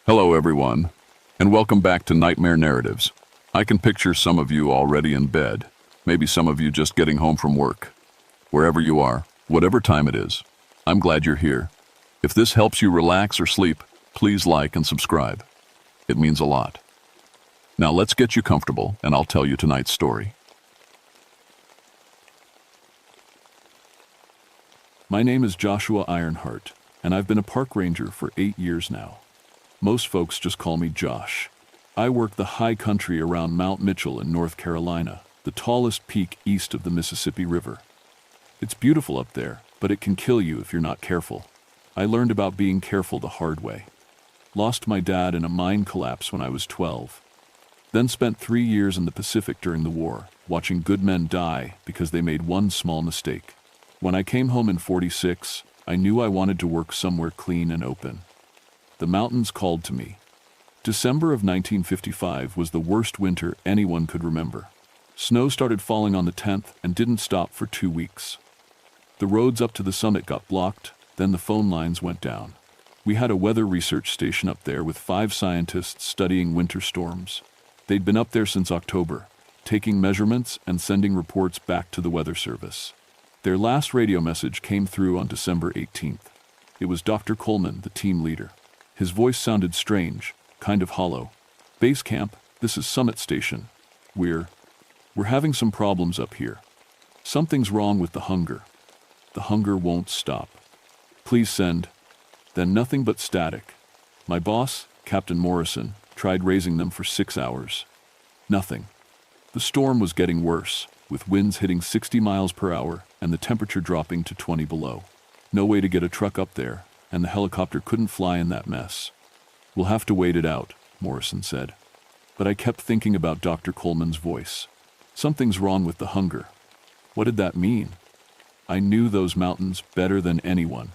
Hello, everyone, and welcome back to Nightmare Narratives. I can picture some of you already in bed, maybe some of you just getting home from work. Wherever you are, whatever time it is, I'm glad you're here. If this helps you relax or sleep, please like and subscribe. It means a lot. Now let's get you comfortable, and I'll tell you tonight's story. My name is Joshua Ironheart, and I've been a park ranger for 8 years now. Most folks just call me Josh. I work the high country around Mount Mitchell in North Carolina, the tallest peak east of the Mississippi River. It's beautiful up there, but it can kill you if you're not careful. I learned about being careful the hard way. Lost my dad in a mine collapse when I was 12. Then spent 3 years in the Pacific during the war, watching good men die because they made one small mistake. When I came home in '46, I knew I wanted to work somewhere clean and open. The mountains called to me. December of 1955 was the worst winter anyone could remember. Snow started falling on the 10th and didn't stop for 2 weeks. The roads up to the summit got blocked, then the phone lines went down. We had a weather research station up there with 5 scientists studying winter storms. They'd been up there since October, taking measurements and sending reports back to the Weather Service. Their last radio message came through on December 18th. It was Dr. Coleman, the team leader. His voice sounded strange, kind of hollow. "Base camp, this is Summit Station. We're having some problems up here. Something's wrong with the hunger. The hunger won't stop. Please send." Then nothing but static. My boss, Captain Morrison, tried raising them for 6 hours. Nothing. The storm was getting worse, with winds hitting 60 miles per hour and the temperature dropping to 20 below. No way to get a truck up there, and the helicopter couldn't fly in that mess. "We'll have to wait it out," Morrison said. But I kept thinking about Dr. Coleman's voice. Something's wrong with the hunger. What did that mean? I knew those mountains better than anyone.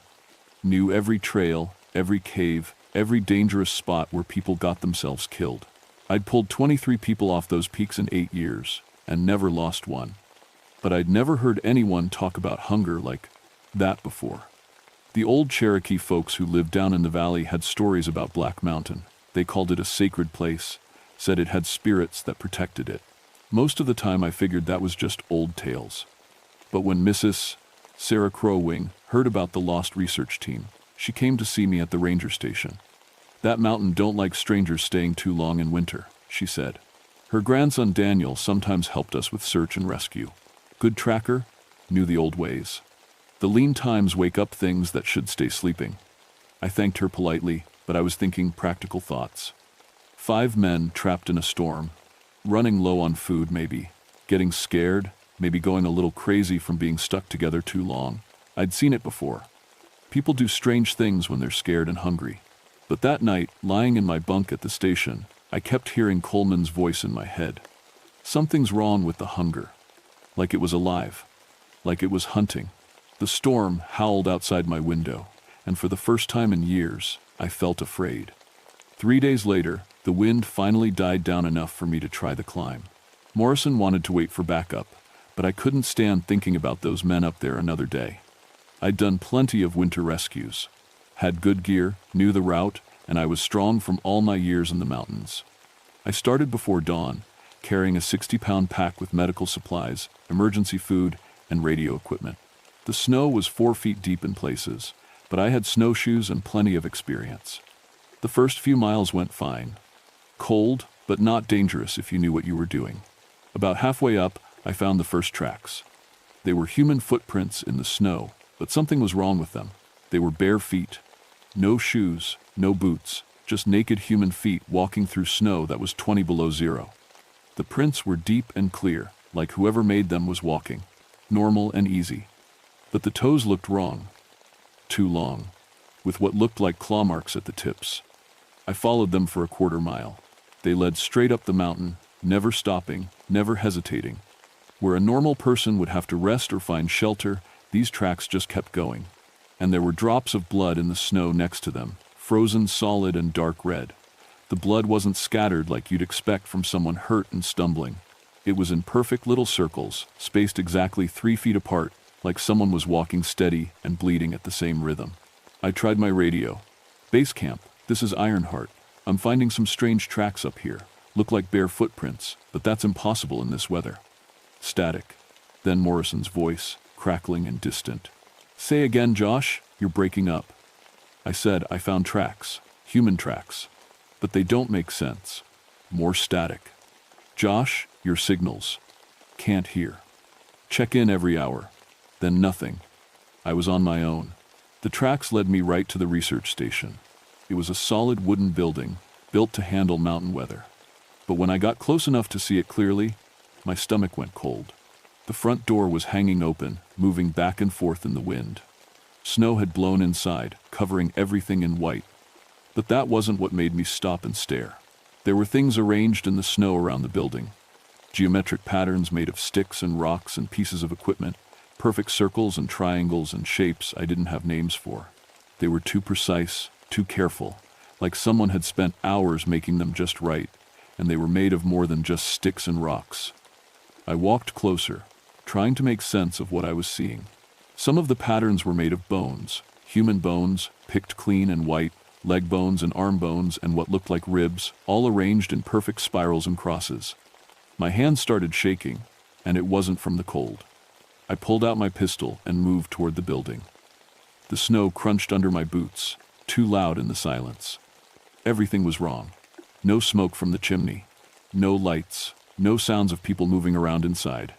Knew every trail, every cave, every dangerous spot where people got themselves killed. I'd pulled 23 people off those peaks in 8 years, and never lost one. But I'd never heard anyone talk about hunger like that before. The old Cherokee folks who lived down in the valley had stories about Black Mountain. They called it a sacred place, said it had spirits that protected it. Most of the time I figured that was just old tales. But when Mrs. Sarah Crowwing heard about the lost research team, she came to see me at the ranger station. "That mountain don't like strangers staying too long in winter," she said. Her grandson Daniel sometimes helped us with search and rescue. Good tracker, knew the old ways. The lean times wake up things that should stay sleeping. I thanked her politely, but I was thinking practical thoughts. 5 men trapped in a storm, running low on food maybe, getting scared, maybe going a little crazy from being stuck together too long. I'd seen it before. People do strange things when they're scared and hungry. But that night, lying in my bunk at the station, I kept hearing Coleman's voice in my head. Something's wrong with the hunger. Like it was alive. Like it was hunting. The storm howled outside my window, and for the first time in years, I felt afraid. 3 days later, the wind finally died down enough for me to try the climb. Morrison wanted to wait for backup, but I couldn't stand thinking about those men up there another day. I'd done plenty of winter rescues, had good gear, knew the route, and I was strong from all my years in the mountains. I started before dawn, carrying a 60-pound pack with medical supplies, emergency food, and radio equipment. The snow was 4 feet deep in places, but I had snowshoes and plenty of experience. The first few miles went fine. Cold, but not dangerous if you knew what you were doing. About halfway up, I found the first tracks. They were human footprints in the snow, but something was wrong with them. They were bare feet. No shoes, no boots, just naked human feet walking through snow that was 20 below zero. The prints were deep and clear, like whoever made them was walking. Normal and easy. But the toes looked wrong. Too long, with what looked like claw marks at the tips. I followed them for a quarter mile. They led straight up the mountain, never stopping, never hesitating. Where a normal person would have to rest or find shelter, these tracks just kept going. And there were drops of blood in the snow next to them, frozen solid and dark red. The blood wasn't scattered like you'd expect from someone hurt and stumbling. It was in perfect little circles, spaced exactly 3 feet apart, like someone was walking steady and bleeding at the same rhythm. I tried my radio. "Base camp, this is Ironheart. I'm finding some strange tracks up here. Look like bare footprints, but that's impossible in this weather. Static. Then Morrison's voice, crackling and distant. Say again, Josh, you're breaking up. I said I found tracks, human tracks, but they don't make sense. More static. Josh, your signals. Can't hear. Check in every hour. Then nothing. I was on my own. The tracks led me right to the research station. It was a solid wooden building, built to handle mountain weather. But when I got close enough to see it clearly, my stomach went cold. The front door was hanging open, moving back and forth in the wind. Snow had blown inside, covering everything in white. But that wasn't what made me stop and stare. There were things arranged in the snow around the building. Geometric patterns made of sticks and rocks and pieces of equipment, perfect circles and triangles and shapes I didn't have names for. They were too precise, too careful, like someone had spent hours making them just right, and they were made of more than just sticks and rocks. I walked closer, trying to make sense of what I was seeing. Some of the patterns were made of bones, human bones, picked clean and white, leg bones and arm bones and what looked like ribs, all arranged in perfect spirals and crosses. My hands started shaking, and it wasn't from the cold. I pulled out my pistol and moved toward the building. The snow crunched under my boots, too loud in the silence. Everything was wrong. No smoke from the chimney. No lights. No sounds of people moving around inside.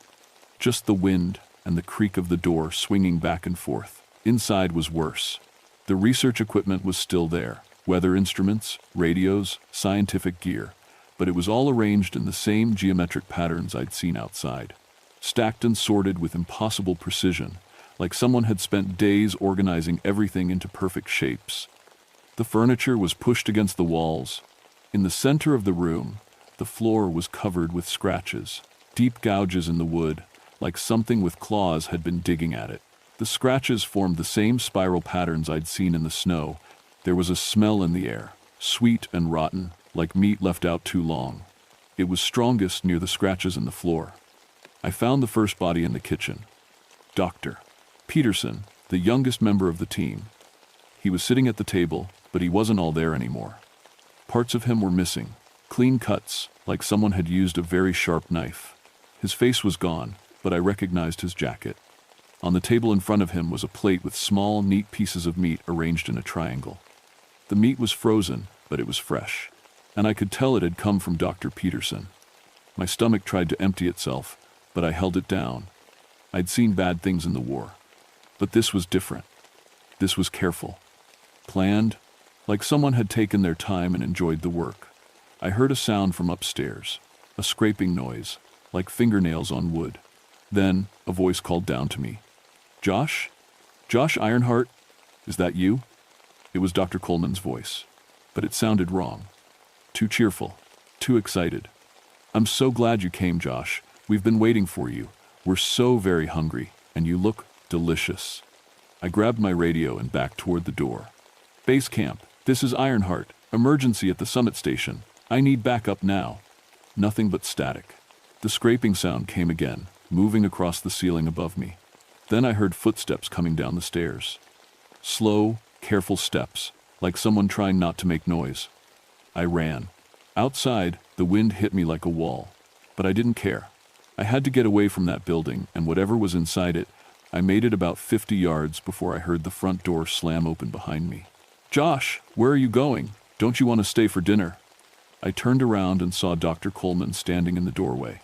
Just the wind and the creak of the door swinging back and forth. Inside was worse. The research equipment was still there. Weather instruments, radios, scientific gear. But it was all arranged in the same geometric patterns I'd seen outside. Stacked and sorted with impossible precision, like someone had spent days organizing everything into perfect shapes. The furniture was pushed against the walls. In the center of the room, the floor was covered with scratches, deep gouges in the wood, like something with claws had been digging at it. The scratches formed the same spiral patterns I'd seen in the snow. There was a smell in the air, sweet and rotten, like meat left out too long. It was strongest near the scratches in the floor. I found the first body in the kitchen. Dr. Peterson, the youngest member of the team. He was sitting at the table, but he wasn't all there anymore. Parts of him were missing, clean cuts, like someone had used a very sharp knife. His face was gone, but I recognized his jacket. On the table in front of him was a plate with small, neat pieces of meat arranged in a triangle. The meat was frozen, but it was fresh, and I could tell it had come from Dr. Peterson. My stomach tried to empty itself, but I held it down. I'd seen bad things in the war, but this was different. This was careful, planned, like someone had taken their time and enjoyed the work. I heard a sound from upstairs, a scraping noise, like fingernails on wood. Then a voice called down to me. Josh? Josh Ironheart? Is that you? It was Dr. Coleman's voice, but it sounded wrong. Too cheerful, too excited. I'm so glad you came, Josh. We've been waiting for you. We're so very hungry, and you look delicious. I grabbed my radio and backed toward the door. Base camp, this is Ironheart. Emergency at the summit station. I need backup now. Nothing but static. The scraping sound came again, moving across the ceiling above me. Then I heard footsteps coming down the stairs. Slow, careful steps, like someone trying not to make noise. I ran. Outside, the wind hit me like a wall, but I didn't care. I had to get away from that building, and whatever was inside it. I made it about 50 yards before I heard the front door slam open behind me. Josh, where are you going? Don't you want to stay for dinner? I turned around and saw Dr. Coleman standing in the doorway.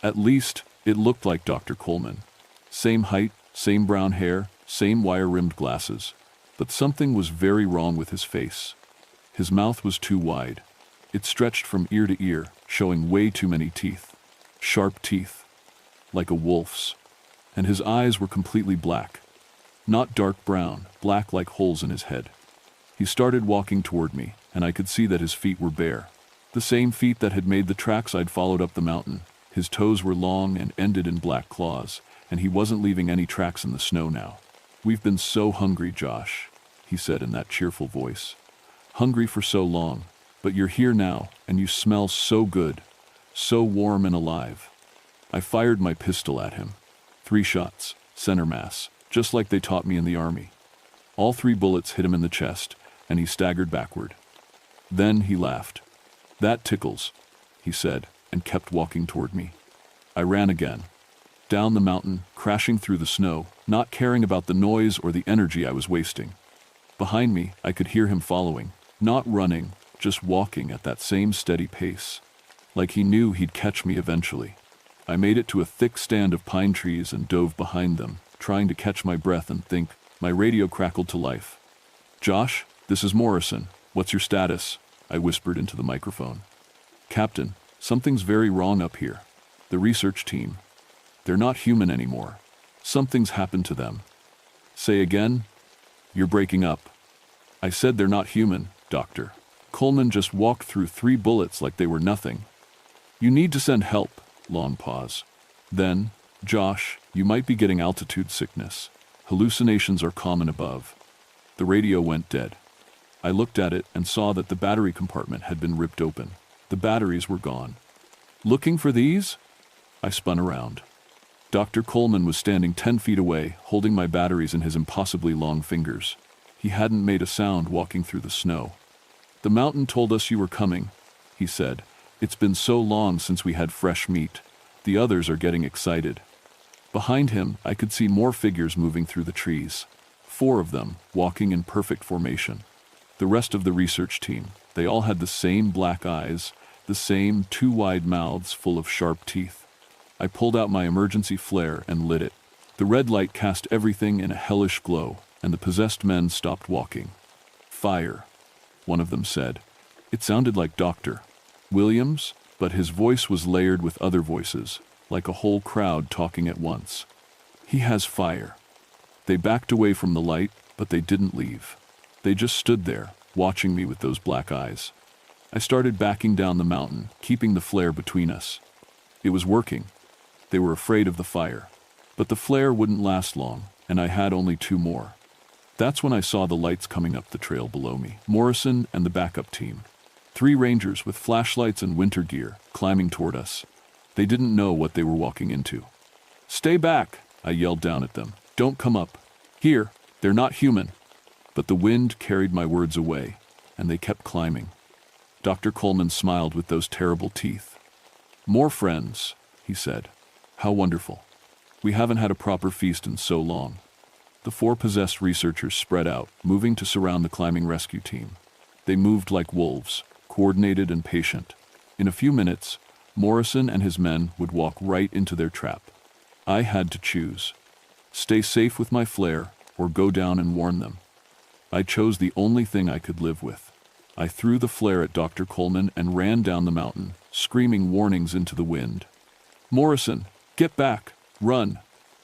At least, it looked like Dr. Coleman. Same height, same brown hair, same wire-rimmed glasses. But something was very wrong with his face. His mouth was too wide. It stretched from ear to ear, showing way too many teeth. Sharp teeth. Like a wolf's. And his eyes were completely black. Not dark brown, black like holes in his head. He started walking toward me, and I could see that his feet were bare. The same feet that had made the tracks I'd followed up the mountain. His toes were long and ended in black claws, and he wasn't leaving any tracks in the snow now. We've been so hungry, Josh, he said in that cheerful voice. Hungry for so long, but you're here now, and you smell so good, so warm and alive. I fired my pistol at him. 3 shots, center mass, just like they taught me in the army. All 3 bullets hit him in the chest, and he staggered backward. Then he laughed. "That tickles," he said, and kept walking toward me. I ran again, down the mountain, crashing through the snow, not caring about the noise or the energy I was wasting. Behind me, I could hear him following, not running, just walking at that same steady pace. Like he knew he'd catch me eventually. I made it to a thick stand of pine trees and dove behind them, trying to catch my breath and think. My radio crackled to life. "Josh, this is Morrison. What's your status?" I whispered into the microphone. "Captain, something's very wrong up here. The research team. They're not human anymore. Something's happened to them." "Say again?" "You're breaking up." "I said they're not human, Doctor. Coleman just walked through 3 bullets like they were nothing." "You need to send help." Long pause. Then, "Josh, you might be getting altitude sickness. Hallucinations are common above." The radio went dead. I looked at it and saw that the battery compartment had been ripped open. The batteries were gone. "Looking for these?" I spun around. Dr. Coleman was standing 10 feet away, holding my batteries in his impossibly long fingers. He hadn't made a sound walking through the snow. "The mountain told us you were coming," he said. "It's been so long since we had fresh meat. The others are getting excited." Behind him, I could see more figures moving through the trees. 4 of them, walking in perfect formation. The rest of the research team, they all had the same black eyes, the same 2 wide mouths full of sharp teeth. I pulled out my emergency flare and lit it. The red light cast everything in a hellish glow, and the possessed men stopped walking. "Fire," one of them said. It sounded like Dr. Williams, but his voice was layered with other voices, like a whole crowd talking at once. "He has fire." They backed away from the light, but they didn't leave. They just stood there, watching me with those black eyes. I started backing down the mountain, keeping the flare between us. It was working. They were afraid of the fire. But the flare wouldn't last long, and I had only 2 more. That's when I saw the lights coming up the trail below me. Morrison and the backup team. 3 rangers with flashlights and winter gear, climbing toward us. They didn't know what they were walking into. "Stay back," I yelled down at them. "Don't come up. Here, they're not human." But the wind carried my words away, and they kept climbing. Dr. Coleman smiled with those terrible teeth. "More friends," he said. "How wonderful. We haven't had a proper feast in so long." The 4 possessed researchers spread out, moving to surround the climbing rescue team. They moved like wolves, coordinated and patient. In a few minutes, Morrison and his men would walk right into their trap. I had to choose. Stay safe with my flare, or go down and warn them. I chose the only thing I could live with. I threw the flare at Dr. Coleman and ran down the mountain, screaming warnings into the wind. "Morrison, get back! Run!"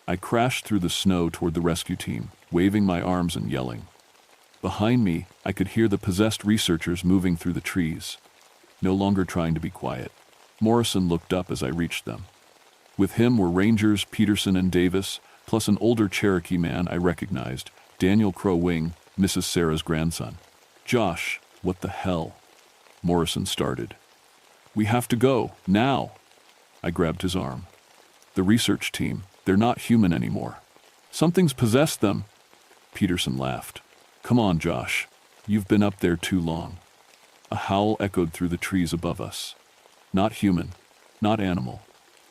I crashed through the snow toward the rescue team, waving my arms and yelling. Behind me, I could hear the possessed researchers moving through the trees, no longer trying to be quiet. Morrison looked up as I reached them. With him were Rangers Peterson and Davis, plus an older Cherokee man I recognized, Daniel Crow Wing, Mrs. Sarah's grandson. "Josh, what the hell?" Morrison started. "We have to go, now." I grabbed his arm. "The research team, they're not human anymore. Something's possessed them." Peterson laughed. "Come on, Josh. You've been up there too long." A howl echoed through the trees above us. Not human, not animal.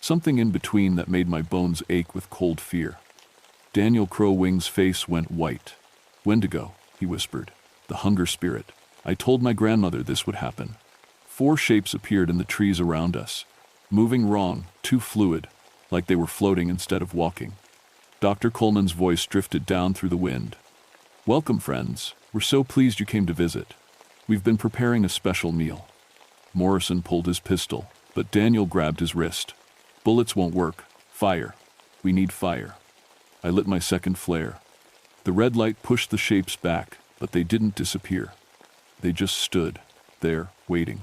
Something in between that made my bones ache with cold fear. Daniel Crow Wing's face went white. "Wendigo," he whispered. "The hunger spirit. I told my grandmother this would happen." 4 shapes appeared in the trees around us, moving wrong, too fluid, like they were floating instead of walking. Dr. Coleman's voice drifted down through the wind. "Welcome, friends. We're so pleased you came to visit. We've been preparing a special meal." Morrison pulled his pistol, but Daniel grabbed his wrist. "Bullets won't work. Fire. We need fire." I lit my second flare. The red light pushed the shapes back, but they didn't disappear. They just stood there, waiting.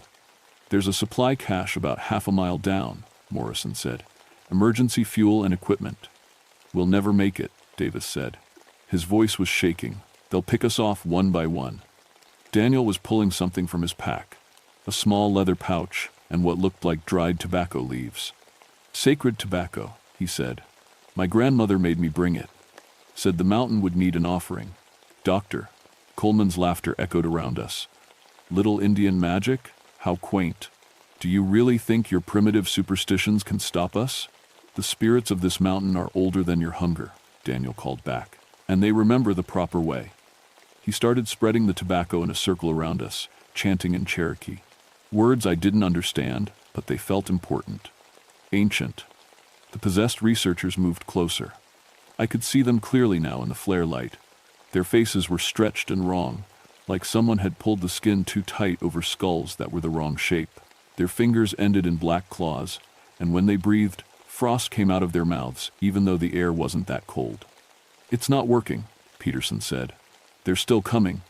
"There's a supply cache about half a mile down," Morrison said. "Emergency fuel and equipment." "We'll never make it," Davis said. His voice was shaking. "They'll pick us off one by one." Daniel was pulling something from his pack, a small leather pouch and what looked like dried tobacco leaves. "Sacred tobacco," he said. "My grandmother made me bring it. Said the mountain would need an offering." Doctor Coleman's laughter echoed around us. Little Indian magic? How quaint. Do you really think your primitive superstitions can stop us? The spirits of this mountain are older than your hunger, Daniel called back, and they remember the proper way. He started spreading the tobacco in a circle around us, chanting in Cherokee. Words I didn't understand, but they felt important. Ancient. The possessed researchers moved closer. I could see them clearly now in the flare light. Their faces were stretched and wrong, like someone had pulled the skin too tight over skulls that were the wrong shape. Their fingers ended in black claws, and when they breathed, frost came out of their mouths, even though the air wasn't that cold. "It's not working," Peterson said. "They're still coming."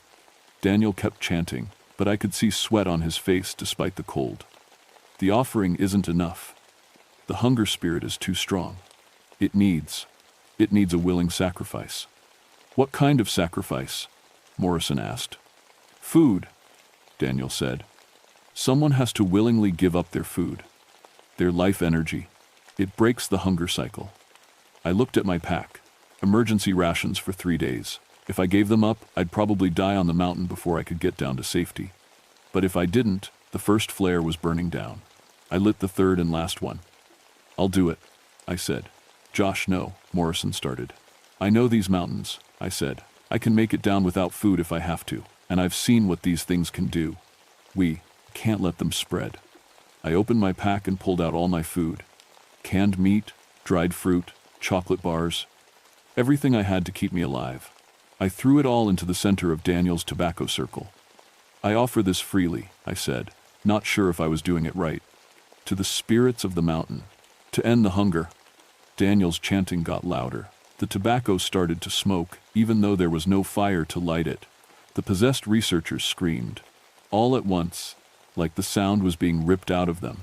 Daniel kept chanting, but I could see sweat on his face despite the cold. "The offering isn't enough. The hunger spirit is too strong. It needs a willing sacrifice." "What kind of sacrifice?" Morrison asked. "Food," Daniel said. "Someone has to willingly give up their food, their life energy. It breaks the hunger cycle." I looked at my pack. Emergency rations for 3 days. If I gave them up, I'd probably die on the mountain before I could get down to safety. But if I didn't, the first flare was burning down. I lit the third and last one. "I'll do it," I said. "Josh, no," Morrison started. "I know these mountains," I said. "I can make it down without food if I have to, and I've seen what these things can do. We can't let them spread." I opened my pack and pulled out all my food. Canned meat, dried fruit, chocolate bars. Everything I had to keep me alive. I threw it all into the center of Daniel's tobacco circle. "I offer this freely," I said, not sure if I was doing it right. "To the spirits of the mountain. To end the hunger." Daniel's chanting got louder. The tobacco started to smoke, even though there was no fire to light it. The possessed researchers screamed. All at once, like the sound was being ripped out of them.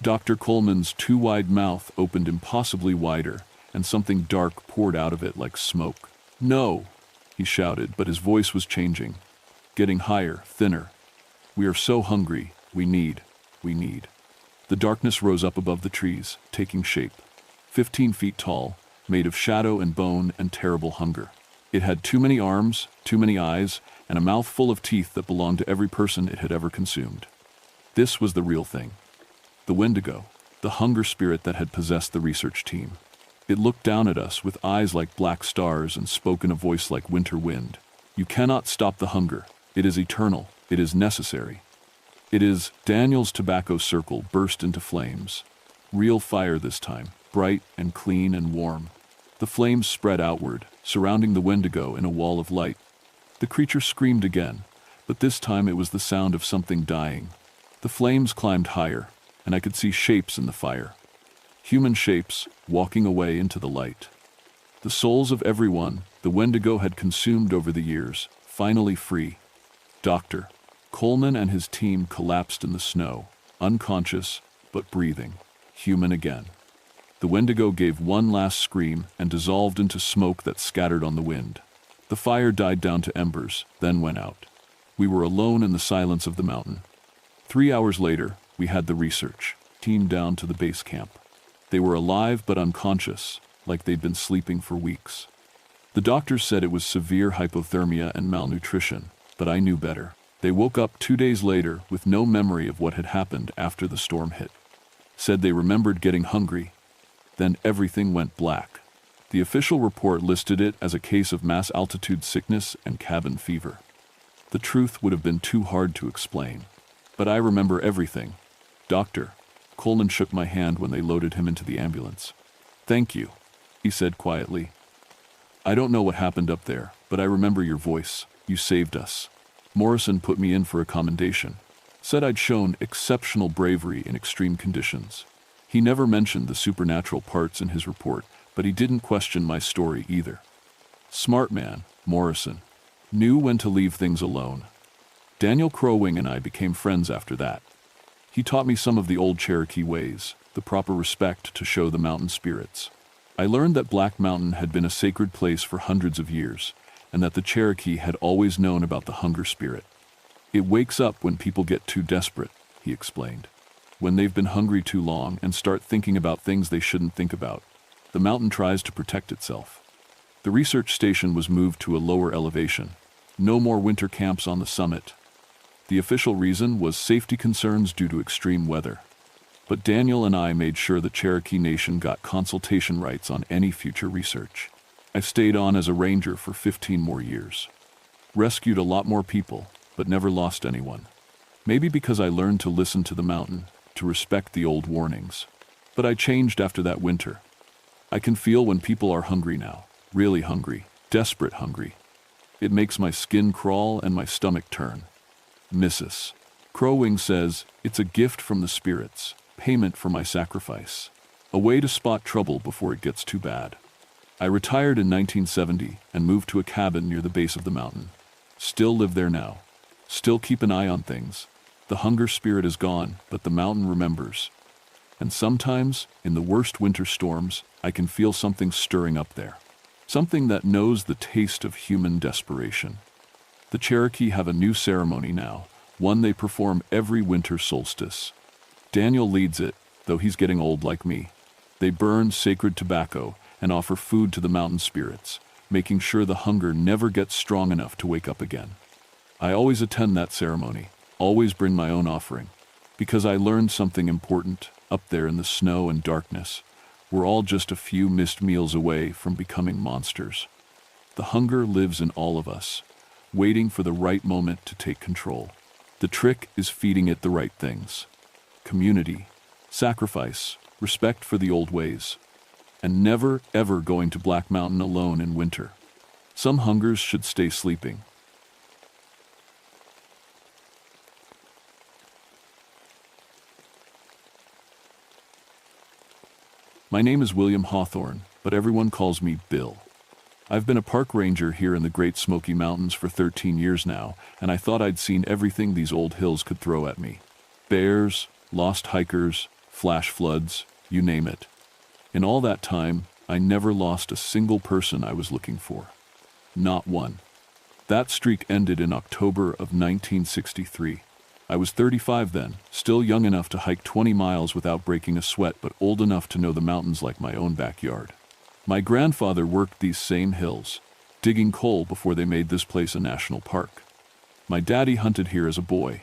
Dr. Coleman's too wide mouth opened impossibly wider, and something dark poured out of it like smoke. "No!" he shouted, but his voice was changing, getting higher, thinner. "We are so hungry. We need. The darkness rose up above the trees, taking shape. 15 feet tall, made of shadow and bone and terrible hunger. It had too many arms, too many eyes, and a mouth full of teeth that belonged to every person it had ever consumed. This was the real thing. The Wendigo, the hunger spirit that had possessed the research team. It looked down at us with eyes like black stars and spoke in a voice like winter wind. "You cannot stop the hunger. It is eternal. It is necessary. It is." Daniel's tobacco circle burst into flames. Real fire this time, bright and clean and warm. The flames spread outward, surrounding the Wendigo in a wall of light. The creature screamed again, but this time it was the sound of something dying. The flames climbed higher, and I could see shapes in the fire. Human shapes, walking away into the light. The souls of everyone the Wendigo had consumed over the years, finally free. Dr. Coleman and his team collapsed in the snow, unconscious, but breathing, human again. The Wendigo gave one last scream and dissolved into smoke that scattered on the wind. The fire died down to embers, then went out. We were alone in the silence of the mountain. 3 hours later, we had the research team down to the base camp. They were alive but unconscious, like they'd been sleeping for weeks. The doctors said it was severe hypothermia and malnutrition, but I knew better. They woke up 2 days later with no memory of what had happened after the storm hit. Said they remembered getting hungry. Then everything went black. The official report listed it as a case of mass altitude sickness and cabin fever. The truth would have been too hard to explain. But I remember everything. Dr. Coleman shook my hand when they loaded him into the ambulance. "Thank you," he said quietly. "I don't know what happened up there, but I remember your voice. You saved us." Morrison put me in for a commendation. Said I'd shown exceptional bravery in extreme conditions. He never mentioned the supernatural parts in his report, but he didn't question my story either. Smart man, Morrison. Knew when to leave things alone. Daniel Crowing and I became friends after that. He taught me some of the old Cherokee ways, the proper respect to show the mountain spirits. I learned that Black Mountain had been a sacred place for hundreds of years, and that the Cherokee had always known about the hunger spirit. "It wakes up when people get too desperate," he explained. "When they've been hungry too long and start thinking about things they shouldn't think about. The mountain tries to protect itself." The research station was moved to a lower elevation. No more winter camps on the summit. The official reason was safety concerns due to extreme weather. But Daniel and I made sure the Cherokee Nation got consultation rights on any future research. I stayed on as a ranger for 15 more years. Rescued a lot more people, but never lost anyone. Maybe because I learned to listen to the mountain, to respect the old warnings. But I changed after that winter. I can feel when people are hungry now, really hungry, desperate hungry. It makes my skin crawl and my stomach turn. Mrs. Crowwing says, it's a gift from the spirits, payment for my sacrifice. A way to spot trouble before it gets too bad. I retired in 1970 and moved to a cabin near the base of the mountain. Still live there now. Still keep an eye on things. The hunger spirit is gone, but the mountain remembers. And sometimes, in the worst winter storms, I can feel something stirring up there. Something that knows the taste of human desperation. The Cherokee have a new ceremony now, one they perform every winter solstice. Daniel leads it, though he's getting old like me. They burn sacred tobacco and offer food to the mountain spirits, making sure the hunger never gets strong enough to wake up again. I always attend that ceremony, always bring my own offering, because I learned something important up there in the snow and darkness. We're all just a few missed meals away from becoming monsters. The hunger lives in all of us, waiting for the right moment to take control. The trick is feeding it the right things. Community, sacrifice, respect for the old ways, and never, ever going to Black Mountain alone in winter. Some hungers should stay sleeping. My name is William Hawthorne, but everyone calls me Bill. I've been a park ranger here in the Great Smoky Mountains for 13 years now, and I thought I'd seen everything these old hills could throw at me. Bears, lost hikers, flash floods, you name it. In all that time, I never lost a single person I was looking for. Not one. That streak ended in October of 1963. I was 35 then, still young enough to hike 20 miles without breaking a sweat, but old enough to know the mountains like my own backyard. My grandfather worked these same hills, digging coal before they made this place a national park. My daddy hunted here as a boy.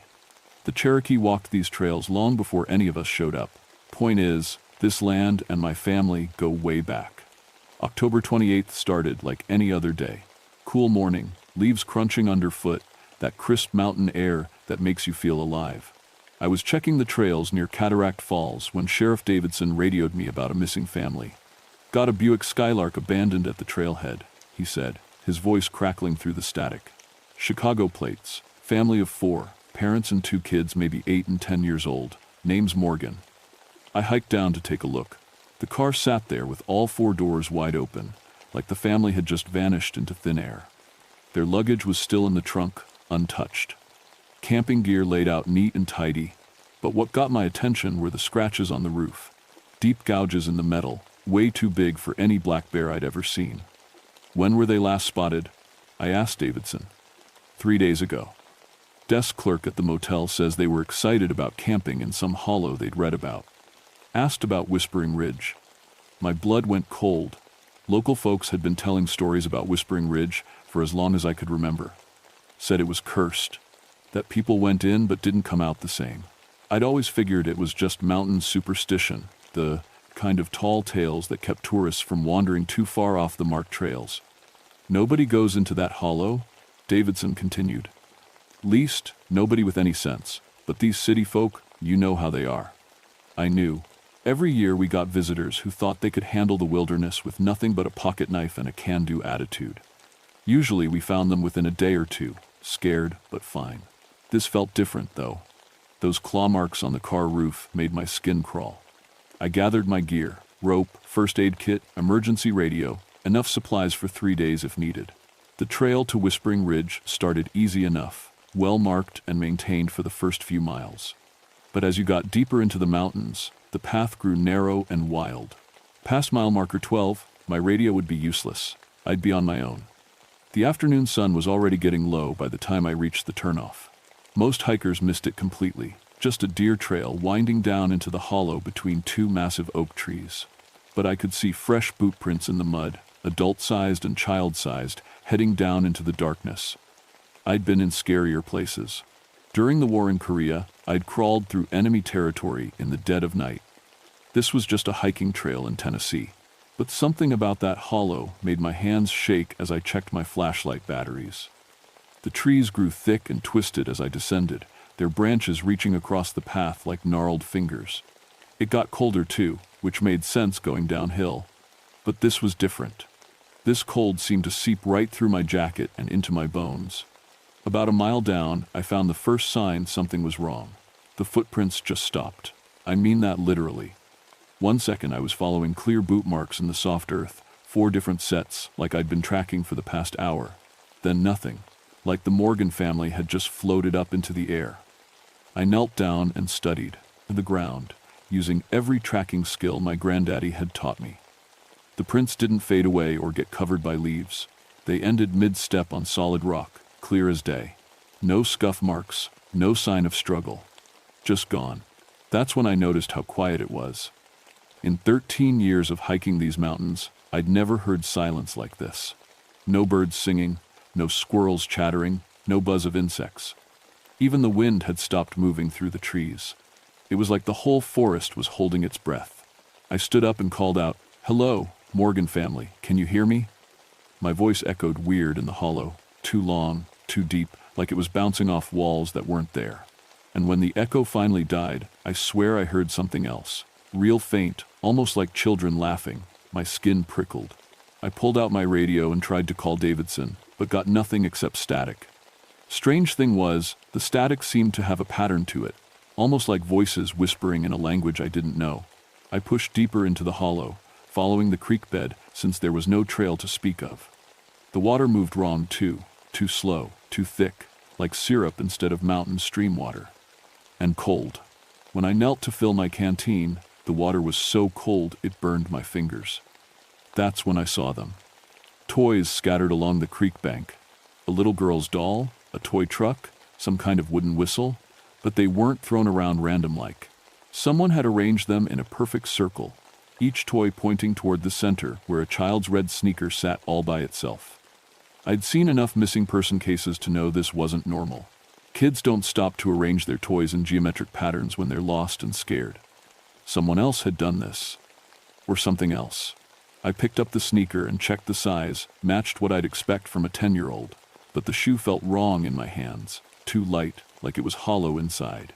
The Cherokee walked these trails long before any of us showed up. Point is, this land and my family go way back. October 28th started like any other day. Cool morning, leaves crunching underfoot, that crisp mountain air that makes you feel alive. I was checking the trails near Cataract Falls when Sheriff Davidson radioed me about a missing family. Got a Buick Skylark abandoned at the trailhead, he said, his voice crackling through the static. Chicago plates, family of 4, parents and 2 kids maybe 8 and 10 years old, name's Morgan. I hiked down to take a look. The car sat there with all 4 doors wide open, like the family had just vanished into thin air. Their luggage was still in the trunk, untouched. Camping gear laid out neat and tidy, but what got my attention were the scratches on the roof. Deep gouges in the metal, way too big for any black bear I'd ever seen. When were they last spotted? I asked Davidson. 3 days ago. Desk clerk at the motel says they were excited about camping in some hollow they'd read about. Asked about Whispering Ridge. My blood went cold. Local folks had been telling stories about Whispering Ridge for as long as I could remember. Said it was cursed, that people went in but didn't come out the same. I'd always figured it was just mountain superstition, the kind of tall tales that kept tourists from wandering too far off the marked trails. Nobody goes into that hollow, Davidson continued. Least, nobody with any sense, but these city folk, you know how they are. I knew. Every year we got visitors who thought they could handle the wilderness with nothing but a pocket knife and a can-do attitude. Usually we found them within a day or two, scared but fine. This felt different, though. Those claw marks on the car roof made my skin crawl. I gathered my gear, rope, first aid kit, emergency radio, enough supplies for 3 days if needed. The trail to Whispering Ridge started easy enough, well marked and maintained for the first few miles. But as you got deeper into the mountains, the path grew narrow and wild. Past mile marker 12, my radio would be useless. I'd be on my own. The afternoon sun was already getting low by the time I reached the turnoff. Most hikers missed it completely, just a deer trail winding down into the hollow between 2 massive oak trees. But I could see fresh boot prints in the mud, adult-sized and child-sized, heading down into the darkness. I'd been in scarier places. During the war in Korea, I'd crawled through enemy territory in the dead of night. This was just a hiking trail in Tennessee. But something about that hollow made my hands shake as I checked my flashlight batteries. The trees grew thick and twisted as I descended, their branches reaching across the path like gnarled fingers. It got colder too, which made sense going downhill. But this was different. This cold seemed to seep right through my jacket and into my bones. About a mile down, I found the first sign something was wrong. The footprints just stopped. I mean that literally. 1 second I was following clear boot marks in the soft earth, 4 different sets, like I'd been tracking for the past hour. Then nothing, like the Morgan family had just floated up into the air. I knelt down and studied the ground, using every tracking skill my granddaddy had taught me. The prints didn't fade away or get covered by leaves. They ended mid-step on solid rock, clear as day. No scuff marks, no sign of struggle. Just gone. That's when I noticed how quiet it was. In 13 years of hiking these mountains, I'd never heard silence like this. No birds singing, no squirrels chattering, no buzz of insects. Even the wind had stopped moving through the trees. It was like the whole forest was holding its breath. I stood up and called out, "Hello, Morgan family, can you hear me?" My voice echoed weird in the hollow, too long, too deep, like it was bouncing off walls that weren't there. And when the echo finally died, I swear I heard something else. Real faint, almost like children laughing. My skin prickled. I pulled out my radio and tried to call Davidson, but got nothing except static. Strange thing was, the static seemed to have a pattern to it, almost like voices whispering in a language I didn't know. I pushed deeper into the hollow, following the creek bed since there was no trail to speak of. The water moved wrong too slow, too thick, like syrup instead of mountain stream water. And cold. When I knelt to fill my canteen, the water was so cold it burned my fingers. That's when I saw them. Toys scattered along the creek bank. A little girl's doll, a toy truck, some kind of wooden whistle, but they weren't thrown around random-like. Someone had arranged them in a perfect circle, each toy pointing toward the center where a child's red sneaker sat all by itself. I'd seen enough missing person cases to know this wasn't normal. Kids don't stop to arrange their toys in geometric patterns when they're lost and scared. Someone else had done this. Or something else. I picked up the sneaker and checked the size, matched what I'd expect from a 10-year-old. But the shoe felt wrong in my hands, too light, like it was hollow inside.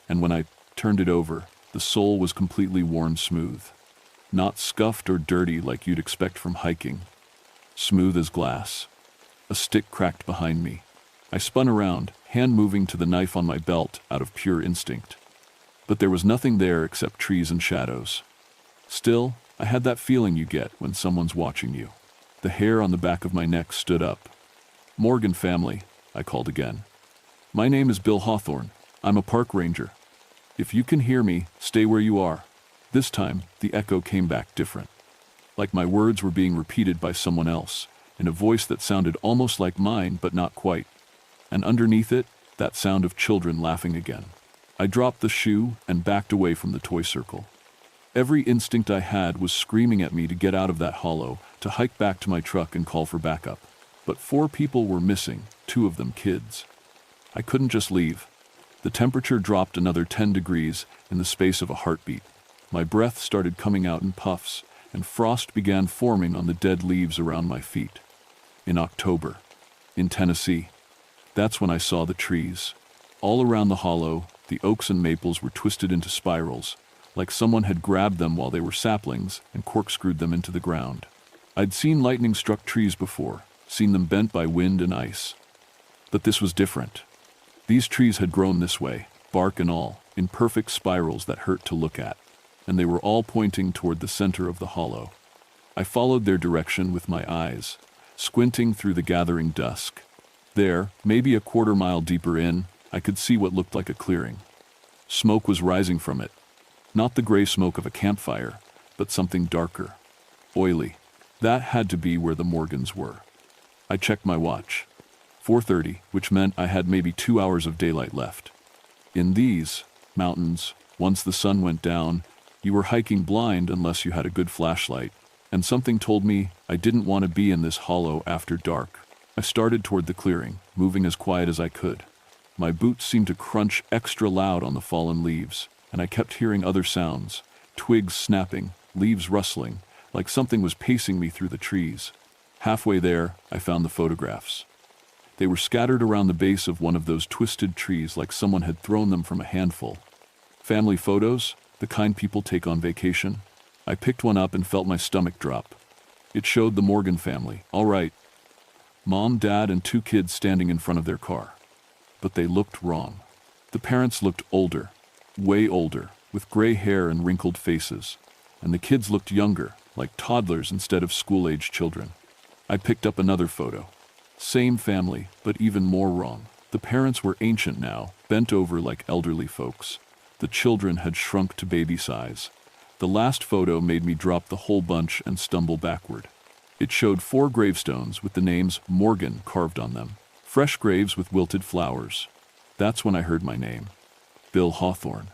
And when I turned it over, the sole was completely worn smooth. Not scuffed or dirty like you'd expect from hiking. Smooth as glass. A stick cracked behind me. I spun around, hand moving to the knife on my belt out of pure instinct. But there was nothing there except trees and shadows. Still, I had that feeling you get when someone's watching you. The hair on the back of my neck stood up. "Morgan family," I called again. "My name is Bill Hawthorne. I'm a park ranger. If you can hear me, stay where you are." This time, the echo came back different. Like my words were being repeated by someone else, in a voice that sounded almost like mine, but not quite. And underneath it, that sound of children laughing again. I dropped the shoe and backed away from the toy circle. Every instinct I had was screaming at me to get out of that hollow, to hike back to my truck and call for backup. But 4 people were missing, 2 of them kids. I couldn't just leave. The temperature dropped another 10 degrees in the space of a heartbeat. My breath started coming out in puffs, and frost began forming on the dead leaves around my feet. In October, in Tennessee, that's when I saw the trees. All around the hollow, the oaks and maples were twisted into spirals, like someone had grabbed them while they were saplings and corkscrewed them into the ground. I'd seen lightning-struck trees before, seen them bent by wind and ice. But this was different. These trees had grown this way, bark and all, in perfect spirals that hurt to look at, and they were all pointing toward the center of the hollow. I followed their direction with my eyes, squinting through the gathering dusk. There, maybe a quarter mile deeper in, I could see what looked like a clearing. Smoke was rising from it. Not the gray smoke of a campfire, but something darker. Oily. That had to be where the Morgans were. I checked my watch. 4:30, which meant I had maybe 2 hours of daylight left. In these mountains, once the sun went down, you were hiking blind unless you had a good flashlight, and something told me I didn't want to be in this hollow after dark. I started toward the clearing, moving as quiet as I could. My boots seemed to crunch extra loud on the fallen leaves, and I kept hearing other sounds, twigs snapping, leaves rustling, like something was pacing me through the trees. Halfway there, I found the photographs. They were scattered around the base of one of those twisted trees like someone had thrown them from a handful. Family photos, the kind people take on vacation. I picked one up and felt my stomach drop. It showed the Morgan family, all right. Mom, Dad, and 2 kids standing in front of their car. But they looked wrong. The parents looked older, way older, with gray hair and wrinkled faces. And the kids looked younger, like toddlers instead of school-age children. I picked up another photo. Same family, but even more wrong. The parents were ancient now, bent over like elderly folks. The children had shrunk to baby size. The last photo made me drop the whole bunch and stumble backward. It showed 4 gravestones with the names Morgan carved on them. Fresh graves with wilted flowers. That's when I heard my name. Bill Hawthorne.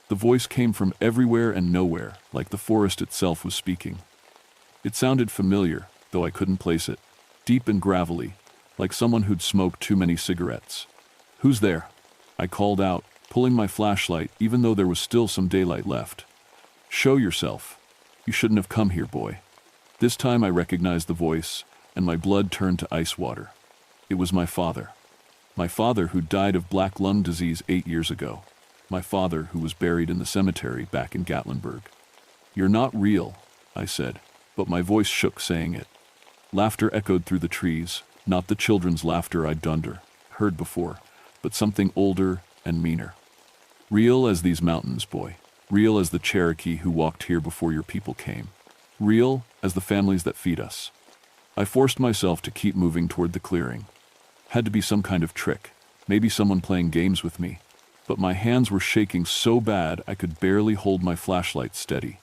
The voice came from everywhere and nowhere, like the forest itself was speaking. It sounded familiar, though I couldn't place it. Deep and gravelly, like someone who'd smoked too many cigarettes. "Who's there?" I called out, pulling my flashlight even though there was still some daylight left. "Show yourself. You shouldn't have come here, boy." This time I recognized the voice, and my blood turned to ice water. It was my father. My father who died of black lung disease 8 years ago. My father who was buried in the cemetery back in Gatlinburg. "You're not real," I said, but my voice shook saying it. Laughter echoed through the trees, not the children's laughter I'd heard before, but something older and meaner. "Real as these mountains, boy. Real as the Cherokee who walked here before your people came. Real as the families that feed us." I forced myself to keep moving toward the clearing. Had to be some kind of trick, maybe someone playing games with me, but my hands were shaking so bad I could barely hold my flashlight steady.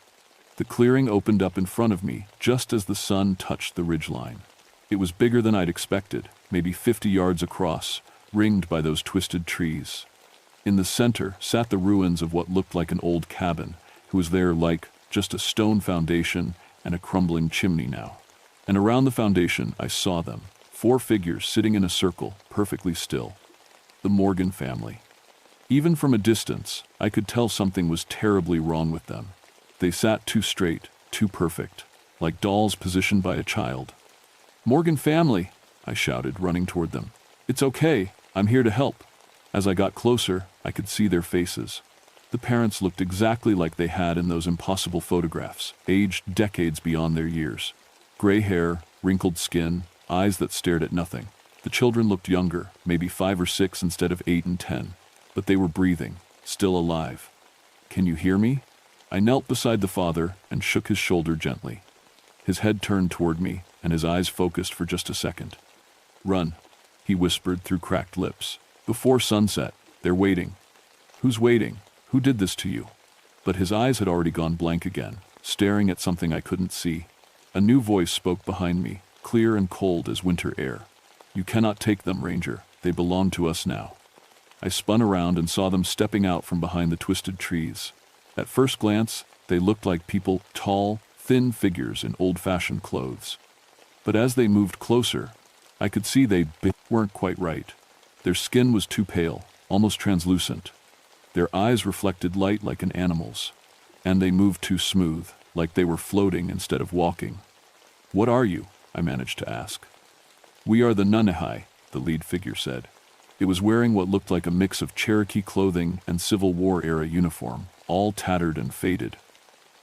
The clearing opened up in front of me just as the sun touched the ridgeline. It was bigger than I'd expected, maybe 50 yards across, ringed by those twisted trees. In the center sat the ruins of what looked like an old cabin, who was there like just a stone foundation and a crumbling chimney now. And around the foundation I saw them, 4 figures sitting in a circle, perfectly still. The Morgan family. Even from a distance, I could tell something was terribly wrong with them. They sat too straight, too perfect, like dolls positioned by a child. "Morgan family," I shouted, running toward them. "It's okay, I'm here to help." As I got closer, I could see their faces. The parents looked exactly like they had in those impossible photographs, aged decades beyond their years. Gray hair, wrinkled skin, eyes that stared at nothing. The children looked younger, maybe 5 or 6 instead of 8 and 10, but they were breathing, still alive. "Can you hear me?" I knelt beside the father and shook his shoulder gently. His head turned toward me, and his eyes focused for just a second. "Run," he whispered through cracked lips. "Before sunset, they're waiting." "Who's waiting? Who did this to you?" But his eyes had already gone blank again, staring at something I couldn't see. A new voice spoke behind me, clear and cold as winter air. "You cannot take them, Ranger. They belong to us now." I spun around and saw them stepping out from behind the twisted trees. At first glance, they looked like people, tall, thin figures in old-fashioned clothes. But as they moved closer, I could see they weren't quite right. Their skin was too pale, almost translucent. Their eyes reflected light like an animal's, and they moved too smooth, like they were floating instead of walking. "What are you?" I managed to ask. "We are the Nunehai," the lead figure said. It was wearing what looked like a mix of Cherokee clothing and Civil War-era uniform, all tattered and faded.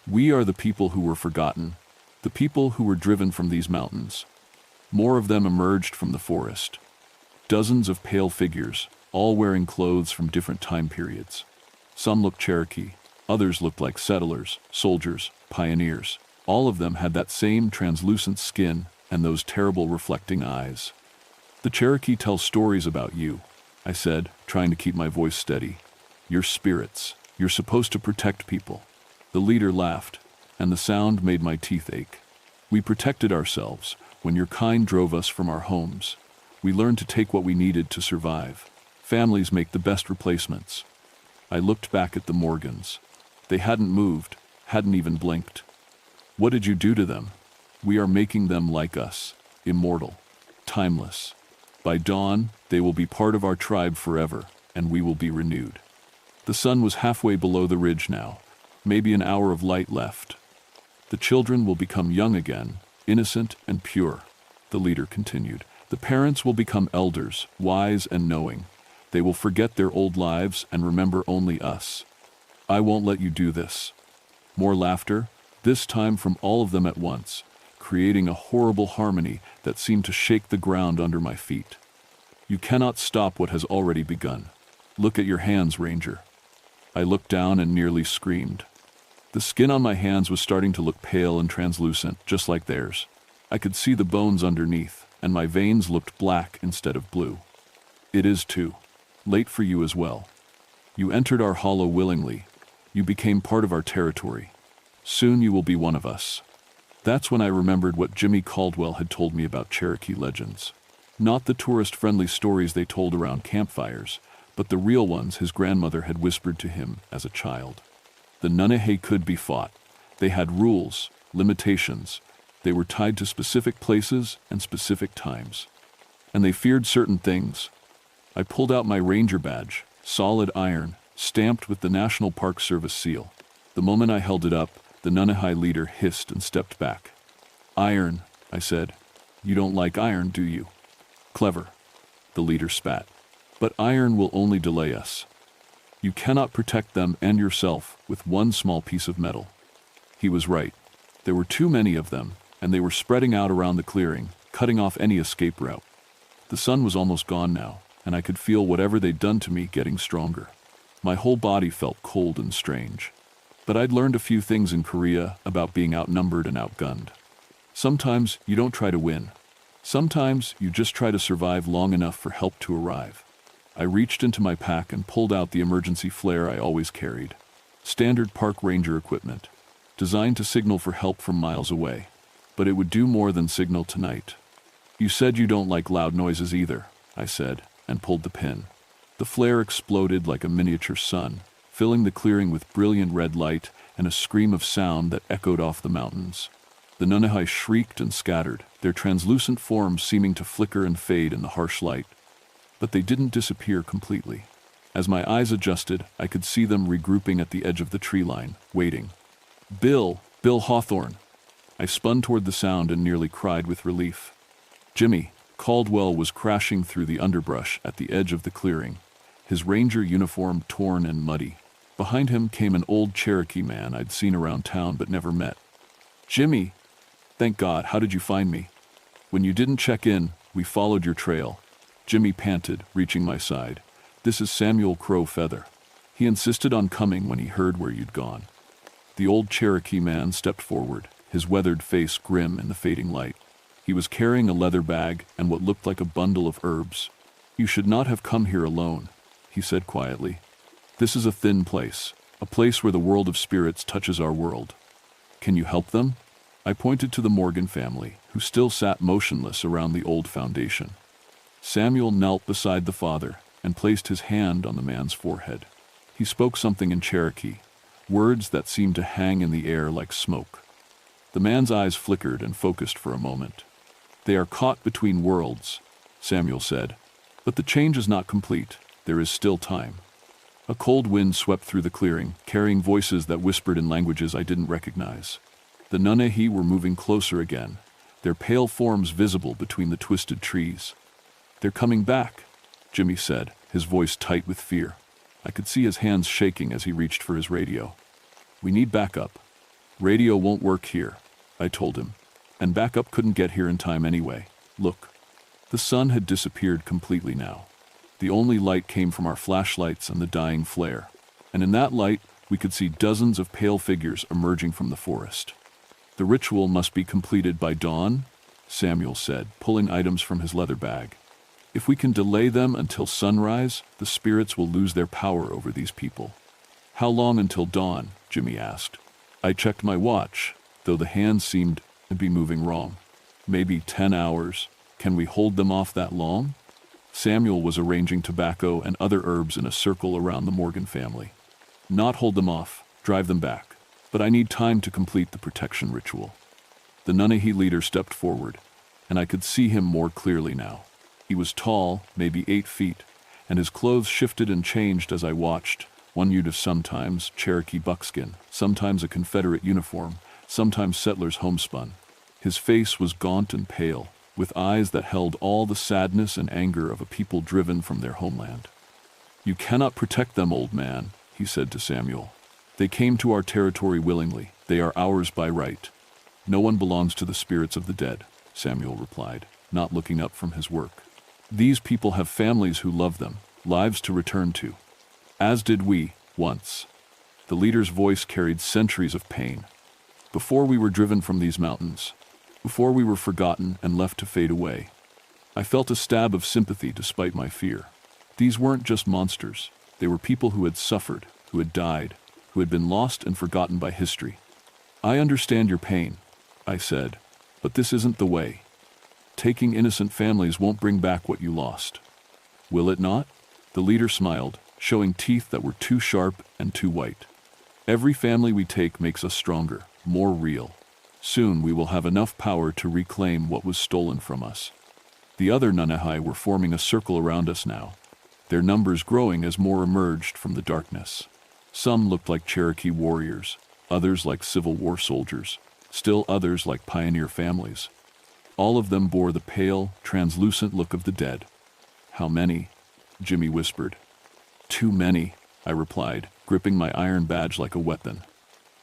"We are the people who were forgotten, the people who were driven from these mountains." More of them emerged from the forest. Dozens of pale figures, all wearing clothes from different time periods. Some looked Cherokee, others looked like settlers, soldiers, pioneers. All of them had that same translucent skin and those terrible reflecting eyes. "The Cherokee tell stories about you," I said, trying to keep my voice steady. "You're spirits. You're supposed to protect people." The leader laughed, and the sound made my teeth ache. "We protected ourselves when your kind drove us from our homes. We learned to take what we needed to survive. Families make the best replacements." I looked back at the Morgans. They hadn't moved, hadn't even blinked. "What did you do to them?" "We are making them like us, immortal, timeless. By dawn, they will be part of our tribe forever, and we will be renewed. The sun was halfway below the ridge now, maybe an hour of light left. The children will become young again, innocent and pure, the leader continued. The parents will become elders, wise and knowing. They will forget their old lives and remember only us. I won't let you do this. More laughter, this time from all of them at once, creating a horrible harmony that seemed to shake the ground under my feet. You cannot stop what has already begun. Look at your hands, Ranger. I looked down and nearly screamed. The skin on my hands was starting to look pale and translucent, just like theirs. I could see the bones underneath, and my veins looked black instead of blue. It is too late for you as well. You entered our hollow willingly. You became part of our territory. Soon you will be one of us. That's when I remembered what Jimmy Caldwell had told me about Cherokee legends. Not the tourist-friendly stories they told around campfires, but the real ones his grandmother had whispered to him as a child. The Nunnehay could be fought. They had rules, limitations. They were tied to specific places and specific times. And they feared certain things. I pulled out my ranger badge, solid iron, stamped with the National Park Service seal. The moment I held it up, the Nunnehay leader hissed and stepped back. Iron, I said. You don't like iron, do you? Clever. The leader spat. But iron will only delay us. You cannot protect them and yourself with one small piece of metal. He was right. There were too many of them, and they were spreading out around the clearing, cutting off any escape route. The sun was almost gone now, and I could feel whatever they'd done to me getting stronger. My whole body felt cold and strange. But I'd learned a few things in Korea about being outnumbered and outgunned. Sometimes you don't try to win. Sometimes you just try to survive long enough for help to arrive. I reached into my pack and pulled out the emergency flare I always carried. Standard park ranger equipment, designed to signal for help from miles away. But it would do more than signal tonight. You said you don't like loud noises either, I said, and pulled the pin. The flare exploded like a miniature sun, filling the clearing with brilliant red light and a scream of sound that echoed off the mountains. The Nunnehay shrieked and scattered, their translucent forms seeming to flicker and fade in the harsh light. But they didn't disappear completely. As my eyes adjusted, I could see them regrouping at the edge of the tree line, waiting. Bill Hawthorne! I spun toward the sound and nearly cried with relief. Jimmy Caldwell was crashing through the underbrush at the edge of the clearing, his ranger uniform torn and muddy. Behind him came an old Cherokee man I'd seen around town but never met. Jimmy! Thank God, how did you find me? When you didn't check in, we followed your trail. Jimmy panted, reaching my side. This is Samuel Crow Feather. He insisted on coming when he heard where you'd gone. The old Cherokee man stepped forward, his weathered face grim in the fading light. He was carrying a leather bag and what looked like a bundle of herbs. You should not have come here alone, he said quietly. This is a thin place, a place where the world of spirits touches our world. Can you help them? I pointed to the Morgan family, who still sat motionless around the old foundation. Samuel knelt beside the father and placed his hand on the man's forehead. He spoke something in Cherokee, words that seemed to hang in the air like smoke. The man's eyes flickered and focused for a moment. They are caught between worlds, Samuel said. But the change is not complete. There is still time. A cold wind swept through the clearing, carrying voices that whispered in languages I didn't recognize. The Nunnehay were moving closer again, their pale forms visible between the twisted trees. They're coming back, Jimmy said, his voice tight with fear. I could see his hands shaking as he reached for his radio. We need backup. Radio won't work here, I told him. And backup couldn't get here in time anyway. Look. The sun had disappeared completely now. The only light came from our flashlights and the dying flare. And in that light, we could see dozens of pale figures emerging from the forest. The ritual must be completed by dawn, Samuel said, pulling items from his leather bag. If we can delay them until sunrise, the spirits will lose their power over these people. How long until dawn? Jimmy asked. I checked my watch, though the hands seemed to be moving wrong. Maybe 10 hours. Can we hold them off that long? Samuel was arranging tobacco and other herbs in a circle around the Morgan family. Not hold them off, drive them back. But I need time to complete the protection ritual. The Nunnehay leader stepped forward, and I could see him more clearly now. He was tall, maybe 8 feet, and his clothes shifted and changed as I watched. One unit sometimes Cherokee buckskin, sometimes a Confederate uniform, sometimes settlers homespun. His face was gaunt and pale, with eyes that held all the sadness and anger of a people driven from their homeland. "You cannot protect them, old man," he said to Samuel. "They came to our territory willingly. They are ours by right." "No one belongs to the spirits of the dead," Samuel replied, not looking up from his work. "These people have families who love them, lives to return to. As did we, once." The leader's voice carried centuries of pain. "Before we were driven from these mountains, before we were forgotten and left to fade away." I felt a stab of sympathy despite my fear. These weren't just monsters. They were people who had suffered, who had died, who had been lost and forgotten by history. "I understand your pain," I said, "but this isn't the way. Taking innocent families won't bring back what you lost." "Will it not?" The leader smiled, showing teeth that were too sharp and too white. "Every family we take makes us stronger, more real. Soon we will have enough power to reclaim what was stolen from us." The other Nunehai were forming a circle around us now, their numbers growing as more emerged from the darkness. Some looked like Cherokee warriors, others like Civil War soldiers, still others like pioneer families. All of them bore the pale, translucent look of the dead. "How many?" Jimmy whispered. "Too many," I replied, gripping my iron badge like a weapon.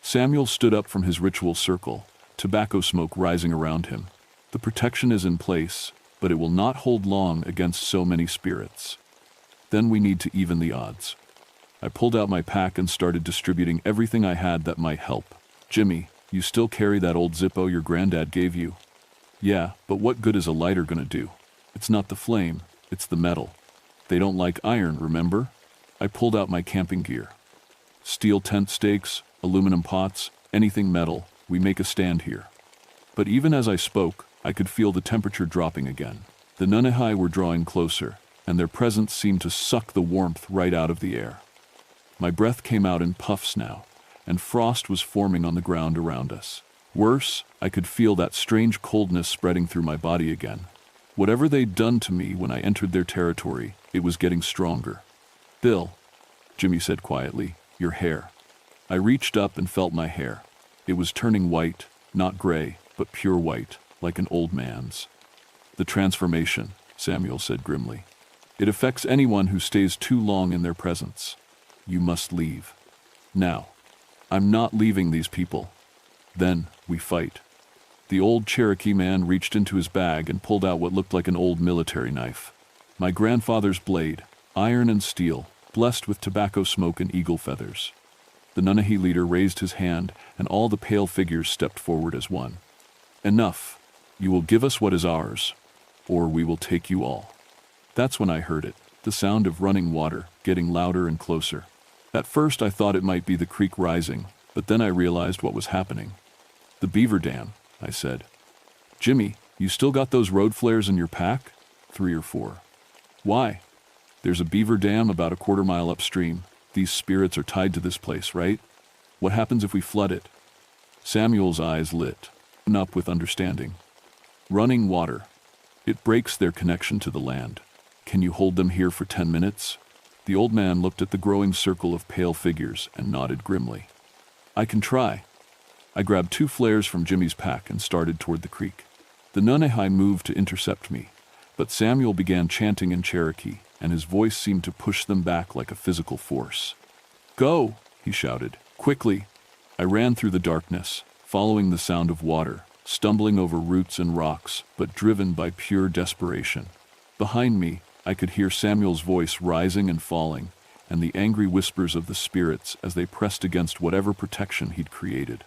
Samuel stood up from his ritual circle, tobacco smoke rising around him. "The protection is in place, but it will not hold long against so many spirits. Then we need to even the odds." I pulled out my pack and started distributing everything I had that might help. "Jimmy, you still carry that old Zippo your granddad gave you?" "Yeah, but what good is a lighter gonna do? It's not the flame, it's the metal. They don't like iron, remember?" I pulled out my camping gear. "Steel tent stakes, aluminum pots, anything metal, we make a stand here." But even as I spoke, I could feel the temperature dropping again. The Nunehai were drawing closer, and their presence seemed to suck the warmth right out of the air. My breath came out in puffs now, and frost was forming on the ground around us. Worse, I could feel that strange coldness spreading through my body again. Whatever they'd done to me when I entered their territory, it was getting stronger. "Bill," Jimmy said quietly, "your hair." I reached up and felt my hair. It was turning white, not gray, but pure white, like an old man's. "The transformation," Samuel said grimly. "It affects anyone who stays too long in their presence. You must leave. Now." "I'm not leaving these people." "Then we fight." The old Cherokee man reached into his bag and pulled out what looked like an old military knife. My grandfather's blade, iron and steel, blessed with tobacco smoke and eagle feathers. The Nunehai leader raised his hand, and all the pale figures stepped forward as one. "Enough. You will give us what is ours, or we will take you all." That's when I heard it, the sound of running water, getting louder and closer. At first I thought it might be the creek rising, but then I realized what was happening. "The beaver dam," I said. "Jimmy, you still got those road flares in your pack?" "3 or 4. "Why?" "There's a beaver dam about a quarter-mile upstream. These spirits are tied to this place, right? What happens if we flood it?" Samuel's eyes lit up with understanding. "Running water. It breaks their connection to the land. Can you hold them here for 10 minutes? The old man looked at the growing circle of pale figures and nodded grimly. "I can try." I grabbed 2 flares from Jimmy's pack and started toward the creek. The Nunehai moved to intercept me, but Samuel began chanting in Cherokee, and his voice seemed to push them back like a physical force. "Go!" he shouted. "Quickly!" I ran through the darkness, following the sound of water, stumbling over roots and rocks, but driven by pure desperation. Behind me, I could hear Samuel's voice rising and falling, and the angry whispers of the spirits as they pressed against whatever protection he'd created.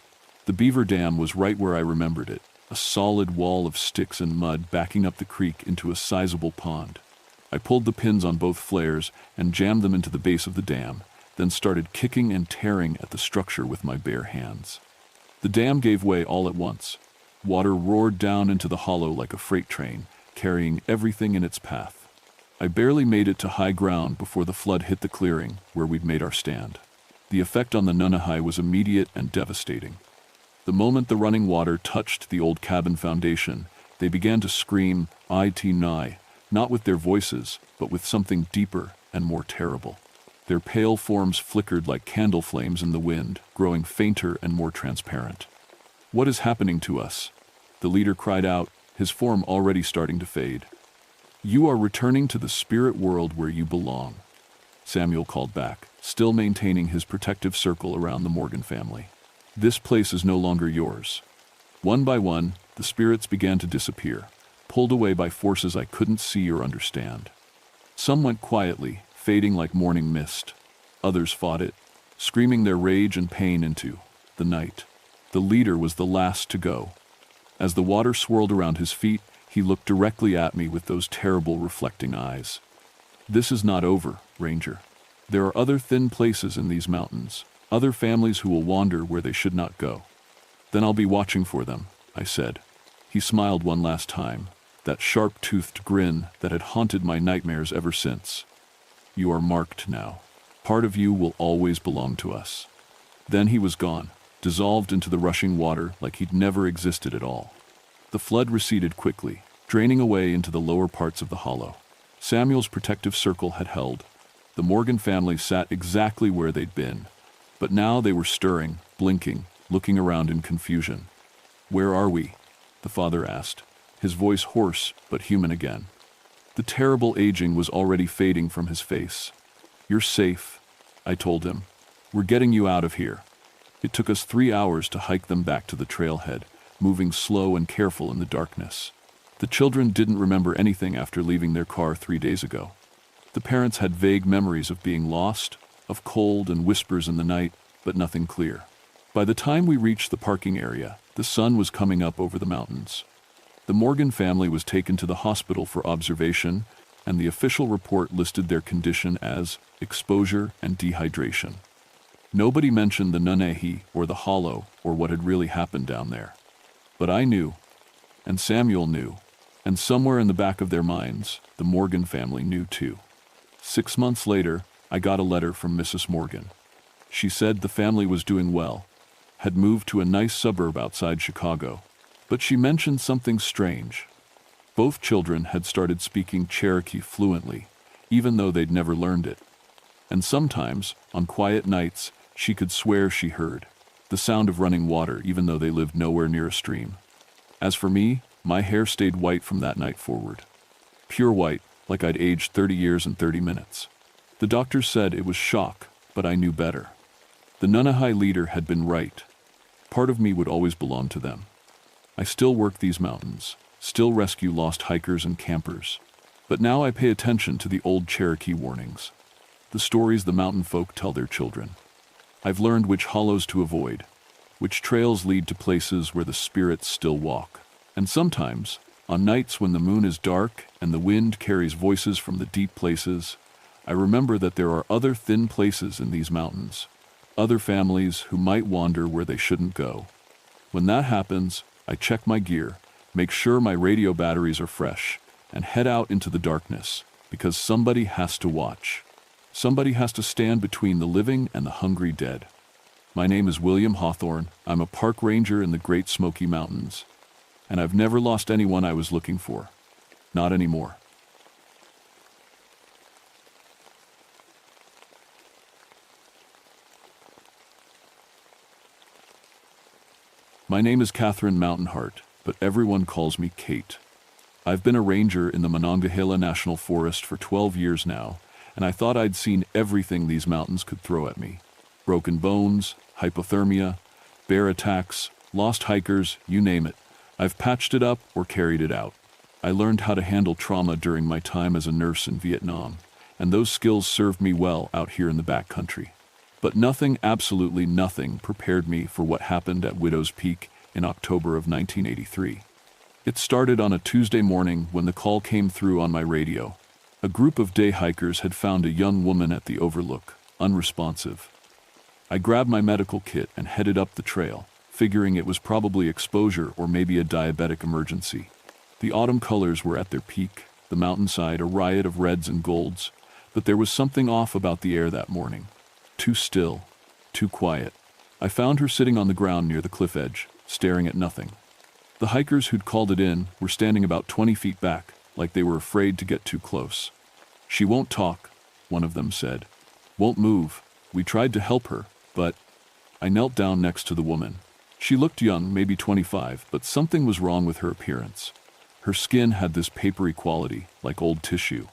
The beaver dam was right where I remembered it, a solid wall of sticks and mud backing up the creek into a sizable pond. I pulled the pins on both flares and jammed them into the base of the dam, then started kicking and tearing at the structure with my bare hands. The dam gave way all at once. Water roared down into the hollow like a freight train, carrying everything in its path. I barely made it to high ground before the flood hit the clearing where we'd made our stand. The effect on the Nunehai was immediate and devastating. The moment the running water touched the old cabin foundation, they began to scream, "Ai Ti Nai," not with their voices, but with something deeper and more terrible. Their pale forms flickered like candle flames in the wind, growing fainter and more transparent. "What is happening to us?" the leader cried out, his form already starting to fade. "You are returning to the spirit world where you belong," Samuel called back, still maintaining his protective circle around the Morgan family. "This place is no longer yours." One by one, the spirits began to disappear, pulled away by forces I couldn't see or understand. Some went quietly, fading like morning mist. Others fought it, screaming their rage and pain into the night. The leader was the last to go. As the water swirled around his feet, he looked directly at me with those terrible reflecting eyes. "This is not over, Ranger. There are other thin places in these mountains, other families who will wander where they should not go. Then I'll be watching for them," I said. He smiled one last time, that sharp-toothed grin that had haunted my nightmares ever since. "You are marked now. Part of you will always belong to us." Then he was gone, dissolved into the rushing water like he'd never existed at all. The flood receded quickly, draining away into the lower parts of the hollow. Samuel's protective circle had held. The Morgan family sat exactly where they'd been, but now they were stirring, blinking, looking around in confusion. "Where are we?" the father asked, his voice hoarse but human again. The terrible aging was already fading from his face. "You're safe," I told him. "We're getting you out of here." It took us 3 hours to hike them back to the trailhead, moving slow and careful in the darkness. The children didn't remember anything after leaving their car 3 days ago. The parents had vague memories of being lost, of cold and whispers in the night, but nothing clear. By the time we reached the parking area, the sun was coming up over the mountains. The Morgan family was taken to the hospital for observation, and the official report listed their condition as exposure and dehydration. Nobody mentioned the Nuneahi or the hollow or what had really happened down there. But I knew, and Samuel knew, and somewhere in the back of their minds, the Morgan family knew too. 6 months later, I got a letter from Mrs. Morgan. She said the family was doing well, had moved to a nice suburb outside Chicago, but she mentioned something strange. Both children had started speaking Cherokee fluently, even though they'd never learned it. And sometimes, on quiet nights, she could swear she heard the sound of running water even though they lived nowhere near a stream. As for me, my hair stayed white from that night forward. Pure white, like I'd aged 30 years and 30 minutes. The doctor said it was shock, but I knew better. The Nuneahi leader had been right. Part of me would always belong to them. I still work these mountains, still rescue lost hikers and campers. But now I pay attention to the old Cherokee warnings, the stories the mountain folk tell their children. I've learned which hollows to avoid, which trails lead to places where the spirits still walk. And sometimes, on nights when the moon is dark and the wind carries voices from the deep places, I remember that there are other thin places in these mountains, other families who might wander where they shouldn't go. When that happens, I check my gear, make sure my radio batteries are fresh, and head out into the darkness, because somebody has to watch. Somebody has to stand between the living and the hungry dead. My name is William Hawthorne. I'm a park ranger in the Great Smoky Mountains, and I've never lost anyone I was looking for. Not anymore. My name is Catherine Mountainheart, but everyone calls me Kate. I've been a ranger in the Monongahela National Forest for 12 years now, and I thought I'd seen everything these mountains could throw at me. Broken bones, hypothermia, bear attacks, lost hikers, you name it. I've patched it up or carried it out. I learned how to handle trauma during my time as a nurse in Vietnam, and those skills served me well out here in the backcountry. But nothing, absolutely nothing, prepared me for what happened at Widow's Peak in October of 1983. It started on a Tuesday morning when the call came through on my radio. A group of day hikers had found a young woman at the overlook, unresponsive. I grabbed my medical kit and headed up the trail, figuring it was probably exposure or maybe a diabetic emergency. The autumn colors were at their peak, the mountainside a riot of reds and golds, but there was something off about the air that morning. Too still, too quiet. I found her sitting on the ground near the cliff edge, staring at nothing. The hikers who'd called it in were standing about 20 feet back, like they were afraid to get too close. "She won't talk," one of them said. Won't move. We tried to help her, but... I knelt down next to the woman. She looked young, maybe 25, but something was wrong with her appearance. Her skin had this papery quality, like old tissue.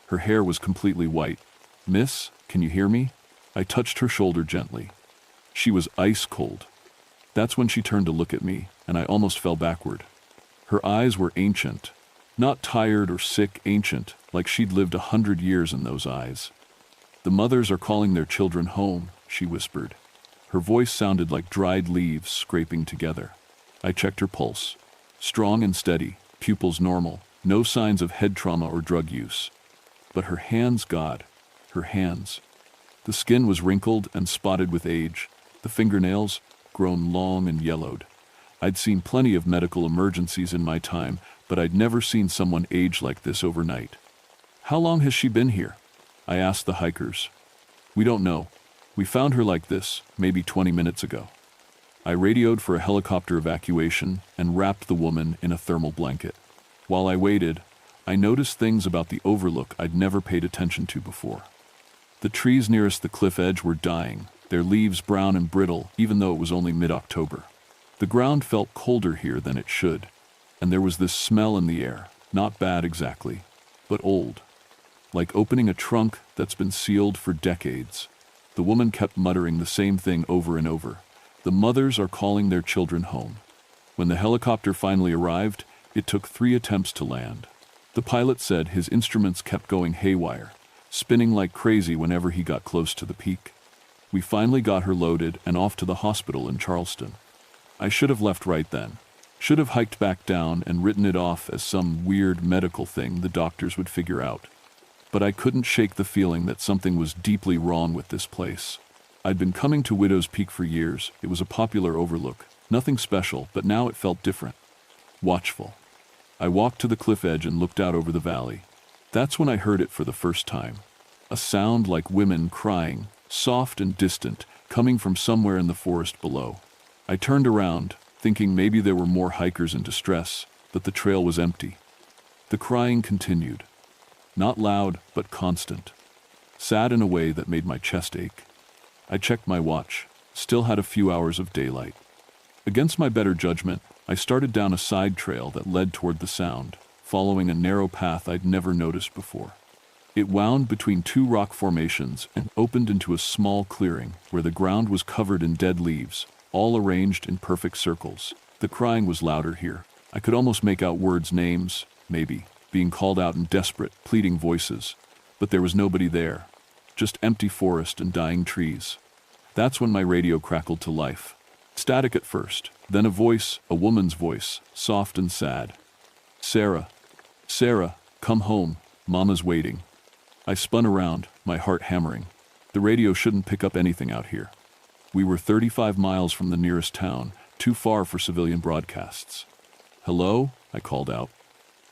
Her hair was completely white. Miss, can you hear me? I touched her shoulder gently. She was ice cold. That's when she turned to look at me, and I almost fell backward. Her eyes were ancient. Not tired or sick, ancient, like she'd lived 100 years in those eyes. The mothers are calling their children home, she whispered. Her voice sounded like dried leaves scraping together. I checked her pulse. Strong and steady, pupils normal, no signs of head trauma or drug use. But her hands, God, her hands. The skin was wrinkled and spotted with age, the fingernails grown long and yellowed. I'd seen plenty of medical emergencies in my time, but I'd never seen someone age like this overnight. How long has she been here? I asked the hikers. We don't know. We found her like this, maybe 20 minutes ago. I radioed for a helicopter evacuation and wrapped the woman in a thermal blanket. While I waited, I noticed things about the overlook I'd never paid attention to before. The trees nearest the cliff edge were dying, their leaves brown and brittle, even though it was only mid-October. The ground felt colder here than it should, and there was this smell in the air, not bad exactly, but old. Like opening a trunk that's been sealed for decades. The woman kept muttering the same thing over and over. The mothers are calling their children home. When the helicopter finally arrived, it took 3 attempts to land. The pilot said his instruments kept going haywire, spinning like crazy whenever he got close to the peak. We finally got her loaded and off to the hospital in Charleston. I should have left right then. Should have hiked back down and written it off as some weird medical thing the doctors would figure out. But I couldn't shake the feeling that something was deeply wrong with this place. I'd been coming to Widow's Peak for years. It was a popular overlook. Nothing special, but now it felt different. Watchful. I walked to the cliff edge and looked out over the valley. That's when I heard it for the first time. A sound like women crying, soft and distant, coming from somewhere in the forest below. I turned around, thinking maybe there were more hikers in distress, but the trail was empty. The crying continued. Not loud, but constant. Sad in a way that made my chest ache. I checked my watch. Still had a few hours of daylight. Against my better judgment, I started down a side trail that led toward the sound, following a narrow path I'd never noticed before. It wound between 2 rock formations and opened into a small clearing where the ground was covered in dead leaves, all arranged in perfect circles. The crying was louder here. I could almost make out words, names, maybe, being called out in desperate, pleading voices. But there was nobody there. Just empty forest and dying trees. That's when my radio crackled to life. Static at first, then a voice, a woman's voice, soft and sad. Sarah, Sarah, come home, Mama's waiting. I spun around, my heart hammering. The radio shouldn't pick up anything out here. We were 35 miles from the nearest town, too far for civilian broadcasts. Hello? I called out.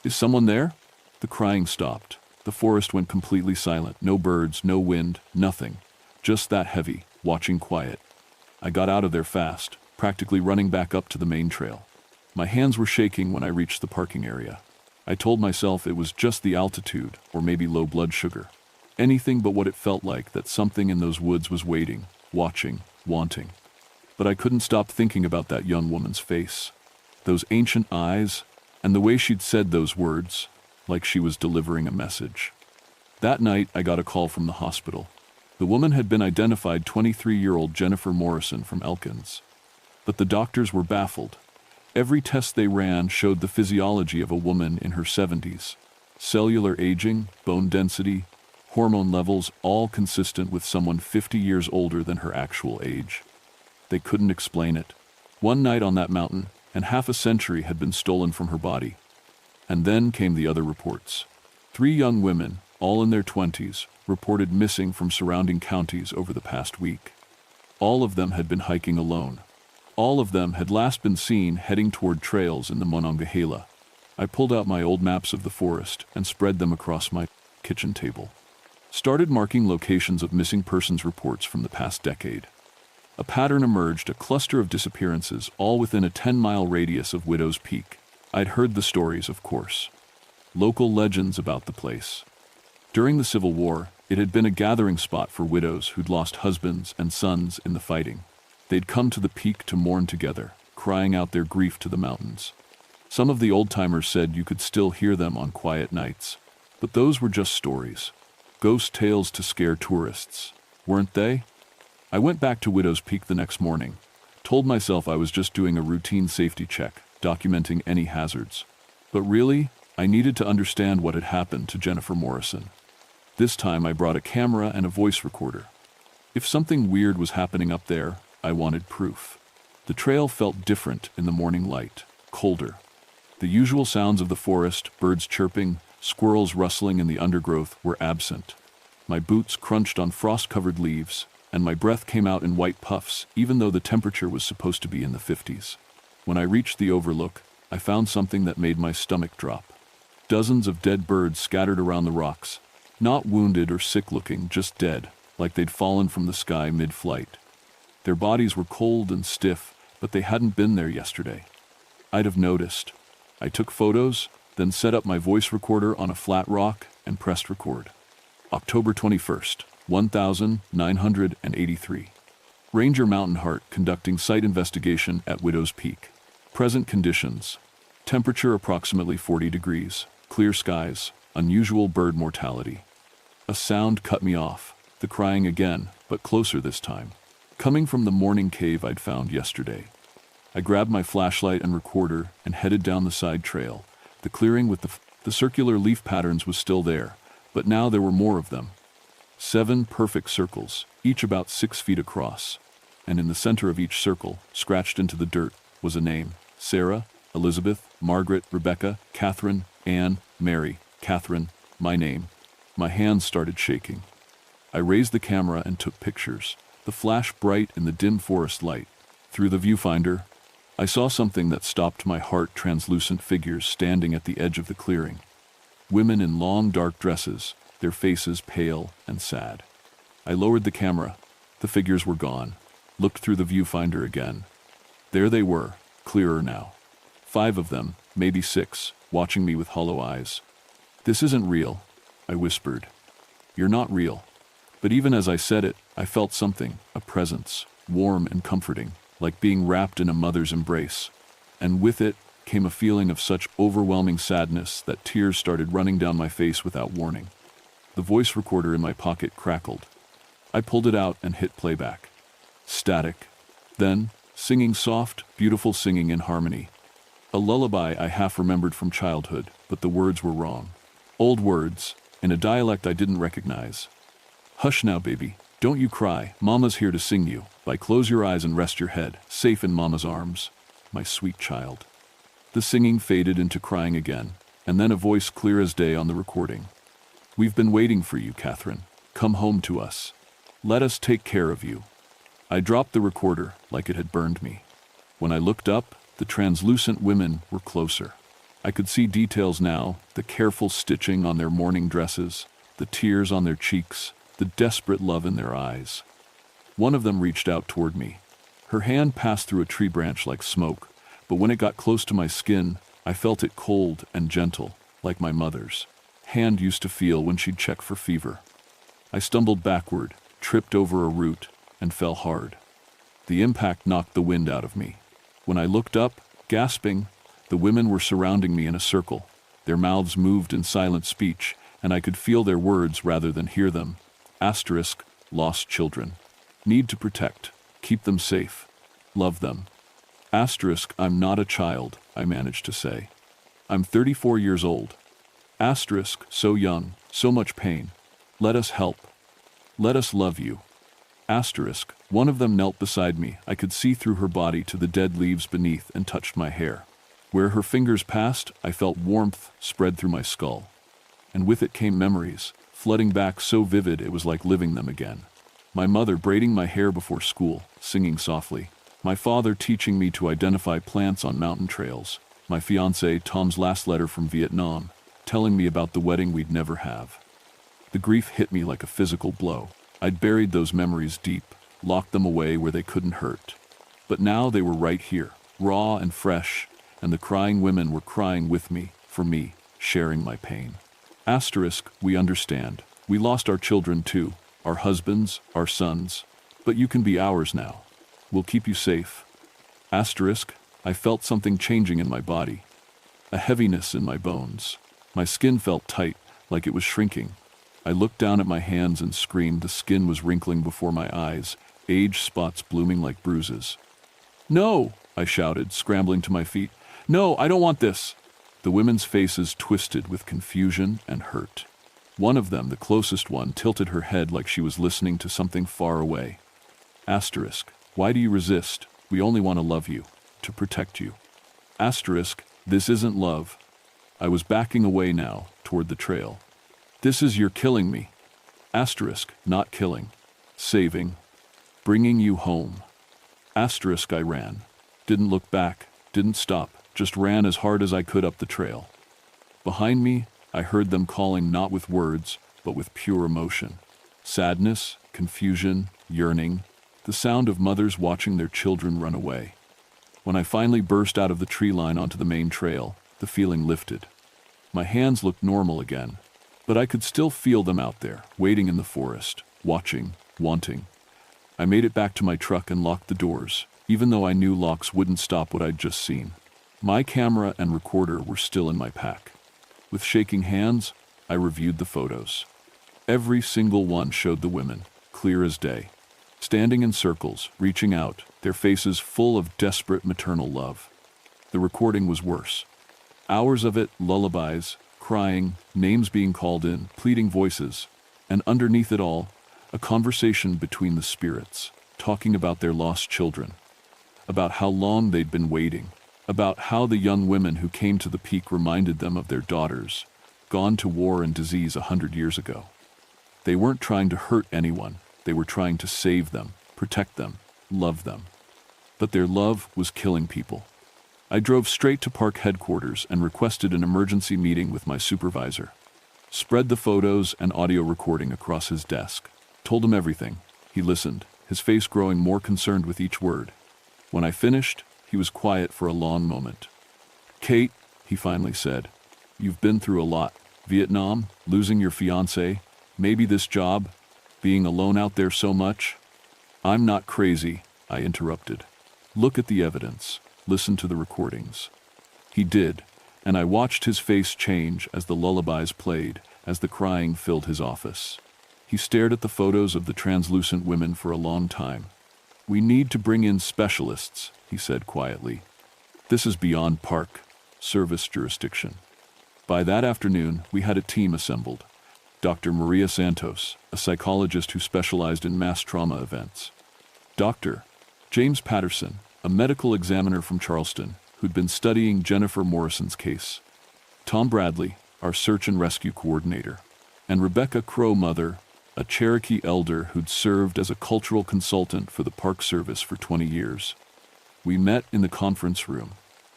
Is someone there? The crying stopped. The forest went completely silent. No birds, no wind, nothing. Just that heavy, watching quiet. I got out of there fast, practically running back up to the main trail. My hands were shaking when I reached the parking area. I told myself it was just the altitude, or maybe low blood sugar. Anything but what it felt like, that something in those woods was waiting, watching, wanting. But I couldn't stop thinking about that young woman's face. Those ancient eyes, and the way she'd said those words, like she was delivering a message. That night, I got a call from the hospital. The woman had been identified 23-year-old Jennifer Morrison from Elkins. But the doctors were baffled. Every test they ran showed the physiology of a woman in her 70s. Cellular aging, bone density, hormone levels, all consistent with someone 50 years older than her actual age. They couldn't explain it. One night on that mountain, and half a century had been stolen from her body. And then came the other reports. 3 young women, all in their 20s, reported missing from surrounding counties over the past week. All of them had been hiking alone. All of them had last been seen heading toward trails in the Monongahela. I pulled out my old maps of the forest and spread them across my kitchen table. Started marking locations of missing persons reports from the past decade. A pattern emerged, a cluster of disappearances, all within a 10-mile radius of Widow's Peak. I'd heard the stories, of course. Local legends about the place. During the Civil War, It had been a gathering spot for widows who'd lost husbands and sons in the fighting. They'd come to the peak to mourn together, crying out their grief to the mountains. Some of the old-timers said you could still hear them on quiet nights. But those were just stories. Ghost tales to scare tourists, weren't they? I went back to Widow's Peak the next morning, told myself I was just doing a routine safety check, documenting any hazards. But really, I needed to understand what had happened to Jennifer Morrison. This time I brought a camera and a voice recorder. If something weird was happening up there, I wanted proof. The trail felt different in the morning light, colder. The usual sounds of the forest, birds chirping, squirrels rustling in the undergrowth, were absent. My boots crunched on frost-covered leaves, and my breath came out in white puffs, even though the temperature was supposed to be in the 50s. When I reached the overlook, I found something that made my stomach drop. Dozens of dead birds scattered around the rocks, not wounded or sick-looking, just dead, like they'd fallen from the sky mid-flight. Their bodies were cold and stiff, but they hadn't been there yesterday. I'd have noticed. I took photos, then set up my voice recorder on a flat rock and pressed record. October 21st, 1983. Ranger Mountain Heart conducting site investigation at Widow's Peak. Present conditions. Temperature approximately 40 degrees. Clear skies. Unusual bird mortality. A sound cut me off. The crying again, but closer this time. Coming from the morning cave I'd found yesterday. I grabbed my flashlight and recorder and headed down the side trail. The clearing with the circular leaf patterns was still there, but now there were more of them. 7 perfect circles, each about 6 feet across. And in the center of each circle, scratched into the dirt, was a name. Sarah, Elizabeth, Margaret, Rebecca, Catherine, Anne, Mary, Catherine, my name. My hands started shaking. I raised the camera and took pictures, the flash bright in the dim forest light. Through the viewfinder, I saw something that stopped my heart. Translucent figures standing at the edge of the clearing. Women in long dark dresses, their faces pale and sad. I lowered the camera. The figures were gone. Looked through the viewfinder again. There they were, clearer now. 5 of them, maybe 6, watching me with hollow eyes. "This isn't real," I whispered. "You're not real." But even as I said it, I felt something, a presence, warm and comforting, like being wrapped in a mother's embrace. And with it came a feeling of such overwhelming sadness that tears started running down my face without warning. The voice recorder in my pocket crackled. I pulled it out and hit playback. Static. Then, singing soft, beautiful singing in harmony. A lullaby I half remembered from childhood, but the words were wrong. Old words, in a dialect I didn't recognize. "Hush now, baby. Don't you cry. Mama's here to sing you. Close your eyes and rest your head, safe in Mama's arms. My sweet child." The singing faded into crying again, and then a voice clear as day on the recording. "We've been waiting for you, Catherine. Come home to us. Let us take care of you." I dropped the recorder like it had burned me. When I looked up, the translucent women were closer. I could see details now, the careful stitching on their mourning dresses, the tears on their cheeks, the desperate love in their eyes. One of them reached out toward me. Her hand passed through a tree branch like smoke, but when it got close to my skin, I felt it cold and gentle, like my mother's hand used to feel when she'd check for fever. I stumbled backward, tripped over a root, and fell hard. The impact knocked the wind out of me. When I looked up, gasping, the women were surrounding me in a circle. Their mouths moved in silent speech, and I could feel their words rather than hear them. Asterisk, lost children. Need to protect. Keep them safe. Love them. Asterisk, I'm not a child, I managed to say. I'm 34 years old. Asterisk, so young, so much pain. Let us help. Let us love you. Asterisk, one of them knelt beside me. I could see through her body to the dead leaves beneath and touched my hair. Where her fingers passed, I felt warmth spread through my skull. And with it came memories, flooding back so vivid it was like living them again. My mother braiding my hair before school, singing softly. My father teaching me to identify plants on mountain trails. My fiancé Tom's last letter from Vietnam, telling me about the wedding we'd never have. The grief hit me like a physical blow. I'd buried those memories deep, locked them away where they couldn't hurt. But now they were right here, raw and fresh, and the crying women were crying with me, for me, sharing my pain. Asterisk, we understand. We lost our children too, our husbands, our sons. But you can be ours now. We'll keep you safe. Asterisk, I felt something changing in my body. A heaviness in my bones. My skin felt tight, like it was shrinking. I looked down at my hands and screamed. The skin was wrinkling before my eyes, age spots blooming like bruises. No, I shouted, scrambling to my feet. No, I don't want this. The women's faces twisted with confusion and hurt. One of them, the closest one, tilted her head like she was listening to something far away. Asterisk, why do you resist? We only want to love you, to protect you. Asterisk, this isn't love. I was backing away now, toward the trail. This is you're killing me. Asterisk, not killing. Saving. Bringing you home. Asterisk, I ran. Didn't look back, didn't stop, just ran as hard as I could up the trail. Behind me, I heard them calling not with words, but with pure emotion. Sadness, confusion, yearning, the sound of mothers watching their children run away. When I finally burst out of the tree line onto the main trail, the feeling lifted. My hands looked normal again, but I could still feel them out there, waiting in the forest, watching, wanting. I made it back to my truck and locked the doors, even though I knew locks wouldn't stop what I'd just seen. My camera and recorder were still in my pack. With shaking hands, I reviewed the photos. Every single one showed the women, clear as day, standing in circles, reaching out, their faces full of desperate maternal love. The recording was worse. Hours of it, lullabies, crying, names being called in, pleading voices, and underneath it all, a conversation between the spirits, talking about their lost children, about how long they'd been waiting, about how the young women who came to the peak reminded them of their daughters, gone to war and disease 100 years ago. They weren't trying to hurt anyone, they were trying to save them, protect them, love them. But their love was killing people. I drove straight to park headquarters and requested an emergency meeting with my supervisor. Spread the photos and audio recording across his desk. Told him everything. He listened, his face growing more concerned with each word. When I finished, he was quiet for a long moment. Kate, he finally said, you've been through a lot. Vietnam, losing your fiancé, maybe this job, being alone out there so much. I'm not crazy, I interrupted. Look at the evidence. Listen to the recordings. He did, and I watched his face change as the lullabies played, as the crying filled his office. He stared at the photos of the translucent women for a long time. We need to bring in specialists, he said quietly. This is beyond park, service jurisdiction. By that afternoon, we had a team assembled. Dr. Maria Santos, a psychologist who specialized in mass trauma events. Dr. James Patterson, a medical examiner from Charleston, who'd been studying Jennifer Morrison's case. Tom Bradley, our search and rescue coordinator. And Rebecca Crow Mother, a Cherokee elder who'd served as a cultural consultant for the Park Service for 20 years. We met in the conference room.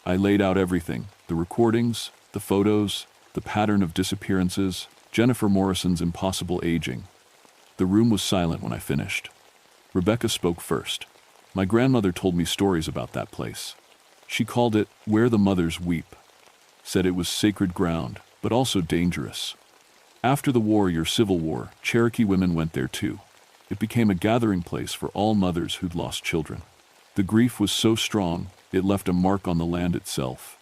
I laid out everything, the recordings, the photos, the pattern of disappearances, Jennifer Morrison's impossible aging. The room was silent when I finished. Rebecca spoke first. My grandmother told me stories about that place. She called it where the mothers weep. Said it was sacred ground, but also dangerous. After the war, your Civil War, Cherokee women went there too. It became a gathering place for all mothers who'd lost children. The grief was so strong, it left a mark on the land itself.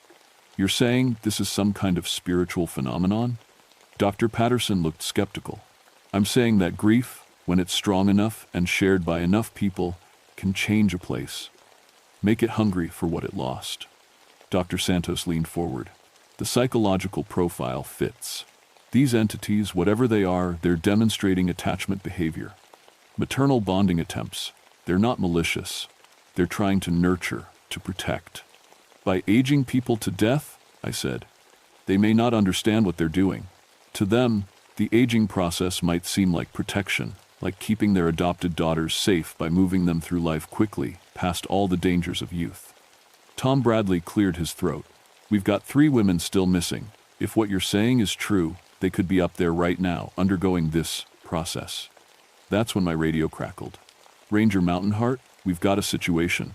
You're saying this is some kind of spiritual phenomenon? Dr. Patterson looked skeptical. I'm saying that grief, when it's strong enough and shared by enough people, can change a place. Make it hungry for what it lost. Dr. Santos leaned forward. The psychological profile fits. These entities, whatever they are, they're demonstrating attachment behavior. Maternal bonding attempts. They're not malicious. They're trying to nurture, to protect. By aging people to death, I said, they may not understand what they're doing. To them, the aging process might seem like protection, like keeping their adopted daughters safe by moving them through life quickly, past all the dangers of youth. Tom Bradley cleared his throat. We've got 3 women still missing. If what you're saying is true, they could be up there right now, undergoing this process. That's when my radio crackled. Ranger Mountain Heart, we've got a situation.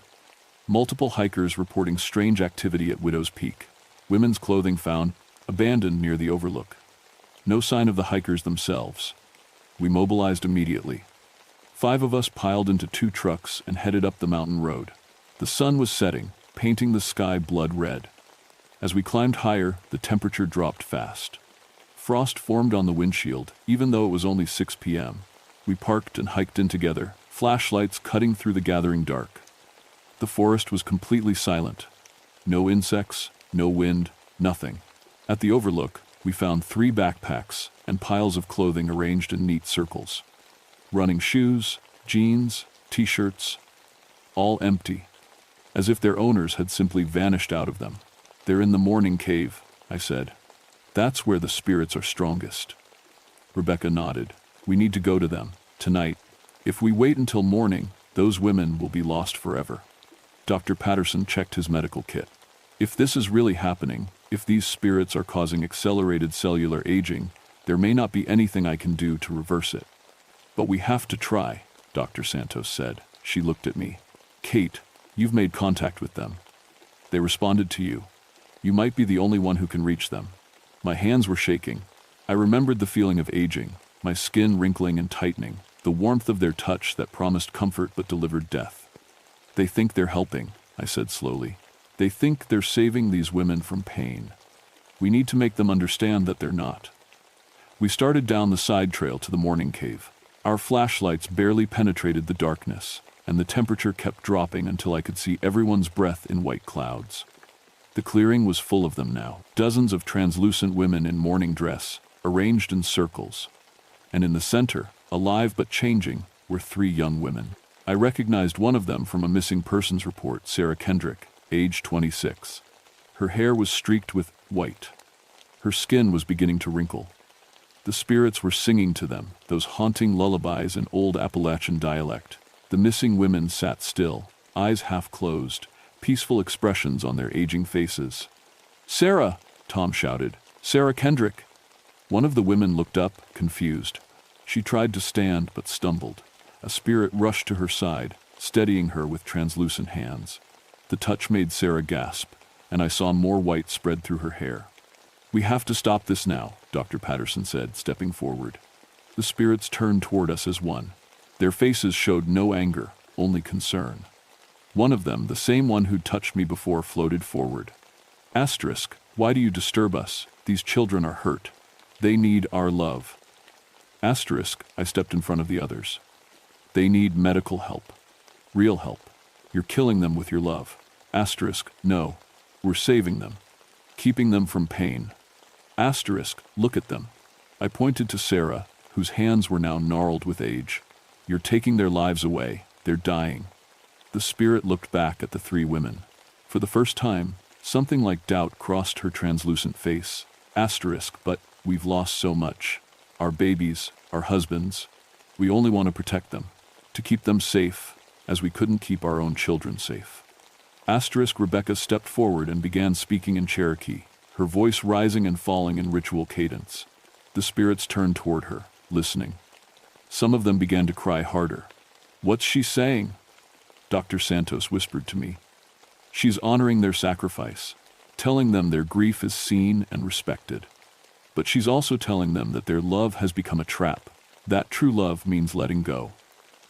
Multiple hikers reporting strange activity at Widow's Peak. Women's clothing found, abandoned near the overlook. No sign of the hikers themselves. We mobilized immediately. 5 of us piled into 2 trucks and headed up the mountain road. The sun was setting, painting the sky blood red. As we climbed higher, the temperature dropped fast. Frost formed on the windshield, even though it was only 6 p.m. We parked and hiked in together, flashlights cutting through the gathering dark. The forest was completely silent. No insects, no wind, nothing. At the overlook, we found 3 backpacks and piles of clothing arranged in neat circles. Running shoes, jeans, t-shirts, all empty, as if their owners had simply vanished out of them. "They're in the morning cave," I said. "That's where the spirits are strongest." Rebecca nodded. "We need to go to them, tonight. If we wait until morning, those women will be lost forever." Dr. Patterson checked his medical kit. "If this is really happening, if these spirits are causing accelerated cellular aging, there may not be anything I can do to reverse it. But we have to try," Dr. Santos said. She looked at me. "Kate, you've made contact with them. They responded to you. You might be the only one who can reach them." My hands were shaking. I remembered the feeling of aging, my skin wrinkling and tightening, the warmth of their touch that promised comfort but delivered death. "They think they're helping," I said slowly. "They think they're saving these women from pain. We need to make them understand that they're not." We started down the side trail to the morning cave. Our flashlights barely penetrated the darkness, and the temperature kept dropping until I could see everyone's breath in white clouds. The clearing was full of them now, dozens of translucent women in morning dress, arranged in circles. And in the center, alive but changing, were 3 young women. I recognized one of them from a missing persons report, Sarah Kendrick, age 26. Her hair was streaked with white. Her skin was beginning to wrinkle. The spirits were singing to them, those haunting lullabies in old Appalachian dialect. The missing women sat still, eyes half closed, peaceful expressions on their aging faces. "Sarah!" Tom shouted. "Sarah Kendrick!" One of the women looked up, confused. She tried to stand but stumbled. A spirit rushed to her side, steadying her with translucent hands. The touch made Sarah gasp, and I saw more white spread through her hair. "We have to stop this now," Dr. Patterson said, stepping forward. The spirits turned toward us as one. Their faces showed no anger, only concern. One of them, the same one who'd touched me before, floated forward. "Asterisk, why do you disturb us? These children are hurt. They need our love." Asterisk, I stepped in front of the others. "They need medical help. Real help. You're killing them with your love." Asterisk, "No. We're saving them. Keeping them from pain." Asterisk, "Look at them." I pointed to Sarah, whose hands were now gnarled with age. "You're taking their lives away. They're dying." The spirit looked back at the 3 women. For the first time, something like doubt crossed her translucent face. Asterisk, "But we've lost so much. Our babies, our husbands. We only want to protect them, to keep them safe, as we couldn't keep our own children safe." Asterisk, Rebecca stepped forward and began speaking in Cherokee, her voice rising and falling in ritual cadence. The spirits turned toward her, listening. Some of them began to cry harder. "What's she saying?" Dr. Santos whispered to me. "She's honoring their sacrifice, telling them their grief is seen and respected. But she's also telling them that their love has become a trap, that true love means letting go."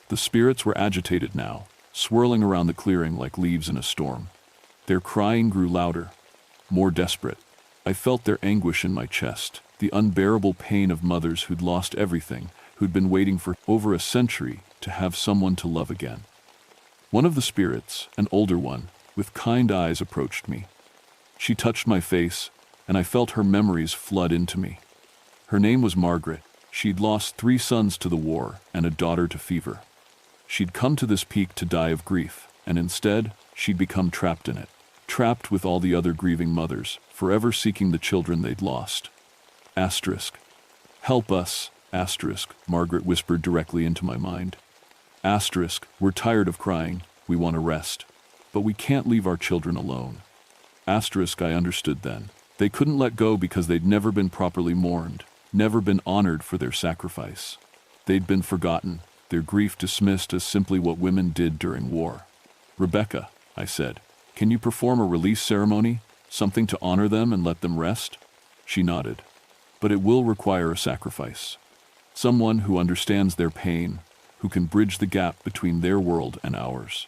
The spirits were agitated now, swirling around the clearing like leaves in a storm. Their crying grew louder, more desperate. I felt their anguish in my chest, the unbearable pain of mothers who'd lost everything, who'd been waiting for over a century to have someone to love again. One of the spirits, an older one, with kind eyes, approached me. She touched my face, and I felt her memories flood into me. Her name was Margaret. She'd lost 3 sons to the war and a daughter to fever. She'd come to this peak to die of grief, and instead, she'd become trapped in it, trapped with all the other grieving mothers, forever seeking the children they'd lost. Asterisk, "Help us," asterisk, Margaret whispered directly into my mind. Asterisk, "We're tired of crying, we want to rest. But we can't leave our children alone." Asterisk, I understood then. They couldn't let go because they'd never been properly mourned, never been honored for their sacrifice. They'd been forgotten, their grief dismissed as simply what women did during war. "Rebecca," I said, "can you perform a release ceremony, something to honor them and let them rest?" She nodded. "But it will require a sacrifice." Someone who understands their pain, who can bridge the gap between their world and ours.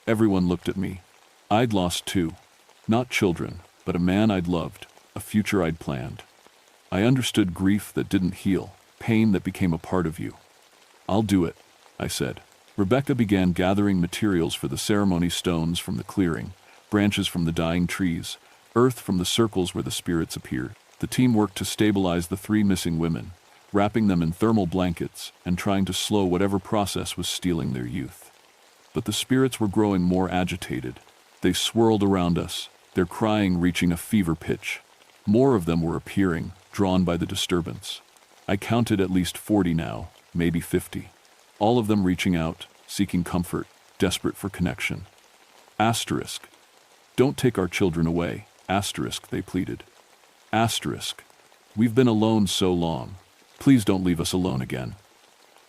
Everyone looked at me. I'd lost two. Not children, but a man I'd loved, a future I'd planned. I understood grief that didn't heal, pain that became a part of you. I'll do it, I said. Rebecca began gathering materials for the ceremony: stones from the clearing, branches from the dying trees, earth from the circles where the spirits appeared. The team worked to stabilize the three missing women, wrapping them in thermal blankets and trying to slow whatever process was stealing their youth. But the spirits were growing more agitated. They swirled around us, their crying reaching a fever pitch. More of them were appearing, drawn by the disturbance. I counted at least 40 now, maybe 50. All of them reaching out, seeking comfort, desperate for connection. Asterisk. Don't take our children away. Asterisk, they pleaded. Asterisk. We've been alone so long. Please don't leave us alone again.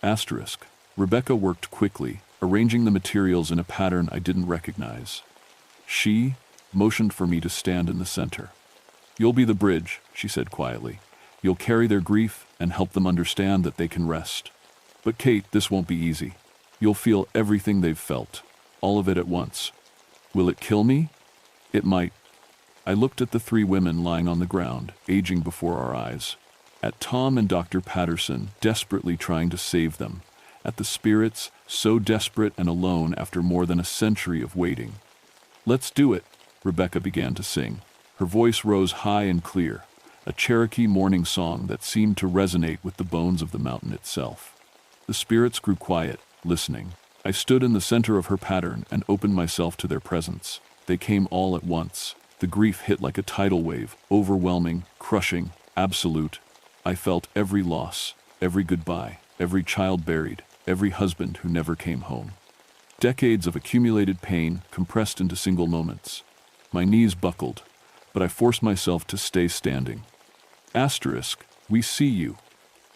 Asterisk. Rebecca worked quickly, arranging the materials in a pattern I didn't recognize. She motioned for me to stand in the center. You'll be the bridge, she said quietly. You'll carry their grief and help them understand that they can rest. But Kate, this won't be easy. You'll feel everything they've felt, all of it at once. Will it kill me? It might. I looked at the three women lying on the ground, aging before our eyes. At Tom and Dr. Patterson, desperately trying to save them. At the spirits, so desperate and alone after more than a century of waiting. Let's do it, Rebecca began to sing. Her voice rose high and clear, a Cherokee morning song that seemed to resonate with the bones of the mountain itself. The spirits grew quiet, listening. I stood in the center of her pattern and opened myself to their presence. They came all at once. The grief hit like a tidal wave, overwhelming, crushing, absolute. I felt every loss, every goodbye, every child buried, every husband who never came home. Decades of accumulated pain compressed into single moments. My knees buckled, but I forced myself to stay standing. Asterisk, we see you.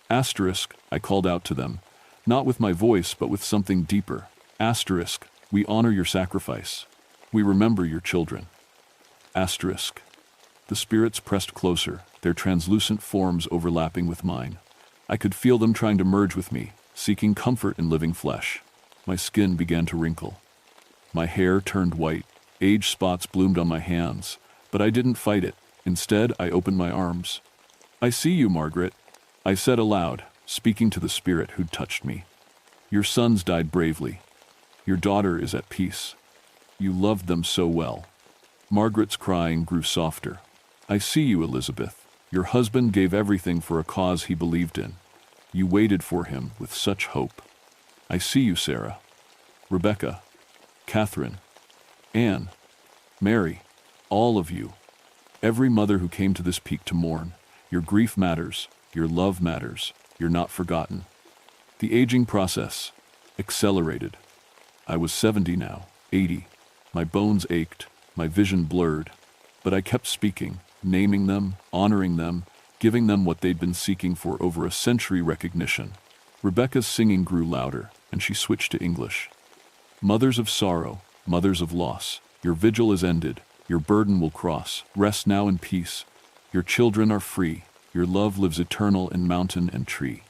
Asterisk, I called out to them, not with my voice but with something deeper. Asterisk, we honor your sacrifice. We remember your children. Asterisk. The spirits pressed closer, their translucent forms overlapping with mine. I could feel them trying to merge with me, seeking comfort in living flesh. My skin began to wrinkle. My hair turned white. Age spots bloomed on my hands, but I didn't fight it. Instead, I opened my arms. I see you, Margaret, I said aloud, speaking to the spirit who'd touched me. Your sons died bravely. Your daughter is at peace. You loved them so well. Margaret's crying grew softer. I see you, Elizabeth. Your husband gave everything for a cause he believed in. You waited for him with such hope. I see you, Sarah. Rebecca. Catherine. Anne. Mary. All of you. Every mother who came to this peak to mourn. Your grief matters. Your love matters. You're not forgotten. The aging process accelerated. I was 70 now, 80. My bones ached, my vision blurred, but I kept speaking, naming them, honoring them, giving them what they'd been seeking for over a century: recognition. Rebecca's singing grew louder, and she switched to English. Mothers of sorrow, mothers of loss, your vigil is ended, your burden will cross, rest now in peace. Your children are free, your love lives eternal in mountain and tree.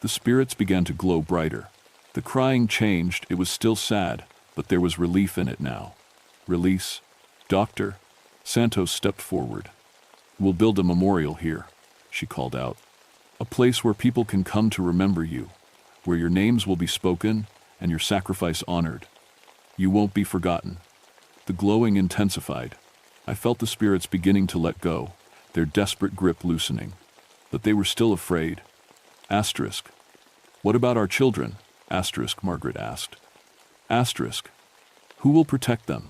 The spirits began to glow brighter. The crying changed, it was still sad, but there was relief in it now. Release. Doctor. Santos stepped forward. We'll build a memorial here, she called out. A place where people can come to remember you, where your names will be spoken and your sacrifice honored. You won't be forgotten. The glowing intensified. I felt the spirits beginning to let go, their desperate grip loosening. But they were still afraid. Asterisk. What about our children? Asterisk, Margaret asked. Asterisk. Who will protect them?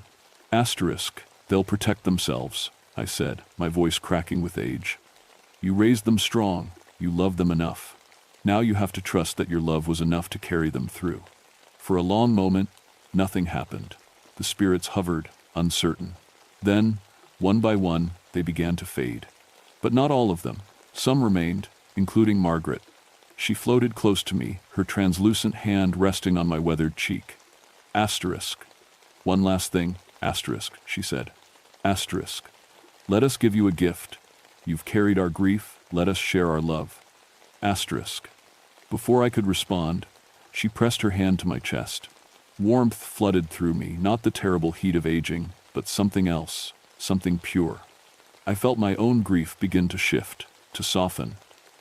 Asterisk. They'll protect themselves, I said, my voice cracking with age. You raised them strong. You loved them enough. Now you have to trust that your love was enough to carry them through. For a long moment, nothing happened. The spirits hovered, uncertain. Then, one by one, they began to fade. But not all of them. Some remained, including Margaret. She floated close to me, her translucent hand resting on my weathered cheek. Asterisk. One last thing, asterisk, she said. Asterisk. Let us give you a gift. You've carried our grief, let us share our love. Asterisk. Before I could respond, she pressed her hand to my chest. Warmth flooded through me, not the terrible heat of aging, but something else, something pure. I felt my own grief begin to shift, to soften.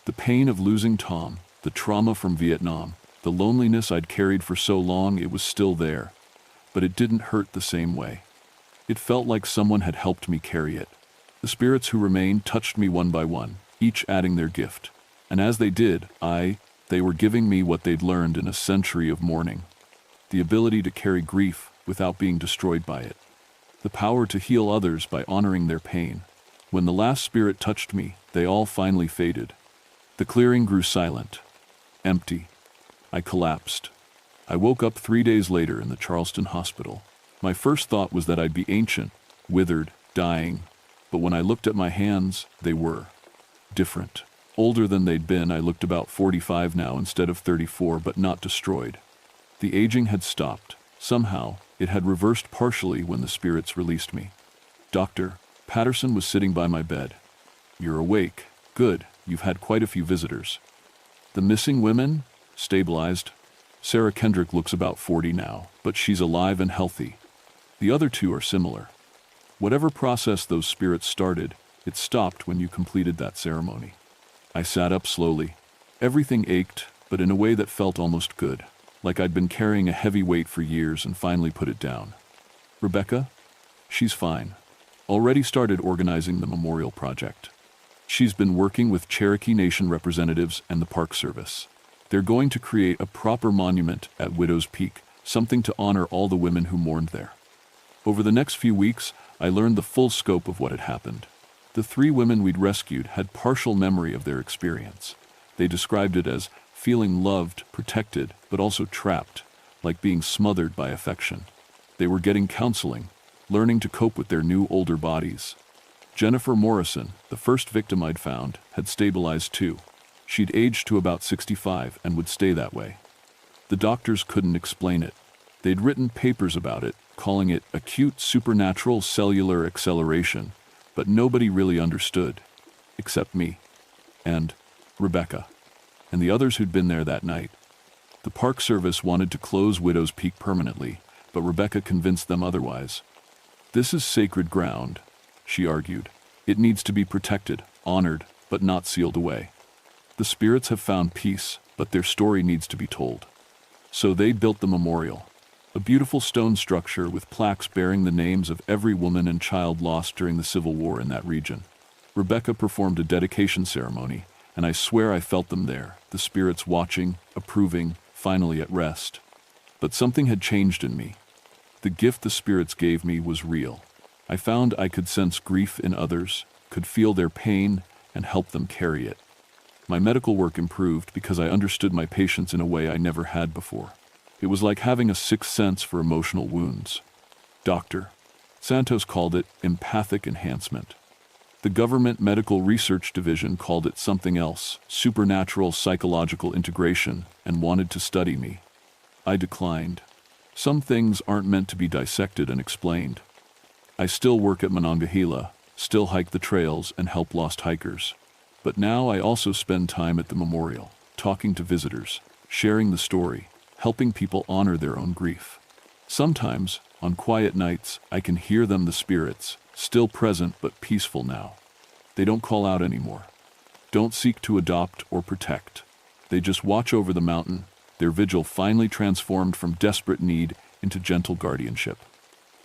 The pain of losing Tom, the trauma from Vietnam, the loneliness I'd carried for so long, it was still there, but it didn't hurt the same way. It felt like someone had helped me carry it. The spirits who remained touched me one by one, each adding their gift. And as they did, they were giving me what they'd learned in a century of mourning. The ability to carry grief without being destroyed by it. The power to heal others by honoring their pain. When the last spirit touched me, they all finally faded. The clearing grew silent, empty. I collapsed. I woke up 3 days later in the Charleston hospital. My first thought was that I'd be ancient, withered, dying, but when I looked at my hands, they were different. Older than they'd been. I looked about 45 now instead of 34, but not destroyed. The aging had stopped. Somehow, it had reversed partially when the spirits released me. Dr. Patterson was sitting by my bed. "You're awake. Good, you've had quite a few visitors." "The missing women?" "Stabilized. Sarah Kendrick looks about 40 now, but she's alive and healthy. The other two are similar. Whatever process those spirits started, it stopped when you completed that ceremony." I sat up slowly. Everything ached, but in a way that felt almost good, like I'd been carrying a heavy weight for years and finally put it down. "Rebecca?" "She's fine. Already started organizing the memorial project. She's been working with Cherokee Nation representatives and the Park Service. They're going to create a proper monument at Widow's Peak, something to honor all the women who mourned there." Over the next few weeks, I learned the full scope of what had happened. The 3 women we'd rescued had partial memory of their experience. They described it as feeling loved, protected, but also trapped, like being smothered by affection. They were getting counseling, learning to cope with their new older bodies. Jennifer Morrison, the first victim I'd found, had stabilized too. She'd aged to about 65 and would stay that way. The doctors couldn't explain it. They'd written papers about it, calling it acute supernatural cellular acceleration, but nobody really understood, except me, and Rebecca, and the others who'd been there that night. The Park Service wanted to close Widow's Peak permanently, but Rebecca convinced them otherwise. "This is sacred ground," she argued. "It needs to be protected, honored, but not sealed away. The spirits have found peace, but their story needs to be told." So they built the memorial. A beautiful stone structure with plaques bearing the names of every woman and child lost during the Civil War in that region. Rebecca performed a dedication ceremony, and I swear I felt them there, the spirits watching, approving, finally at rest. But something had changed in me. The gift the spirits gave me was real. I found I could sense grief in others, could feel their pain, and help them carry it. My medical work improved because I understood my patients in a way I never had before. It was like having a sixth sense for emotional wounds. Dr. Santos called it empathic enhancement. The Government Medical Research Division called it something else, supernatural psychological integration, and wanted to study me. I declined. Some things aren't meant to be dissected and explained. I still work at Monongahela, still hike the trails and help lost hikers. But now I also spend time at the memorial, talking to visitors, sharing the story, helping people honor their own grief. Sometimes, on quiet nights, I can hear them, the spirits, still present but peaceful now. They don't call out anymore. Don't seek to adopt or protect. They just watch over the mountain, their vigil finally transformed from desperate need into gentle guardianship.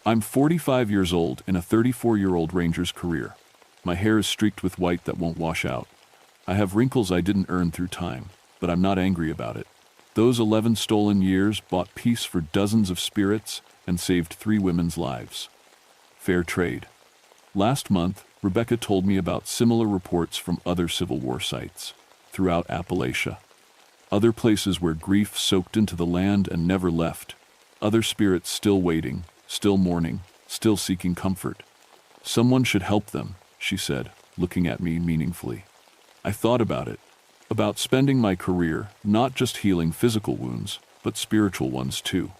I'm 45 years old in a 34-year-old ranger's career. My hair is streaked with white that won't wash out. I have wrinkles I didn't earn through time, but I'm not angry about it. Those 11 stolen years bought peace for dozens of spirits and saved 3 women's lives. Fair trade. Last month, Rebecca told me about similar reports from other Civil War sites throughout Appalachia. Other places where grief soaked into the land and never left. Other spirits still waiting, still mourning, still seeking comfort. Someone should help them, she said, looking at me meaningfully. I thought about it. About spending my career not just healing physical wounds, but spiritual ones too.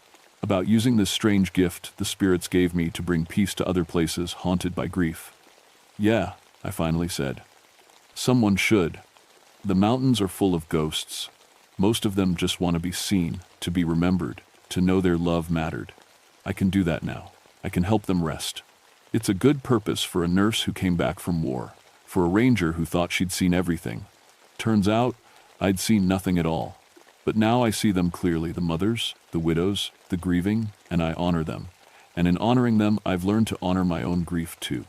About using this strange gift the spirits gave me to bring peace to other places haunted by grief. Yeah, I finally said. Someone should. The mountains are full of ghosts. Most of them just want to be seen, to be remembered, to know their love mattered. I can do that now. I can help them rest. It's a good purpose for a nurse who came back from war, for a ranger who thought she'd seen everything. Turns out, I'd seen nothing at all. But now I see them clearly, the mothers, the widows, the grieving, and I honor them. And in honoring them, I've learned to honor my own grief too.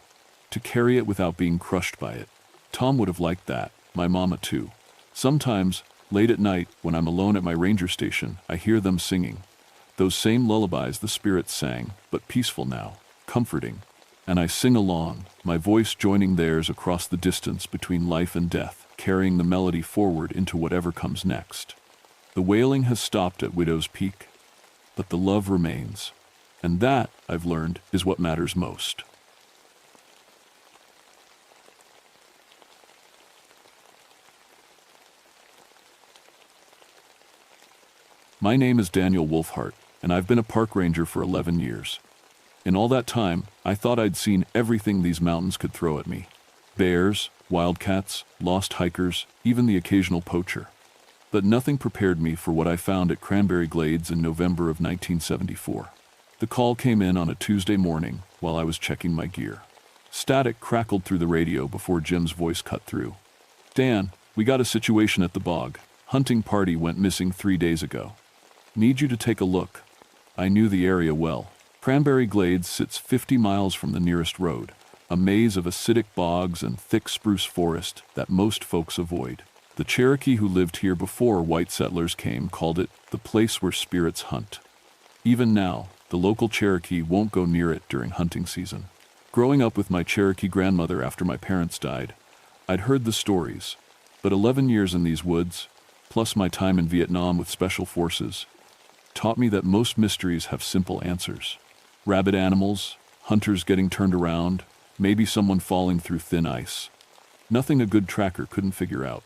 To carry it without being crushed by it. Tom would have liked that, my mama too. Sometimes, late at night, when I'm alone at my ranger station, I hear them singing. Those same lullabies the spirits sang, but peaceful now, comforting. And I sing along, my voice joining theirs across the distance between life and death, carrying the melody forward into whatever comes next. The wailing has stopped at Widow's Peak, but the love remains. And that, I've learned, is what matters most. My name is Daniel Wolfhart, and I've been a park ranger for 11 years. In all that time, I thought I'd seen everything these mountains could throw at me. Bears, wildcats, lost hikers, even the occasional poacher. But nothing prepared me for what I found at Cranberry Glades in November of 1974. The call came in on a Tuesday morning while I was checking my gear. Static crackled through the radio before Jim's voice cut through. "Dan, we got a situation at the bog. Hunting party went missing 3 days ago. Need you to take a look." I knew the area well. Cranberry Glades sits 50 miles from the nearest road, a maze of acidic bogs and thick spruce forest that most folks avoid. The Cherokee who lived here before white settlers came called it the place where spirits hunt. Even now, the local Cherokee won't go near it during hunting season. Growing up with my Cherokee grandmother after my parents died, I'd heard the stories, but 11 years in these woods, plus my time in Vietnam with special forces, taught me that most mysteries have simple answers. Rabid animals, hunters getting turned around, maybe someone falling through thin ice. Nothing a good tracker couldn't figure out.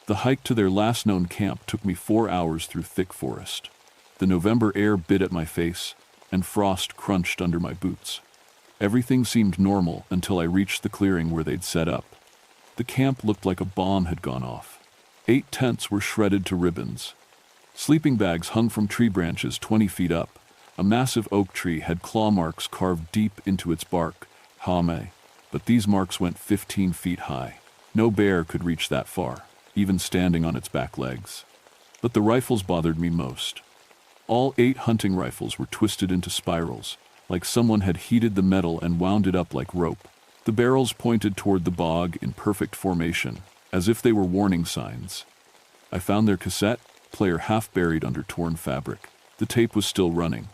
The hike to their last known camp took me 4 hours through thick forest. The November air bit at my face, and frost crunched under my boots. Everything seemed normal until I reached the clearing where they'd set up. The camp looked like a bomb had gone off. 8 tents were shredded to ribbons. Sleeping bags hung from tree branches 20 feet up. A massive oak tree had claw marks carved deep into its bark, hame, but these marks went 15 feet high. No bear could reach that far, even standing on its back legs. But the rifles bothered me most. All 8 hunting rifles were twisted into spirals, like someone had heated the metal and wound it up like rope. The barrels pointed toward the bog in perfect formation, as if they were warning signs. I found their cassette player half buried under torn fabric. The tape was still running.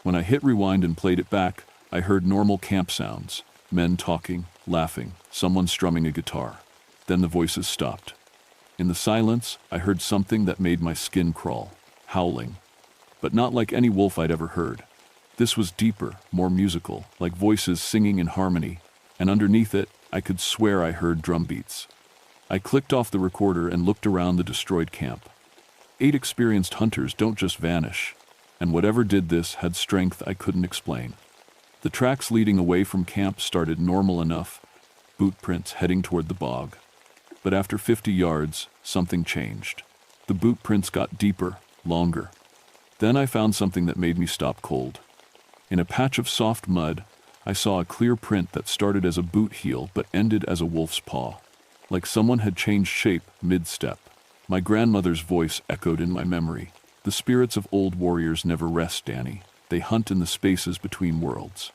When I hit rewind and played it back, I heard normal camp sounds. Men talking, laughing, someone strumming a guitar. Then the voices stopped. In the silence, I heard something that made my skin crawl. Howling. But not like any wolf I'd ever heard. This was deeper, more musical, like voices singing in harmony, and underneath it, I could swear I heard drum beats. I clicked off the recorder and looked around the destroyed camp. 8 experienced hunters don't just vanish, and whatever did this had strength I couldn't explain. The tracks leading away from camp started normal enough, boot prints heading toward the bog. But after 50 yards, something changed. The boot prints got deeper, longer. Then I found something that made me stop cold. In a patch of soft mud, I saw a clear print that started as a boot heel but ended as a wolf's paw. Like someone had changed shape mid-step. My grandmother's voice echoed in my memory. The spirits of old warriors never rest, Danny. They hunt in the spaces between worlds.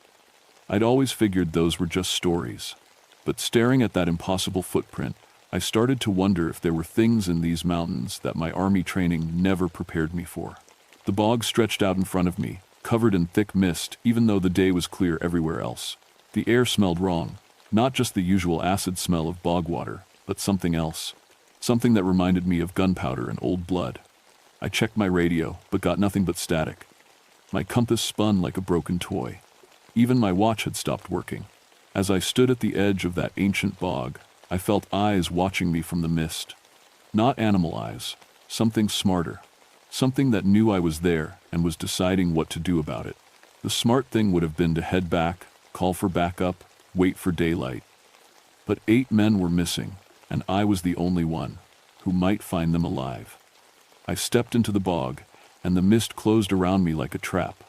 I'd always figured those were just stories. But staring at that impossible footprint, I started to wonder if there were things in these mountains that my army training never prepared me for. The bog stretched out in front of me, covered in thick mist, even though the day was clear everywhere else. The air smelled wrong. Not just the usual acid smell of bog water, but something else. Something that reminded me of gunpowder and old blood. I checked my radio, but got nothing but static. My compass spun like a broken toy. Even my watch had stopped working. As I stood at the edge of that ancient bog, I felt eyes watching me from the mist. Not animal eyes, something smarter. Something that knew I was there and was deciding what to do about it. The smart thing would have been to head back, call for backup, wait for daylight. But 8 men were missing, and I was the only one who might find them alive. I stepped into the bog, and the mist closed around me like a trap.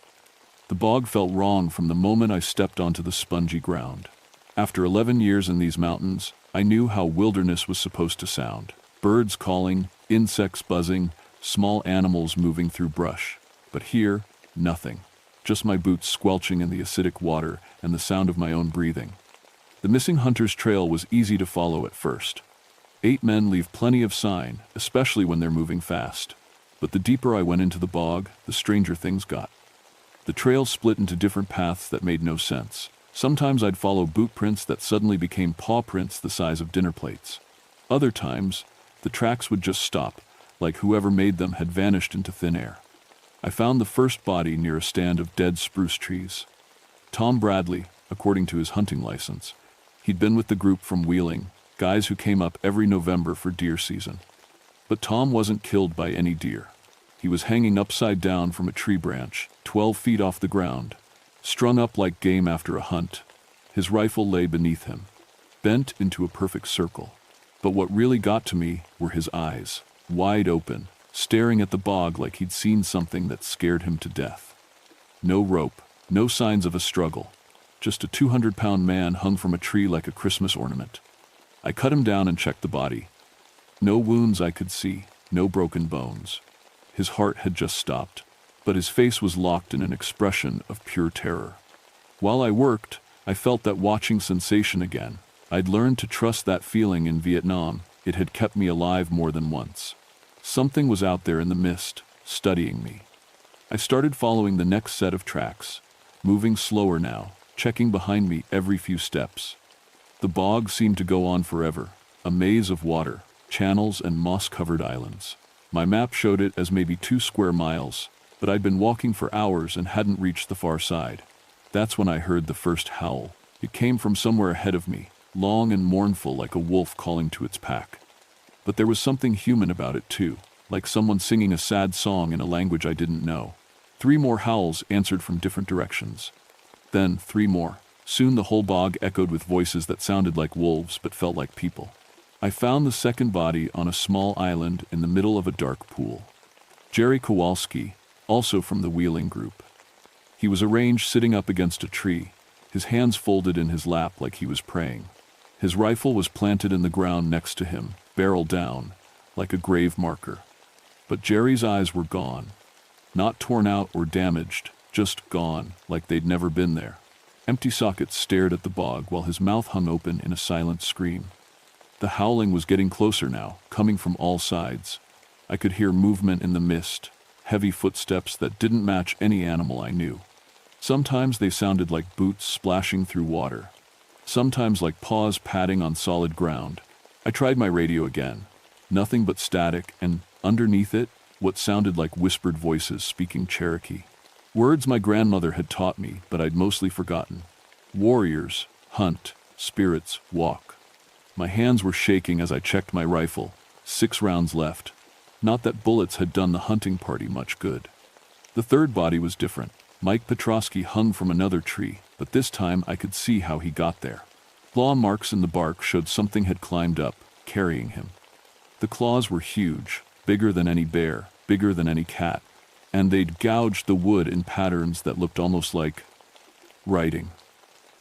The bog felt wrong from the moment I stepped onto the spongy ground. After 11 years in these mountains, I knew how wilderness was supposed to sound. Birds calling, insects buzzing, small animals moving through brush. But here, nothing. Just my boots squelching in the acidic water and the sound of my own breathing. The missing hunter's trail was easy to follow at first. 8 men leave plenty of sign, especially when they're moving fast. But the deeper I went into the bog, the stranger things got. The trail split into different paths that made no sense. Sometimes I'd follow boot prints that suddenly became paw prints the size of dinner plates. Other times, the tracks would just stop, like whoever made them had vanished into thin air. I found the first body near a stand of dead spruce trees. Tom Bradley, according to his hunting license. He'd been with the group from Wheeling, guys who came up every November for deer season. But Tom wasn't killed by any deer. He was hanging upside down from a tree branch, 12 feet off the ground, strung up like game after a hunt. His rifle lay beneath him, bent into a perfect circle. But what really got to me were his eyes, wide open, staring at the bog like he'd seen something that scared him to death. No rope, no signs of a struggle. Just a 200-pound man hung from a tree like a Christmas ornament. I cut him down and checked the body. No wounds I could see, no broken bones. His heart had just stopped, but his face was locked in an expression of pure terror. While I worked, I felt that watching sensation again. I'd learned to trust that feeling in Vietnam. It had kept me alive more than once. Something was out there in the mist, studying me. I started following the next set of tracks, moving slower now, checking behind me every few steps. The bog seemed to go on forever, a maze of water, channels and moss-covered islands. My map showed it as maybe 2 square miles, but I'd been walking for hours and hadn't reached the far side. That's when I heard the first howl. It came from somewhere ahead of me, long and mournful like a wolf calling to its pack. But there was something human about it too, like someone singing a sad song in a language I didn't know. 3 more howls answered from different directions. Then 3 more. Soon the whole bog echoed with voices that sounded like wolves but felt like people. I found the second body on a small island in the middle of a dark pool. Jerry Kowalski, also from the Wheeling group. He was arranged sitting up against a tree, his hands folded in his lap like he was praying. His rifle was planted in the ground next to him, barrel down, like a grave marker. But Jerry's eyes were gone. Not torn out or damaged, just gone, like they'd never been there. Empty sockets stared at the bog while his mouth hung open in a silent scream. The howling was getting closer now, coming from all sides. I could hear movement in the mist, heavy footsteps that didn't match any animal I knew. Sometimes they sounded like boots splashing through water. Sometimes like paws padding on solid ground. I tried my radio again. Nothing but static, and underneath it, what sounded like whispered voices speaking Cherokee. Words my grandmother had taught me, but I'd mostly forgotten. Warriors, hunt, spirits, walk. My hands were shaking as I checked my rifle. 6 rounds left. Not that bullets had done the hunting party much good. The third body was different. Mike Petrosky hung from another tree, but this time I could see how he got there. Claw marks in the bark showed something had climbed up, carrying him. The claws were huge, bigger than any bear, bigger than any cat, and they'd gouged the wood in patterns that looked almost like writing.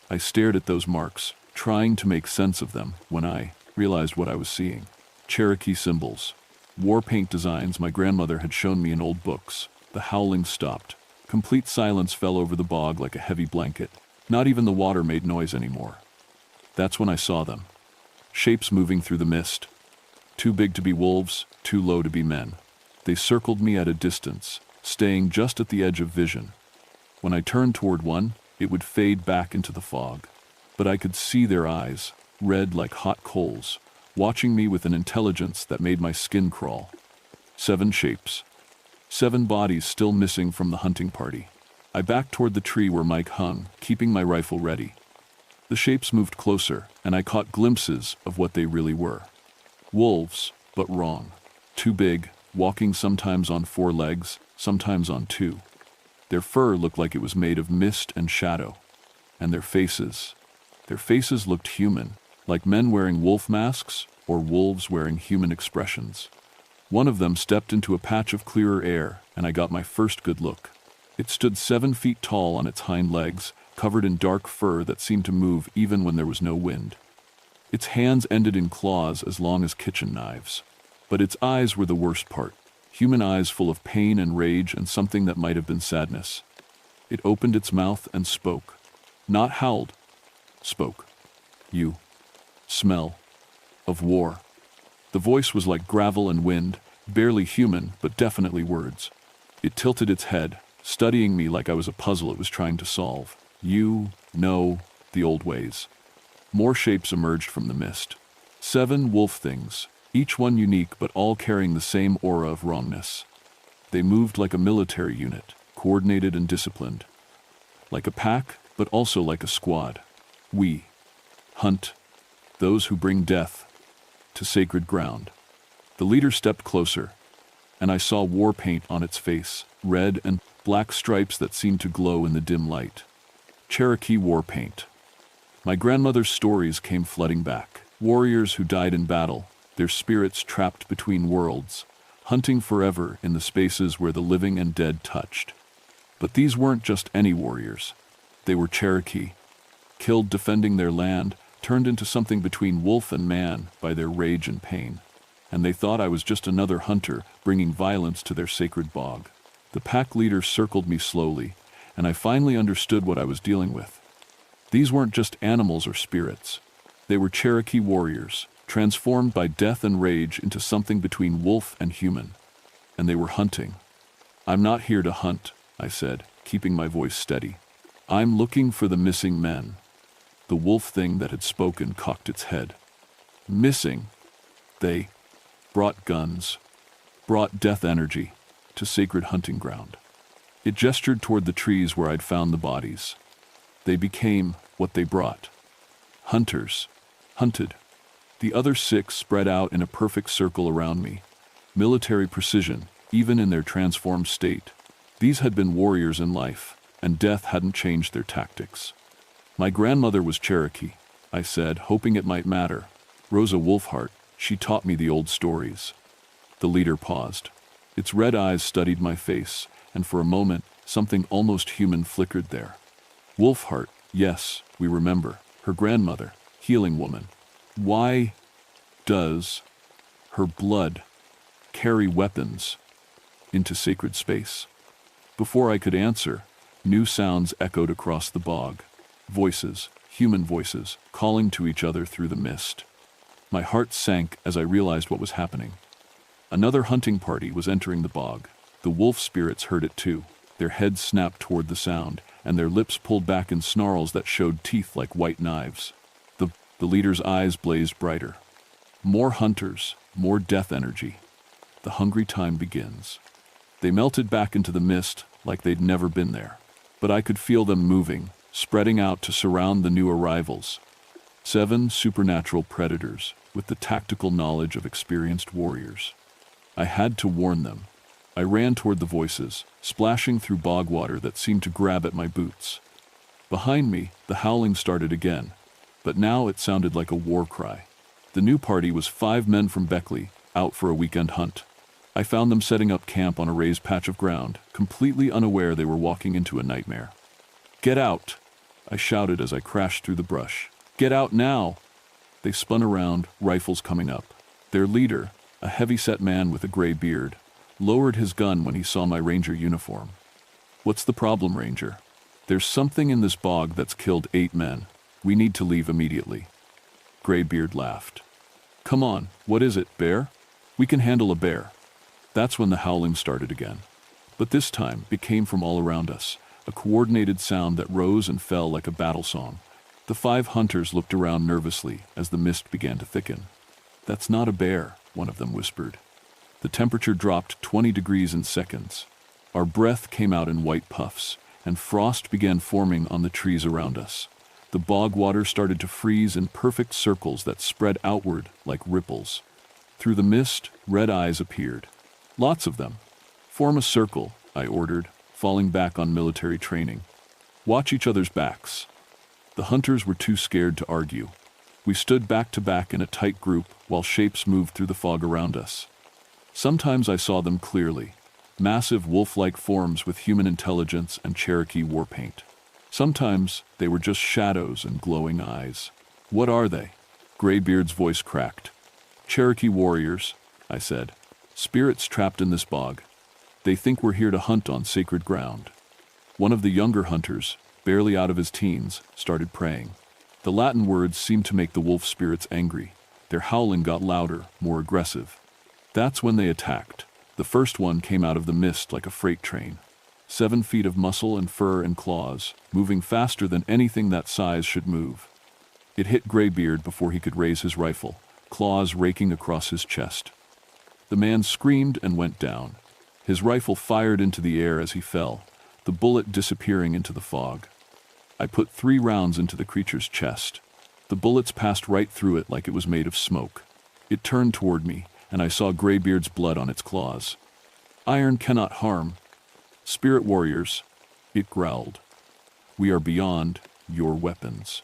I stared at those marks, trying to make sense of them, when I realized what I was seeing. Cherokee symbols. War paint designs my grandmother had shown me in old books. The howling stopped. Complete silence fell over the bog like a heavy blanket. Not even the water made noise anymore. That's when I saw them. Shapes moving through the mist. Too big to be wolves, too low to be men. They circled me at a distance, staying just at the edge of vision. When I turned toward one, it would fade back into the fog. But I could see their eyes, red like hot coals, watching me with an intelligence that made my skin crawl. 7 shapes. 7 bodies still missing from the hunting party. I backed toward the tree where Mike hung, keeping my rifle ready. The shapes moved closer, and I caught glimpses of what they really were. Wolves, but wrong. Too big, walking sometimes on 4 legs, sometimes on 2. Their fur looked like it was made of mist and shadow. And their faces looked human, like men wearing wolf masks or wolves wearing human expressions. One of them stepped into a patch of clearer air, and I got my first good look. It stood 7 feet tall on its hind legs, covered in dark fur that seemed to move even when there was no wind. Its hands ended in claws as long as kitchen knives. But its eyes were the worst part. Human eyes full of pain and rage and something that might have been sadness. It opened its mouth and spoke. Not howled. Spoke. You smell of war. The voice was like gravel and wind, barely human, but definitely words. It tilted its head, studying me like I was a puzzle it was trying to solve. You know the old ways. More shapes emerged from the mist. 7 wolf things, each one unique but all carrying the same aura of wrongness. They moved like a military unit, coordinated and disciplined. Like a pack, but also like a squad. We hunt those who bring death to sacred ground. The leader stepped closer, and I saw war paint on its face, red and black stripes that seemed to glow in the dim light. Cherokee war paint. My grandmother's stories came flooding back. Warriors who died in battle, their spirits trapped between worlds, hunting forever in the spaces where the living and dead touched. But these weren't just any warriors. They were Cherokee, killed defending their land, turned into something between wolf and man by their rage and pain. And they thought I was just another hunter bringing violence to their sacred bog. The pack leader circled me slowly, and I finally understood what I was dealing with. These weren't just animals or spirits. They were Cherokee warriors, transformed by death and rage into something between wolf and human. And they were hunting. I'm not here to hunt, I said, keeping my voice steady. I'm looking for the missing men. The wolf thing that had spoken cocked its head. Missing? They brought guns, brought death energy to sacred hunting ground. It gestured toward the trees where I'd found the bodies. They became what they brought. Hunters. Hunted. The other 6 spread out in a perfect circle around me. Military precision, even in their transformed state. These had been warriors in life, and death hadn't changed their tactics. My grandmother was Cherokee, I said, hoping it might matter. Rosa Wolfhart, she taught me the old stories. The leader paused. Its red eyes studied my face, and for a moment, something almost human flickered there. Wolfhart, yes, we remember. Her grandmother, healing woman. Why does her blood carry weapons into sacred space? Before I could answer, new sounds echoed across the bog. Voices, human voices, calling to each other through the mist. My heart sank as I realized what was happening. Another hunting party was entering the bog. The wolf spirits heard it too. Their heads snapped toward the sound, and their lips pulled back in snarls that showed teeth like white knives. The leader's eyes blazed brighter. More hunters, more death energy. The hungry time begins. They melted back into the mist like they'd never been there. But I could feel them moving, spreading out to surround the new arrivals. 7 supernatural predators with the tactical knowledge of experienced warriors. I had to warn them. I ran toward the voices, splashing through bog water that seemed to grab at my boots. Behind me, the howling started again, but now it sounded like a war cry. The new party was 5 men from Beckley, out for a weekend hunt. I found them setting up camp on a raised patch of ground, completely unaware they were walking into a nightmare. "Get out!" I shouted as I crashed through the brush. "Get out now!" They spun around, rifles coming up. Their leader, a heavy-set man with a gray beard, lowered his gun when he saw my ranger uniform. "What's the problem, Ranger?" "There's something in this bog that's killed 8 men. We need to leave immediately." Graybeard laughed. "Come on, what is it, bear? We can handle a bear." That's when the howling started again. But this time, it came from all around us, a coordinated sound that rose and fell like a battle song. The 5 hunters looked around nervously as the mist began to thicken. "That's not a bear," one of them whispered. The temperature dropped 20 degrees in seconds. Our breath came out in white puffs, and frost began forming on the trees around us. The bog water started to freeze in perfect circles that spread outward like ripples. Through the mist, red eyes appeared. Lots of them. "Form a circle," I ordered, falling back on military training. "Watch each other's backs." The hunters were too scared to argue. We stood back to back in a tight group while shapes moved through the fog around us. Sometimes I saw them clearly, massive wolf-like forms with human intelligence and Cherokee war paint. Sometimes they were just shadows and glowing eyes. What are they? Graybeard's voice cracked. Cherokee warriors, I said. Spirits trapped in this bog. They think we're here to hunt on sacred ground. One of the younger hunters, barely out of his teens, started praying. The Latin words seemed to make the wolf spirits angry. Their howling got louder, more aggressive. That's when they attacked. The first one came out of the mist like a freight train. 7 feet of muscle and fur and claws, moving faster than anything that size should move. It hit Graybeard before he could raise his rifle, claws raking across his chest. The man screamed and went down. His rifle fired into the air as he fell, the bullet disappearing into the fog. I put 3 rounds into the creature's chest. The bullets passed right through it like it was made of smoke. It turned toward me, and I saw Graybeard's blood on its claws. Iron cannot harm. Spirit warriors, it growled. We are beyond your weapons.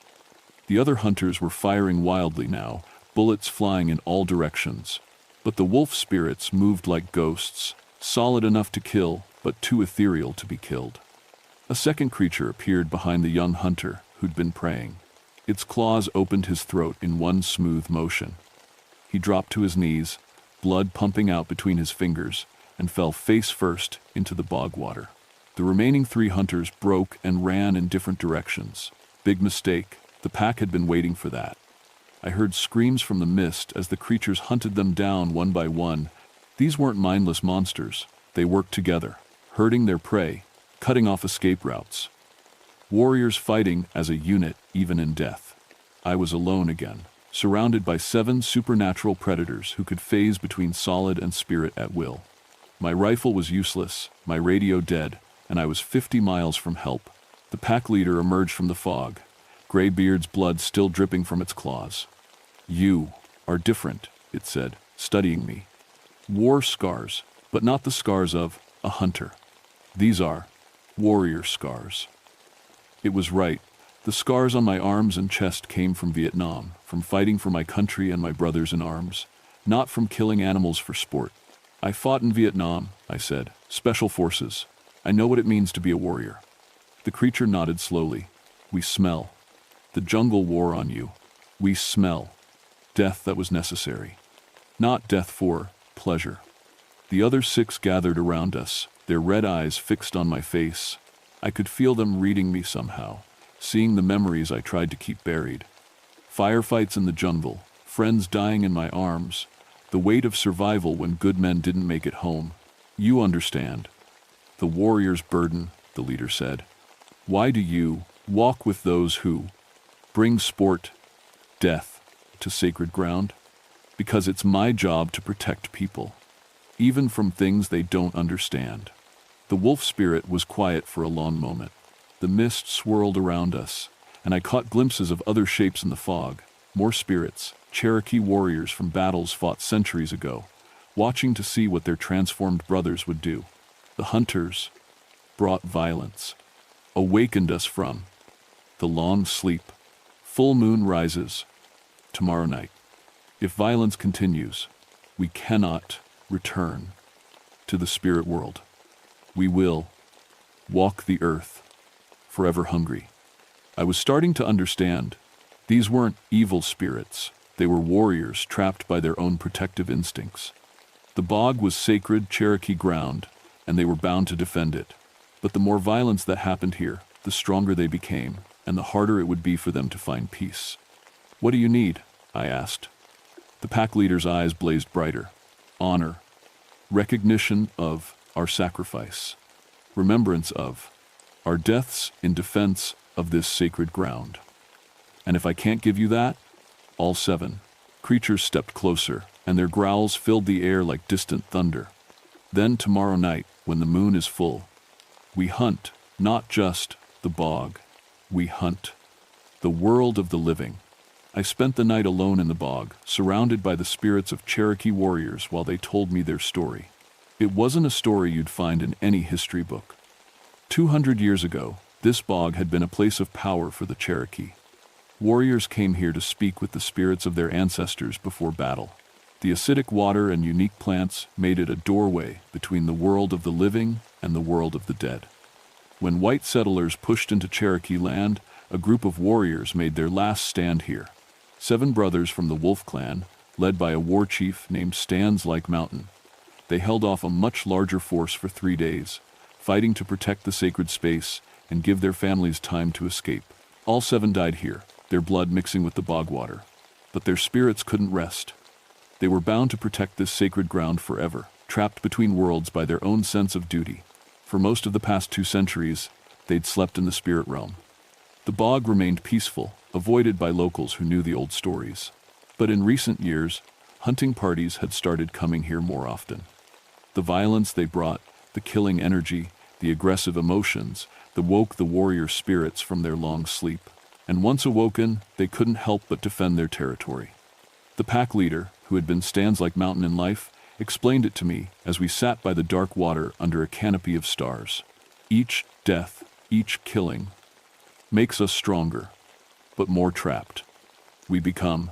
The other hunters were firing wildly now, bullets flying in all directions. But the wolf spirits moved like ghosts, solid enough to kill, but too ethereal to be killed. A second creature appeared behind the young hunter who'd been praying. Its claws opened his throat in one smooth motion. He dropped to his knees, blood pumping out between his fingers, and fell face first into the bog water. The remaining 3 hunters broke and ran in different directions. Big mistake. The pack had been waiting for that. I heard screams from the mist as the creatures hunted them down one by one. These weren't mindless monsters. They worked together, herding their prey, cutting off escape routes. Warriors fighting as a unit, even in death. I was alone again, surrounded by 7 supernatural predators who could phase between solid and spirit at will. My rifle was useless, my radio dead, and I was 50 miles from help. The pack leader emerged from the fog, Graybeard's blood still dripping from its claws. You are different, it said, studying me. War scars, but not the scars of a hunter. These are warrior scars. It was right. The scars on my arms and chest came from Vietnam, from fighting for my country and my brothers in arms, not from killing animals for sport. I fought in Vietnam, I said. Special forces. I know what it means to be a warrior. The creature nodded slowly. We smell. The jungle wore on you. We smell. Death that was necessary. Not death for pleasure. The other 6 gathered around us, their red eyes fixed on my face. I could feel them reading me somehow, seeing the memories I tried to keep buried. Firefights in the jungle, friends dying in my arms, the weight of survival when good men didn't make it home. You understand. The warrior's burden, the leader said. Why do you walk with those who bring sport, death, to sacred ground? Because it's my job to protect people, even from things they don't understand. The wolf spirit was quiet for a long moment. The mist swirled around us, and I caught glimpses of other shapes in the fog. More spirits, Cherokee warriors from battles fought centuries ago, watching to see what their transformed brothers would do. The hunters brought violence, awakened us from the long sleep. Full moon rises tomorrow night. If violence continues, we cannot return to the spirit world. We will walk the earth, forever hungry. I was starting to understand. These weren't evil spirits. They were warriors trapped by their own protective instincts. The bog was sacred Cherokee ground, and they were bound to defend it. But the more violence that happened here, the stronger they became, and the harder it would be for them to find peace. What do you need? I asked. The pack leader's eyes blazed brighter. Honor. Recognition of our sacrifice. Remembrance of our deaths in defense of this sacred ground. And if I can't give you that, all 7 creatures stepped closer, and their growls filled the air like distant thunder. Then tomorrow night, when the moon is full, we hunt, not just the bog. We hunt the world of the living. I spent the night alone in the bog, surrounded by the spirits of Cherokee warriors while they told me their story. It wasn't a story you'd find in any history book. 200 years ago, this bog had been a place of power for the Cherokee. Warriors came here to speak with the spirits of their ancestors before battle. The acidic water and unique plants made it a doorway between the world of the living and the world of the dead. When white settlers pushed into Cherokee land, a group of warriors made their last stand here. 7 brothers from the Wolf clan, led by a war chief named Stands Like Mountain. They held off a much larger force for 3 days, fighting to protect the sacred space and give their families time to escape. All 7 died here, their blood mixing with the bog water. But their spirits couldn't rest. They were bound to protect this sacred ground forever, trapped between worlds by their own sense of duty. For most of the past 2 centuries, they'd slept in the spirit realm. The bog remained peaceful, avoided by locals who knew the old stories. But in recent years, hunting parties had started coming here more often. The violence they brought, the killing energy, the aggressive emotions, woke the warrior spirits from their long sleep. And once awoken, they couldn't help but defend their territory. The pack leader, who had been Stands Like Mountain in life, explained it to me as we sat by the dark water under a canopy of stars. Each death, each killing, makes us stronger, but more trapped. We become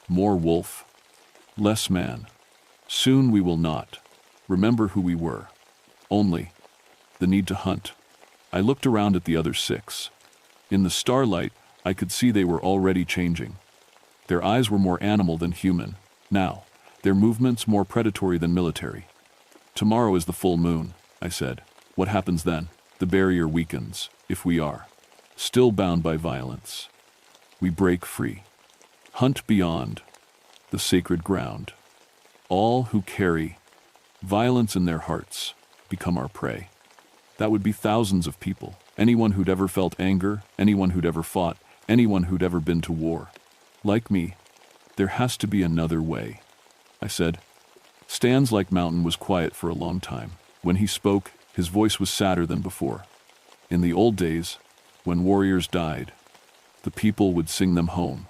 more wolf, less man. Soon we will not remember who we were, only the need to hunt. I looked around at the other 6. In the starlight, I could see they were already changing. Their eyes were more animal than human, now, their movements more predatory than military. Tomorrow is the full moon, I said. What happens then? The barrier weakens, if we are still bound by violence. We break free. Hunt beyond the sacred ground. All who carry violence in their hearts become our prey. That would be thousands of people. Anyone who'd ever felt anger, anyone who'd ever fought, anyone who'd ever been to war. Like me, there has to be another way, I said. Stands Like Mountain was quiet for a long time. When he spoke, his voice was sadder than before. In the old days, when warriors died, the people would sing them home,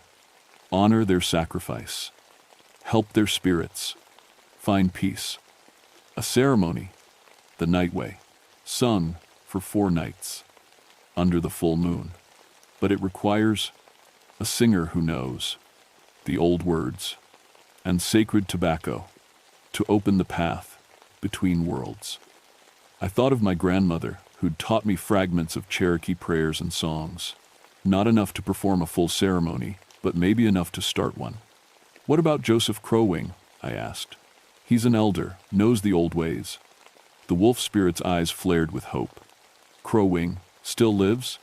honor their sacrifice, help their spirits, find peace. A ceremony, the night way, sung for 4 nights, under the full moon. But it requires a singer who knows the old words and sacred tobacco to open the path between worlds. I thought of my grandmother, who'd taught me fragments of Cherokee prayers and songs. Not enough to perform a full ceremony, but maybe enough to start one. What about Joseph Crowwing? I asked. He's an elder, knows the old ways. The wolf spirit's eyes flared with hope. Crowwing still lives?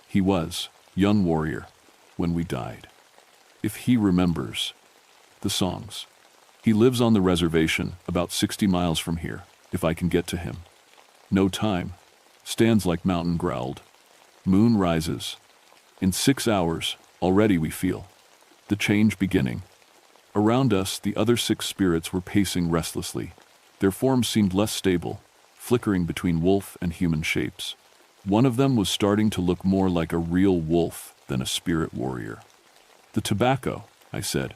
He was, young warrior, when we died. If he remembers the songs. He lives on the reservation, about 60 miles from here, if I can get to him. No time. Stands Like Mountain growled. Moon rises. In 6 hours, already we feel the change beginning. Around us, the other 6 spirits were pacing restlessly. Their forms seemed less stable, flickering between wolf and human shapes. One of them was starting to look more like a real wolf than a spirit warrior. The tobacco, I said.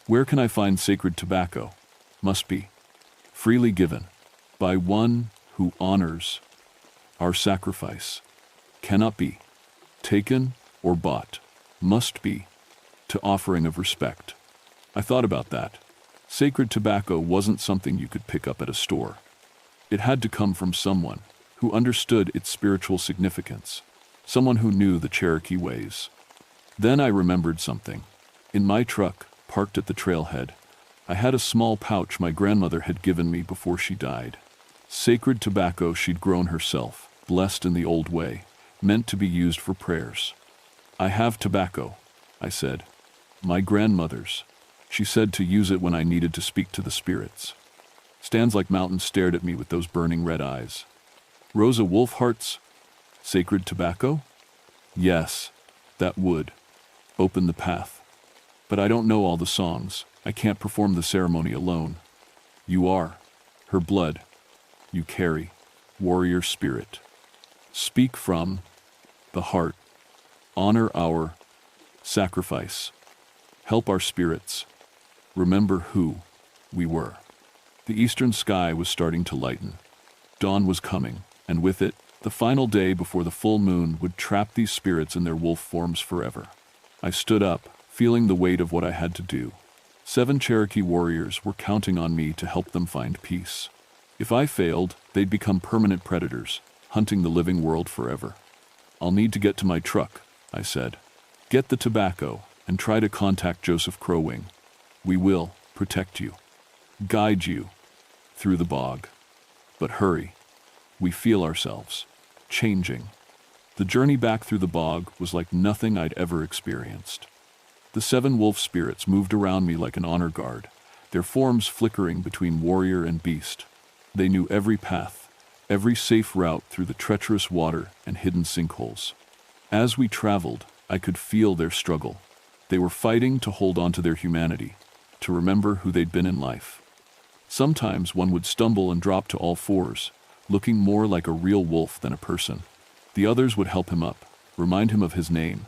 Where can I find sacred tobacco? Must be freely given by one who honors our sacrifice. Cannot be taken or bought. Must be to offering of respect. I thought about that. Sacred tobacco wasn't something you could pick up at a store. It had to come from someone who understood its spiritual significance, someone who knew the Cherokee ways. Then I remembered something. In my truck, parked at the trailhead, I had a small pouch my grandmother had given me before she died. Sacred tobacco she'd grown herself, blessed in the old way, meant to be used for prayers. I have tobacco, I said. My grandmother's. She said to use it when I needed to speak to the spirits. Stands Like Mountain stared at me with those burning red eyes. Rosa Wolfhart's sacred tobacco? Yes, that would open the path. But I don't know all the songs. I can't perform the ceremony alone. You are her blood. You carry warrior spirit. Speak from the heart. Honor our sacrifice. Help our spirits. Remember who we were. The eastern sky was starting to lighten. Dawn was coming, and with it, the final day before the full moon would trap these spirits in their wolf forms forever. I stood up, feeling the weight of what I had to do. 7 Cherokee warriors were counting on me to help them find peace. If I failed, they'd become permanent predators, hunting the living world forever. "I'll need to get to my truck," I said. "Get the tobacco and try to contact Joseph Crowwing. We will protect you, guide you through the bog. But hurry. We feel ourselves changing." The journey back through the bog was like nothing I'd ever experienced. The 7 wolf spirits moved around me like an honor guard, their forms flickering between warrior and beast. They knew every path, every safe route through the treacherous water and hidden sinkholes. As we traveled, I could feel their struggle. They were fighting to hold on to their humanity, to remember who they'd been in life. Sometimes one would stumble and drop to all fours, looking more like a real wolf than a person. The others would help him up, remind him of his name,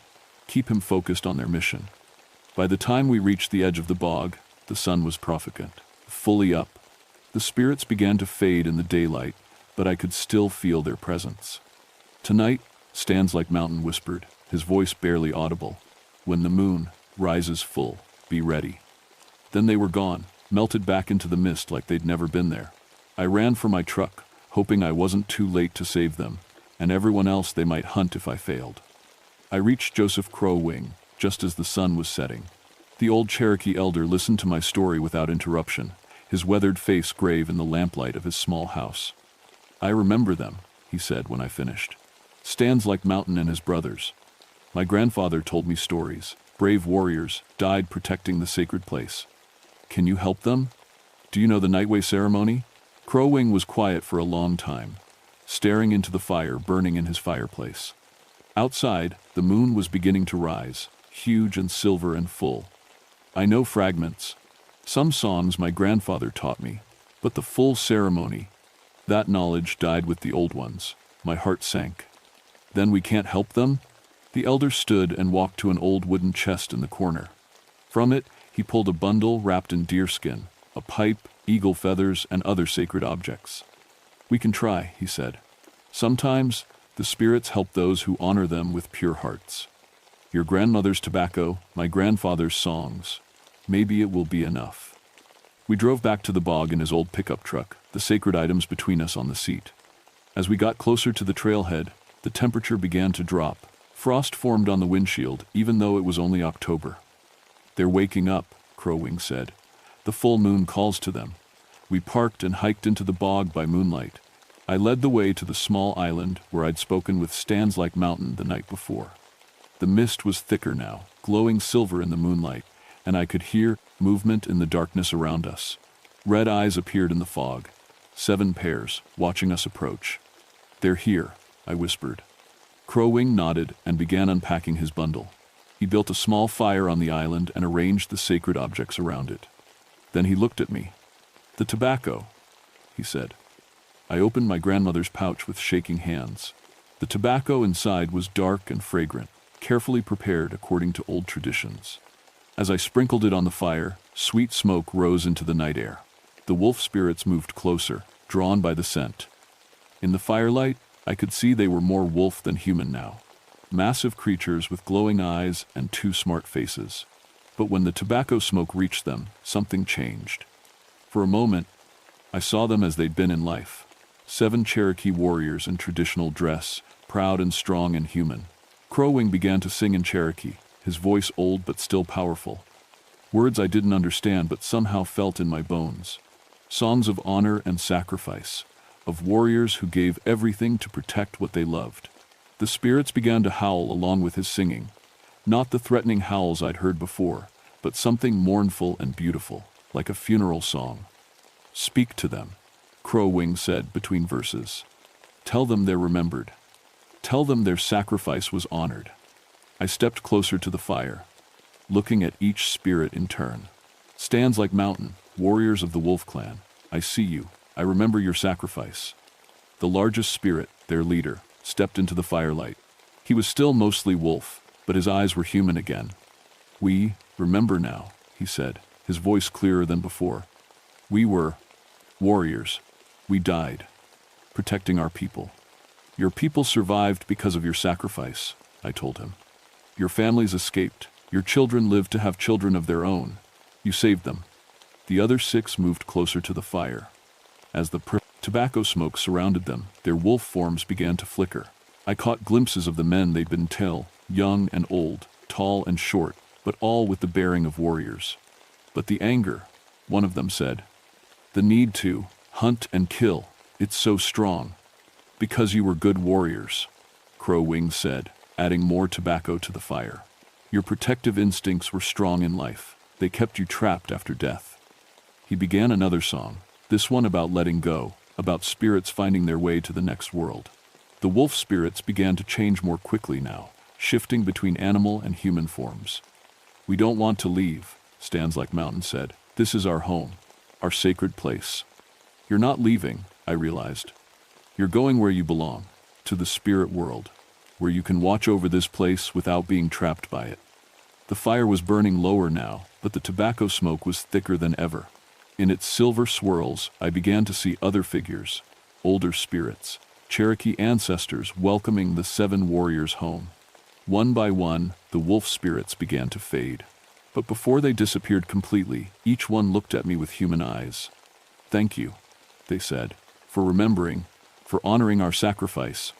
keep him focused on their mission. By the time we reached the edge of the bog, the sun was profligate, fully up. The spirits began to fade in the daylight, but I could still feel their presence. "Tonight," Stands Like Mountain whispered, his voice barely audible, "when the moon rises full, be ready." Then they were gone, melted back into the mist like they'd never been there. I ran for my truck, hoping I wasn't too late to save them, and everyone else they might hunt if I failed. I reached Joseph Crowwing just as the sun was setting. The old Cherokee elder listened to my story without interruption, his weathered face grave in the lamplight of his small house. "I remember them," he said when I finished. "Stands Like Mountain and his brothers. My grandfather told me stories. Brave warriors died protecting the sacred place. Can you help them? Do you know the Nightway ceremony?" Crowwing was quiet for a long time, staring into the fire burning in his fireplace. Outside, the moon was beginning to rise, huge and silver and full. "I know fragments. Some songs my grandfather taught me, but the full ceremony, that knowledge died with the old ones." My heart sank. "Then we can't help them?" The elder stood and walked to an old wooden chest in the corner. From it, he pulled a bundle wrapped in deerskin, a pipe, eagle feathers, and other sacred objects. "We can try," he said. "Sometimes, the spirits help those who honor them with pure hearts. Your grandmother's tobacco, my grandfather's songs. Maybe it will be enough." We drove back to the bog in his old pickup truck, the sacred items between us on the seat. As we got closer to the trailhead, the temperature began to drop. Frost formed on the windshield, even though it was only October. "They're waking up," Crowwing said. "The full moon calls to them." We parked and hiked into the bog by moonlight. I led the way to the small island where I'd spoken with Stands Like Mountain the night before. The mist was thicker now, glowing silver in the moonlight, and I could hear movement in the darkness around us. Red eyes appeared in the fog, 7 pairs, watching us approach. "They're here," I whispered. Crowwing nodded and began unpacking his bundle. He built a small fire on the island and arranged the sacred objects around it. Then he looked at me. "The tobacco," he said. I opened my grandmother's pouch with shaking hands. The tobacco inside was dark and fragrant, carefully prepared according to old traditions. As I sprinkled it on the fire, sweet smoke rose into the night air. The wolf spirits moved closer, drawn by the scent. In the firelight, I could see they were more wolf than human now. Massive creatures with glowing eyes and 2 smart faces. But when the tobacco smoke reached them, something changed. For a moment, I saw them as they'd been in life. 7 Cherokee warriors in traditional dress, proud and strong and human. Crowwing began to sing in Cherokee, his voice old but still powerful. Words I didn't understand but somehow felt in my bones. Songs of honor and sacrifice, of warriors who gave everything to protect what they loved. The spirits began to howl along with his singing. Not the threatening howls I'd heard before, but something mournful and beautiful, like a funeral song. "Speak to them," Crowwing said between verses. "Tell them they're remembered. Tell them their sacrifice was honored." I stepped closer to the fire, looking at each spirit in turn. "Stands Like Mountain, warriors of the Wolf Clan, I see you. I remember your sacrifice." The largest spirit, their leader, stepped into the firelight. He was still mostly wolf, but his eyes were human again. "We remember now," he said, his voice clearer than before. "We were warriors. We died, protecting our people. Your people survived because of your sacrifice," I told him. "Your families escaped. Your children lived to have children of their own. You saved them." The other 6 moved closer to the fire. As the tobacco smoke surrounded them, their wolf forms began to flicker. I caught glimpses of the men they'd been young and old, tall and short, but all with the bearing of warriors. "But the anger," one of them said. "The need to hunt and kill, it's so strong." "Because you were good warriors," Crow Wing said, adding more tobacco to the fire. "Your protective instincts were strong in life. They kept you trapped after death." He began another song, this one about letting go, about spirits finding their way to the next world. The wolf spirits began to change more quickly now, shifting between animal and human forms. "We don't want to leave," Stands Like Mountain said. "This is our home, our sacred place." "You're not leaving," I realized. "You're going where you belong, to the spirit world, where you can watch over this place without being trapped by it." The fire was burning lower now, but the tobacco smoke was thicker than ever. In its silver swirls, I began to see other figures, older spirits, Cherokee ancestors welcoming the 7 warriors home. One by one, the wolf spirits began to fade. But before they disappeared completely, each one looked at me with human eyes. "Thank you," they said, "for remembering, for honoring our sacrifice."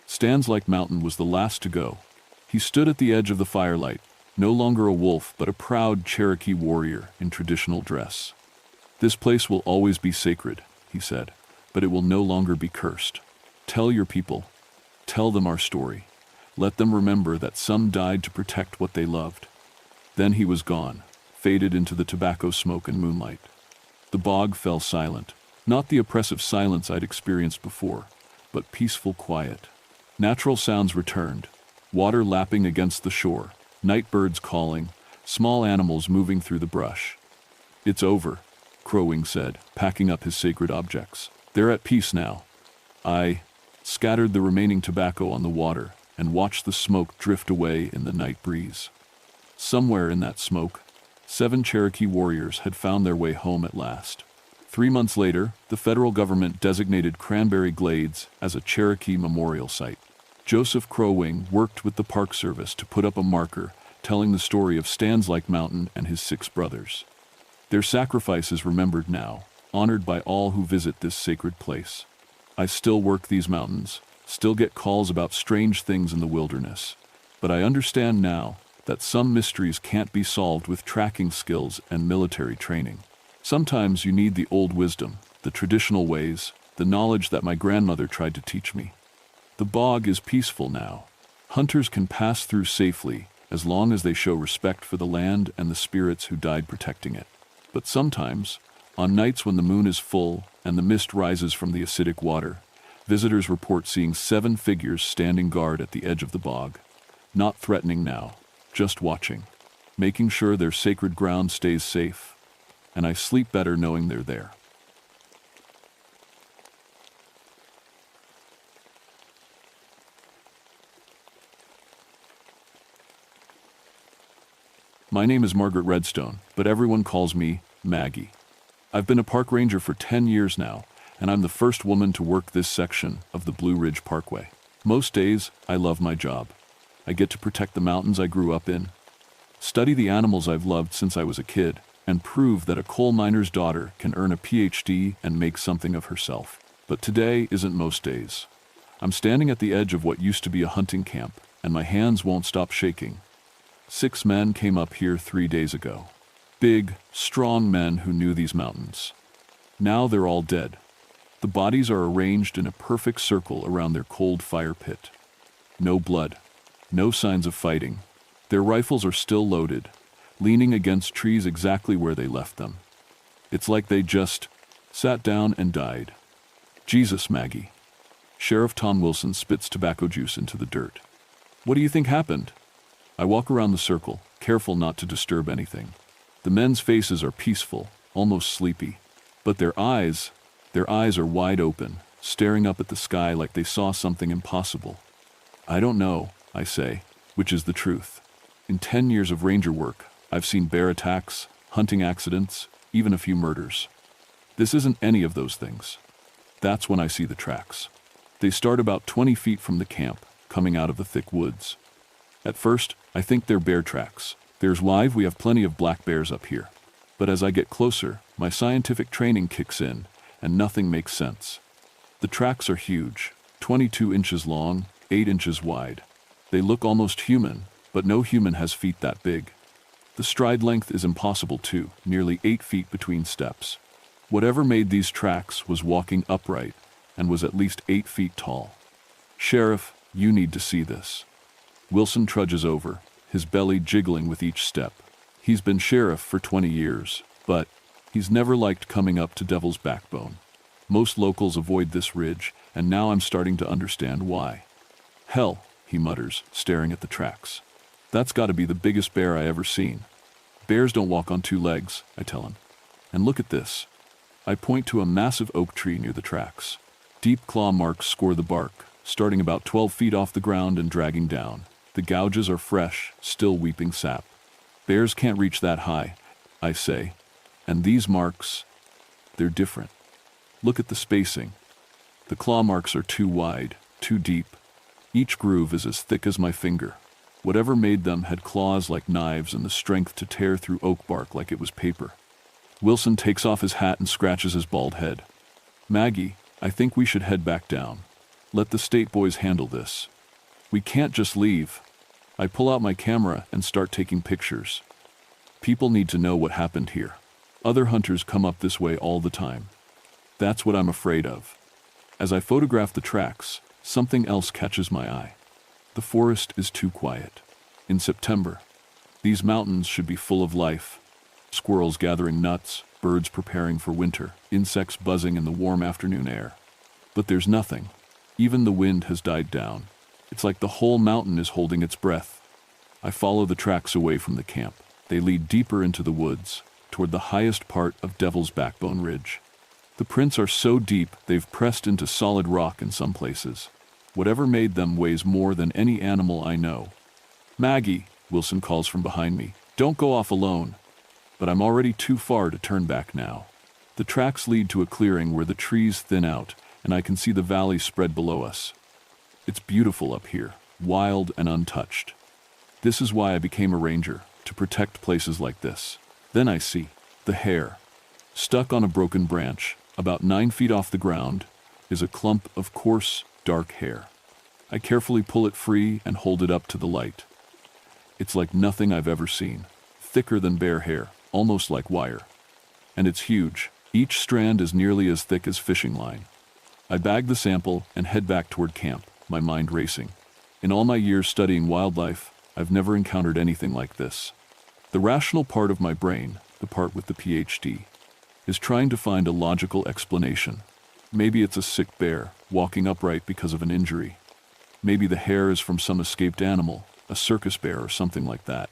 Stands Like Mountain was the last to go. He stood at the edge of the firelight, no longer a wolf but a proud Cherokee warrior in traditional dress. "This place will always be sacred," he said, "but it will no longer be cursed. Tell your people. Tell them our story. Let them remember that some died to protect what they loved." Then he was gone, faded into the tobacco smoke and moonlight. The bog fell silent, not the oppressive silence I'd experienced before, but peaceful quiet. Natural sounds returned, water lapping against the shore, night birds calling, small animals moving through the brush. "It's over," Crow Wing said, packing up his sacred objects. "They're at peace now." I scattered the remaining tobacco on the water and watched the smoke drift away in the night breeze. Somewhere in that smoke, 7 Cherokee warriors had found their way home at last. 3 months later, the federal government designated Cranberry Glades as a Cherokee memorial site. Joseph Crow Wing worked with the Park Service to put up a marker telling the story of Stands Like Mountain and his 6 brothers. Their sacrifice is remembered now, honored by all who visit this sacred place. I still work these mountains, still get calls about strange things in the wilderness, but I understand now that some mysteries can't be solved with tracking skills and military training. Sometimes you need the old wisdom, the traditional ways, the knowledge that my grandmother tried to teach me. The bog is peaceful now. Hunters can pass through safely as long as they show respect for the land and the spirits who died protecting it. But sometimes, on nights when the moon is full and the mist rises from the acidic water, visitors report seeing 7 figures standing guard at the edge of the bog. Not threatening now, just watching, making sure their sacred ground stays safe, and I sleep better knowing they're there. My name is Margaret Redstone, but everyone calls me Maggie. I've been a park ranger for 10 years now, and I'm the first woman to work this section of the Blue Ridge Parkway. Most days, I love my job. I get to protect the mountains I grew up in, study the animals I've loved since I was a kid, and prove that a coal miner's daughter can earn a PhD and make something of herself. But today isn't most days. I'm standing at the edge of what used to be a hunting camp, and my hands won't stop shaking. 6 men came up here 3 days ago. Big, strong men who knew these mountains. Now they're all dead. The bodies are arranged in a perfect circle around their cold fire pit. No blood. No signs of fighting. Their rifles are still loaded, leaning against trees exactly where they left them. It's like they just sat down and died. Jesus, Maggie. Sheriff Tom Wilson spits tobacco juice into the dirt. What do you think happened? I walk around the circle, careful not to disturb anything. The men's faces are peaceful, almost sleepy, but their eyes are wide open, staring up at the sky like they saw something impossible. I don't know, I say, which is the truth. In 10 years of ranger work, I've seen bear attacks, hunting accidents, even a few murders. This isn't any of those things. That's when I see the tracks. They start about 20 feet from the camp, coming out of the thick woods. At first, I think they're bear tracks. We have plenty of black bears up here. But as I get closer, my scientific training kicks in, and nothing makes sense. The tracks are huge, 22 inches long, 8 inches wide. They look almost human, but no human has feet that big. The stride length is impossible too, nearly 8 feet between steps. Whatever made these tracks was walking upright and was at least 8 feet tall. Sheriff, you need to see this. Wilson trudges over, his belly jiggling with each step. He's been sheriff for 20 years, but he's never liked coming up to Devil's Backbone. Most locals avoid this ridge, and now I'm starting to understand why. Hell, he mutters, staring at the tracks. That's got to be the biggest bear I ever seen. Bears don't walk on 2 legs, I tell him. And look at this. I point to a massive oak tree near the tracks. Deep claw marks score the bark, starting about 12 feet off the ground and dragging down. The gouges are fresh, still weeping sap. Bears can't reach that high, I say. And these marks, they're different. Look at the spacing. The claw marks are too wide, too deep. Each groove is as thick as my finger. Whatever made them had claws like knives and the strength to tear through oak bark like it was paper. Wilson takes off his hat and scratches his bald head. Maggie, I think we should head back down. Let the state boys handle this. We can't just leave. I pull out my camera and start taking pictures. People need to know what happened here. Other hunters come up this way all the time. That's what I'm afraid of. As I photograph the tracks, something else catches my eye. The forest is too quiet. In September, these mountains should be full of life. Squirrels gathering nuts, birds preparing for winter, insects buzzing in the warm afternoon air. But there's nothing. Even the wind has died down. It's like the whole mountain is holding its breath. I follow the tracks away from the camp. They lead deeper into the woods, toward the highest part of Devil's Backbone Ridge. The prints are so deep they've pressed into solid rock in some places. Whatever made them weighs more than any animal I know. Maggie, Wilson calls from behind me, don't go off alone. But I'm already too far to turn back now. The tracks lead to a clearing where the trees thin out, and I can see the valley spread below us. It's beautiful up here, wild and untouched. This is why I became a ranger, to protect places like this. Then I see the hare. Stuck on a broken branch, about 9 feet off the ground, is a clump of coarse, dark hair. I carefully pull it free and hold it up to the light. It's like nothing I've ever seen. Thicker than bear hair, almost like wire. And it's huge. Each strand is nearly as thick as fishing line. I bag the sample and head back toward camp, my mind racing. In all my years studying wildlife, I've never encountered anything like this. The rational part of my brain, the part with the PhD, is trying to find a logical explanation. Maybe it's a sick bear, walking upright because of an injury. Maybe the hair is from some escaped animal, a circus bear or something like that.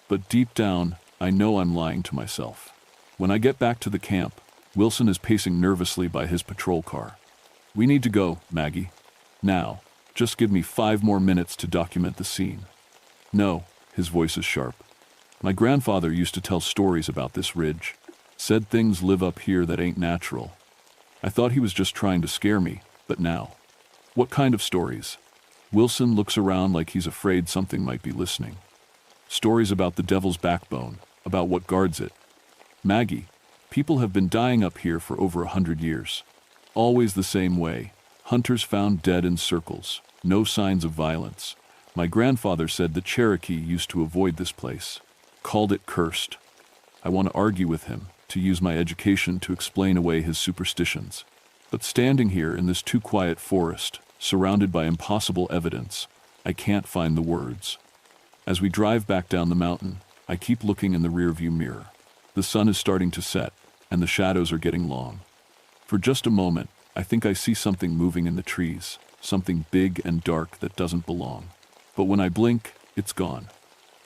But deep down, I know I'm lying to myself. When I get back to the camp, Wilson is pacing nervously by his patrol car. We need to go, Maggie. Now, just give me 5 more minutes to document the scene. No, his voice is sharp. My grandfather used to tell stories about this ridge. Said things live up here that ain't natural. I thought he was just trying to scare me, but now. What kind of stories? Wilson looks around like he's afraid something might be listening. Stories about the Devil's Backbone, about what guards it. Maggie, people have been dying up here for over 100 years. Always the same way. Hunters found dead in circles. No signs of violence. My grandfather said the Cherokee used to avoid this place. Called it cursed. I want to argue with him, to use my education to explain away his superstitions. But standing here in this too quiet forest, surrounded by impossible evidence, I can't find the words. As we drive back down the mountain, I keep looking in the rearview mirror. The sun is starting to set, and the shadows are getting long. For just a moment, I think I see something moving in the trees, something big and dark that doesn't belong. But when I blink, it's gone.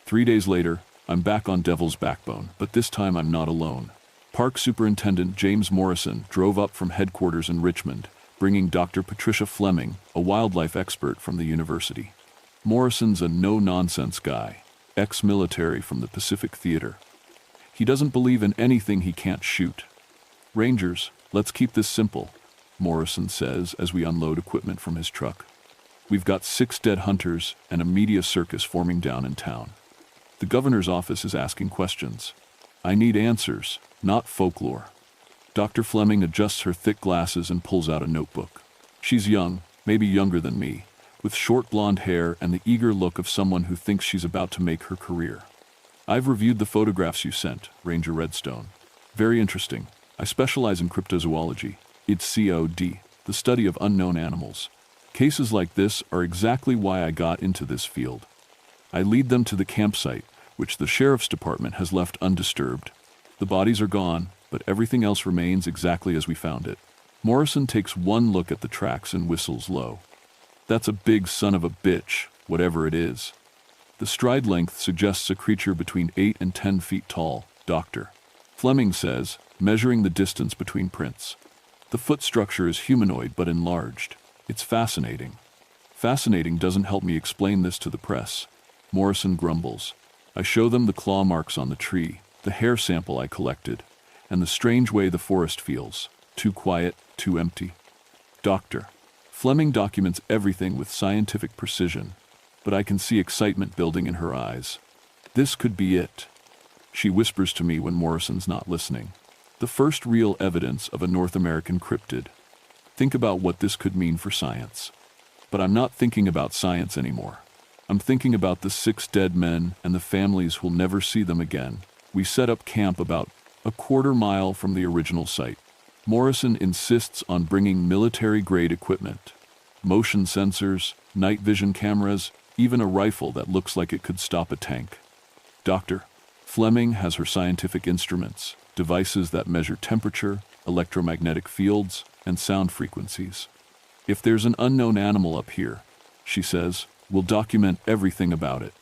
3 days later, I'm back on Devil's Backbone, but this time I'm not alone. Park Superintendent James Morrison drove up from headquarters in Richmond, bringing Dr. Patricia Fleming, a wildlife expert from the university. Morrison's a no-nonsense guy, ex-military from the Pacific Theater. He doesn't believe in anything he can't shoot. Rangers, let's keep this simple, Morrison says as we unload equipment from his truck. We've got 6 dead hunters and a media circus forming down in town. The governor's office is asking questions. I need answers, not folklore. Dr. Fleming adjusts her thick glasses and pulls out a notebook. She's young, maybe younger than me, with short blonde hair and the eager look of someone who thinks she's about to make her career. I've reviewed the photographs you sent, Ranger Redstone. Very interesting. I specialize in cryptozoology. It's COD, the study of unknown animals. Cases like this are exactly why I got into this field. I lead them to the campsite, which the sheriff's department has left undisturbed. The bodies are gone, but everything else remains exactly as we found it. Morrison takes one look at the tracks and whistles low. That's a big son of a bitch, whatever it is. The stride length suggests a creature between 8 and 10 feet tall, Dr. Fleming says, measuring the distance between prints. The foot structure is humanoid but enlarged. It's fascinating. Fascinating doesn't help me explain this to the press. Morrison grumbles. I show them the claw marks on the tree, the hair sample I collected, and the strange way the forest feels. Too quiet, too empty. Dr. Fleming documents everything with scientific precision, but I can see excitement building in her eyes. This could be it. She whispers to me when Morrison's not listening. The first real evidence of a North American cryptid. Think about what this could mean for science. But I'm not thinking about science anymore. I'm thinking about the 6 dead men and the families who'll never see them again. We set up camp about a quarter mile from the original site. Morrison insists on bringing military-grade equipment. Motion sensors, night vision cameras, even a rifle that looks like it could stop a tank. Dr. Fleming has her scientific instruments, devices that measure temperature, electromagnetic fields, and sound frequencies. If there's an unknown animal up here, she says, we'll document everything about it.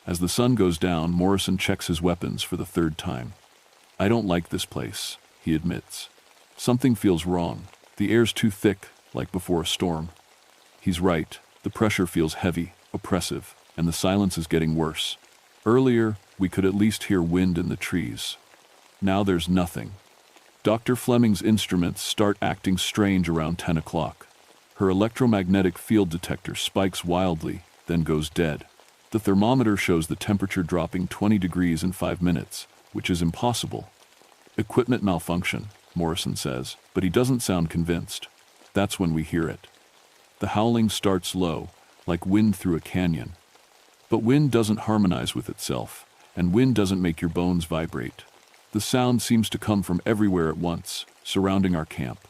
As the sun goes down, Morrison checks his weapons for the 3rd time. I don't like this place, he admits. Something feels wrong. The air's too thick, like before a storm. He's right. The pressure feels heavy, oppressive, and the silence is getting worse. Earlier, we could at least hear wind in the trees. Now there's nothing. Dr. Fleming's instruments start acting strange around 10 o'clock. Her electromagnetic field detector spikes wildly, then goes dead. The thermometer shows the temperature dropping 20 degrees in 5 minutes, which is impossible. Equipment malfunction, Morrison says, but he doesn't sound convinced. That's when we hear it. The howling starts low, like wind through a canyon. But wind doesn't harmonize with itself, and wind doesn't make your bones vibrate. The sound seems to come from everywhere at once, surrounding our camp.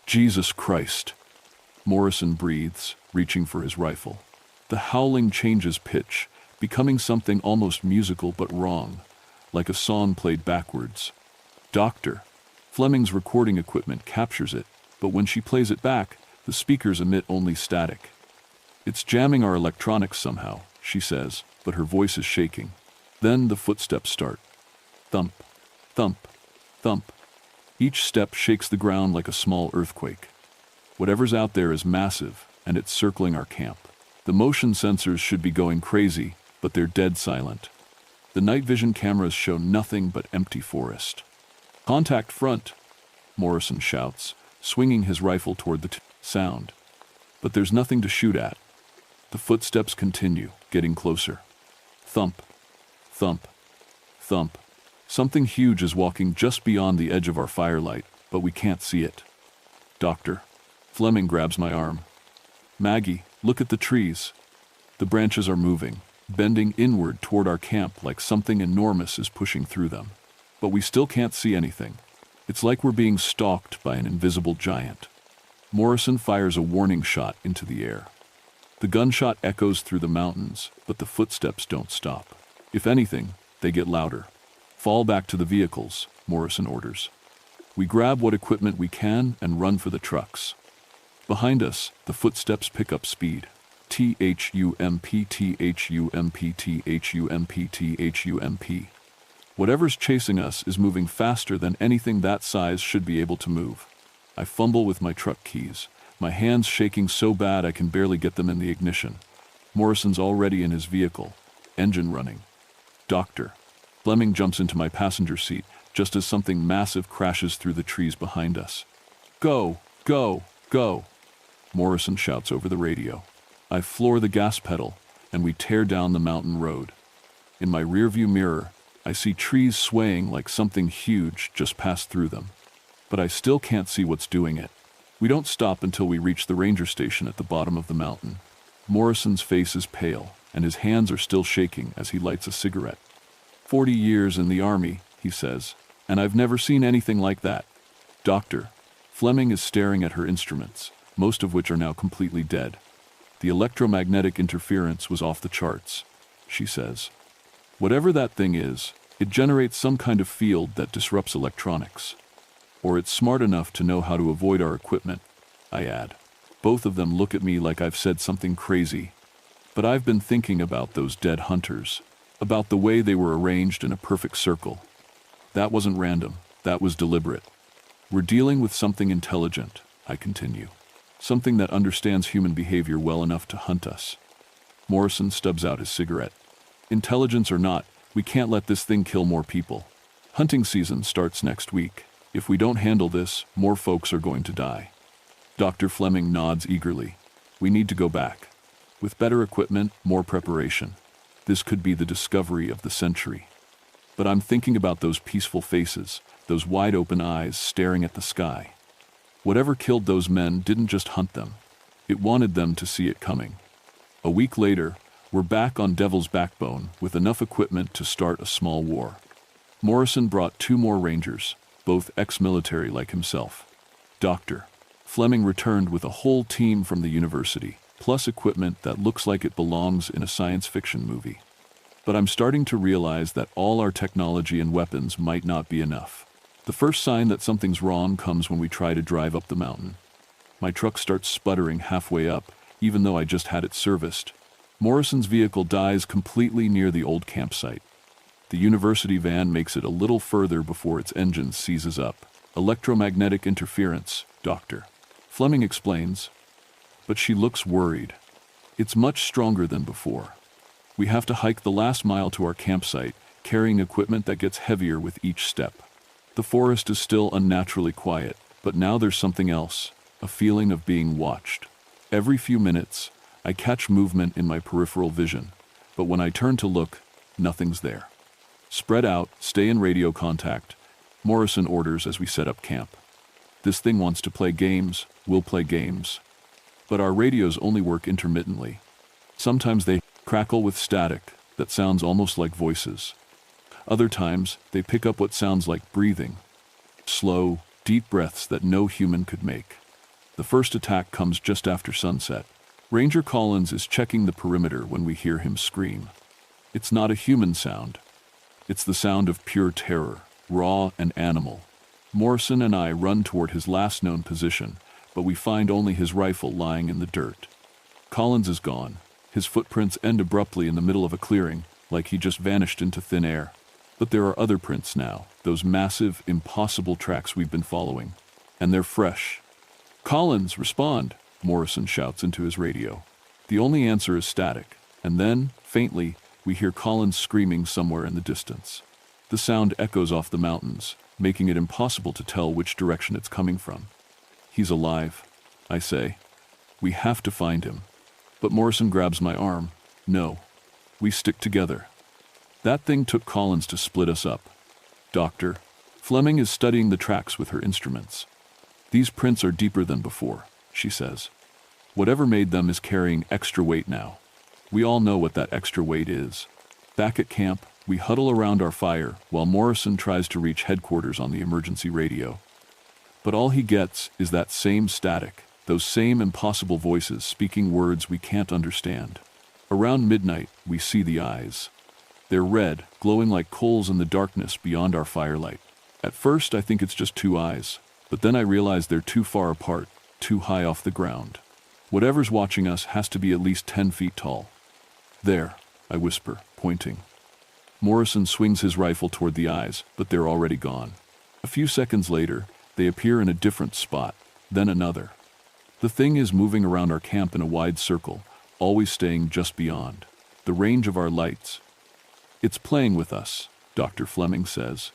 Jesus Christ! Morrison breathes, reaching for his rifle. The howling changes pitch, becoming something almost musical but wrong, like a song played backwards. Dr. Fleming's recording equipment captures it, but when she plays it back, the speakers emit only static. It's jamming our electronics somehow, she says, but her voice is shaking. Then the footsteps start. Thump, thump, thump. Each step shakes the ground like a small earthquake. Whatever's out there is massive, and it's circling our camp. The motion sensors should be going crazy, but they're dead silent. The night vision cameras show nothing but empty forest. Contact front, Morrison shouts, swinging his rifle toward the sound. But there's nothing to shoot at. The footsteps continue, getting closer. Thump, thump, thump. Something huge is walking just beyond the edge of our firelight, but we can't see it. Dr. Fleming grabs my arm. Maggie, look at the trees. The branches are moving, bending inward toward our camp like something enormous is pushing through them. But we still can't see anything. It's like we're being stalked by an invisible giant. Morrison fires a warning shot into the air. The gunshot echoes through the mountains, but the footsteps don't stop. If anything, they get louder. Fall back to the vehicles, Morrison orders. We grab what equipment we can and run for the trucks. Behind us, the footsteps pick up speed. T-H-U-M-P, T-H-U-M-P, T-H-U-M-P, T-H-U-M-P. Whatever's chasing us is moving faster than anything that size should be able to move. I fumble with my truck keys, my hands shaking so bad I can barely get them in the ignition. Morrison's already in his vehicle, engine running. Dr. Fleming jumps into my passenger seat just as something massive crashes through the trees behind us. Go, go, go, Morrison shouts over the radio. I floor the gas pedal, and we tear down the mountain road. In my rearview mirror, I see trees swaying like something huge just passed through them. But I still can't see what's doing it. We don't stop until we reach the ranger station at the bottom of the mountain. Morrison's face is pale, and his hands are still shaking as he lights a cigarette. 40 years in the army, he says, and I've never seen anything like that. Doctor, Fleming is staring at her instruments, most of which are now completely dead. The electromagnetic interference was off the charts, she says. Whatever that thing is, it generates some kind of field that disrupts electronics. Or it's smart enough to know how to avoid our equipment, I add. Both of them look at me like I've said something crazy. But I've been thinking about those dead hunters, about the way they were arranged in a perfect circle. That wasn't random, that was deliberate. We're dealing with something intelligent, I continue. Something that understands human behavior well enough to hunt us. Morrison stubs out his cigarette. Intelligence or not, we can't let this thing kill more people. Hunting season starts next week. If we don't handle this, more folks are going to die. Dr. Fleming nods eagerly. We need to go back. With better equipment, more preparation. This could be the discovery of the century. But I'm thinking about those peaceful faces, those wide-open eyes staring at the sky. Whatever killed those men didn't just hunt them. It wanted them to see it coming. A week later, we're back on Devil's Backbone with enough equipment to start a small war. Morrison brought 2 more rangers, both ex-military like himself. Dr. Fleming returned with a whole team from the university, plus equipment that looks like it belongs in a science fiction movie. But I'm starting to realize that all our technology and weapons might not be enough. The first sign that something's wrong comes when we try to drive up the mountain. My truck starts sputtering halfway up, even though I just had it serviced. Morrison's vehicle dies completely near the old campsite. The university van makes it a little further before its engine seizes up. Electromagnetic interference, Doctor. Fleming explains. But she looks worried. It's much stronger than before. We have to hike the last mile to our campsite, carrying equipment that gets heavier with each step. The forest is still unnaturally quiet, but now there's something else, a feeling of being watched. Every few minutes, I catch movement in my peripheral vision, but when I turn to look, nothing's there. Spread out, stay in radio contact, Morrison orders as we set up camp. This thing wants to play games, we'll play games. But our radios only work intermittently. Sometimes they crackle with static that sounds almost like voices. Other times, they pick up what sounds like breathing. Slow, deep breaths that no human could make. The first attack comes just after sunset. Ranger Collins is checking the perimeter when we hear him scream. It's not a human sound. It's the sound of pure terror, raw and animal. Morrison and I run toward his last known position, but we find only his rifle lying in the dirt. Collins is gone. His footprints end abruptly in the middle of a clearing, like he just vanished into thin air. But there are other prints now, those massive, impossible tracks we've been following. And they're fresh. "Collins, respond!" Morrison shouts into his radio. The only answer is static, and then, faintly, we hear Collins screaming somewhere in the distance. The sound echoes off the mountains, making it impossible to tell which direction it's coming from. "He's alive," I say. "We have to find him." But Morrison grabs my arm. "No. We stick together." That thing took Collins to split us up. Doctor. Fleming is studying the tracks with her instruments. "These prints are deeper than before," she says. "Whatever made them is carrying extra weight now. We all know what that extra weight is." Back at camp, we huddle around our fire while Morrison tries to reach headquarters on the emergency radio. But all he gets is that same static, those same impossible voices speaking words we can't understand. Around midnight, we see the eyes. They're red, glowing like coals in the darkness beyond our firelight. At first, I think it's just 2 eyes, but then I realize they're too far apart, too high off the ground. Whatever's watching us has to be at least 10 feet tall. "There," I whisper, pointing. Morrison swings his rifle toward the eyes, but they're already gone. A few seconds later, they appear in a different spot, then another. The thing is moving around our camp in a wide circle, always staying just beyond the range of our lights. "It's playing with us," Dr. Fleming says.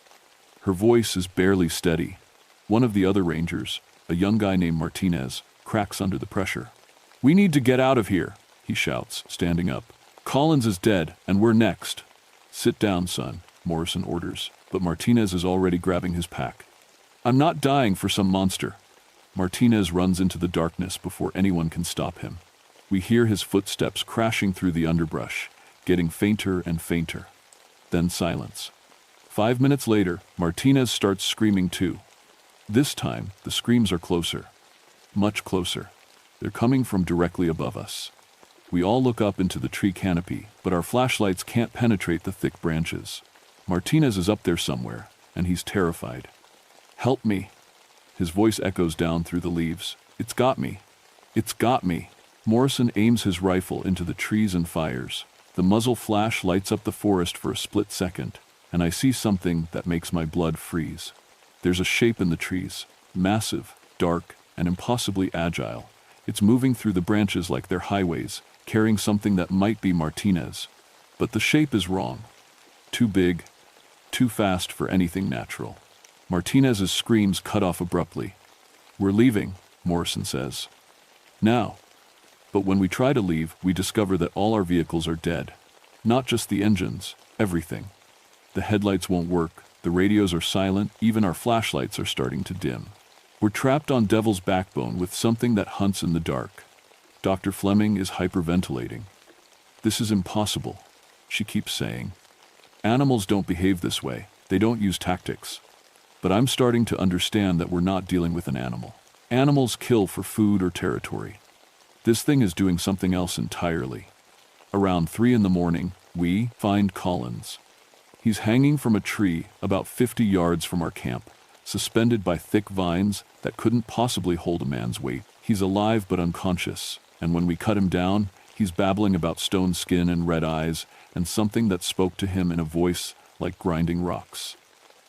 Her voice is barely steady. One of the other rangers, a young guy named Martinez, cracks under the pressure. "We need to get out of here," he shouts, standing up. "Collins is dead, and we're next." "Sit down, son," Morrison orders, but Martinez is already grabbing his pack. I'm not dying for some monster. Martinez runs into the darkness before anyone can stop him. We hear his footsteps crashing through the underbrush, getting fainter and fainter. Then silence. 5 minutes later, Martinez starts screaming too. This time, the screams are closer. Much closer. They're coming from directly above us. We all look up into the tree canopy, but our flashlights can't penetrate the thick branches. Martinez is up there somewhere, and he's terrified. Help me. His voice echoes down through the leaves. It's got me. It's got me. Morrison aims his rifle into the trees and fires. The muzzle flash lights up the forest for a split second, and I see something that makes my blood freeze. There's a shape in the trees, massive, dark, and impossibly agile. It's moving through the branches like they're highways, carrying something that might be Martinez. But the shape is wrong. Too big, too fast for anything natural. Martinez's screams cut off abruptly. We're leaving, Morrison says. Now. But when we try to leave, we discover that all our vehicles are dead. Not just the engines, everything. The headlights won't work, the radios are silent, even our flashlights are starting to dim. We're trapped on Devil's Backbone with something that hunts in the dark. Dr. Fleming is hyperventilating. This is impossible, she keeps saying. Animals don't behave this way, they don't use tactics. But I'm starting to understand that we're not dealing with an animal. Animals kill for food or territory. This thing is doing something else entirely. Around 3 a.m, we find Collins. He's hanging from a tree about 50 yards from our camp, suspended by thick vines that couldn't possibly hold a man's weight. He's alive but unconscious, and when we cut him down, he's babbling about stone skin and red eyes and something that spoke to him in a voice like grinding rocks.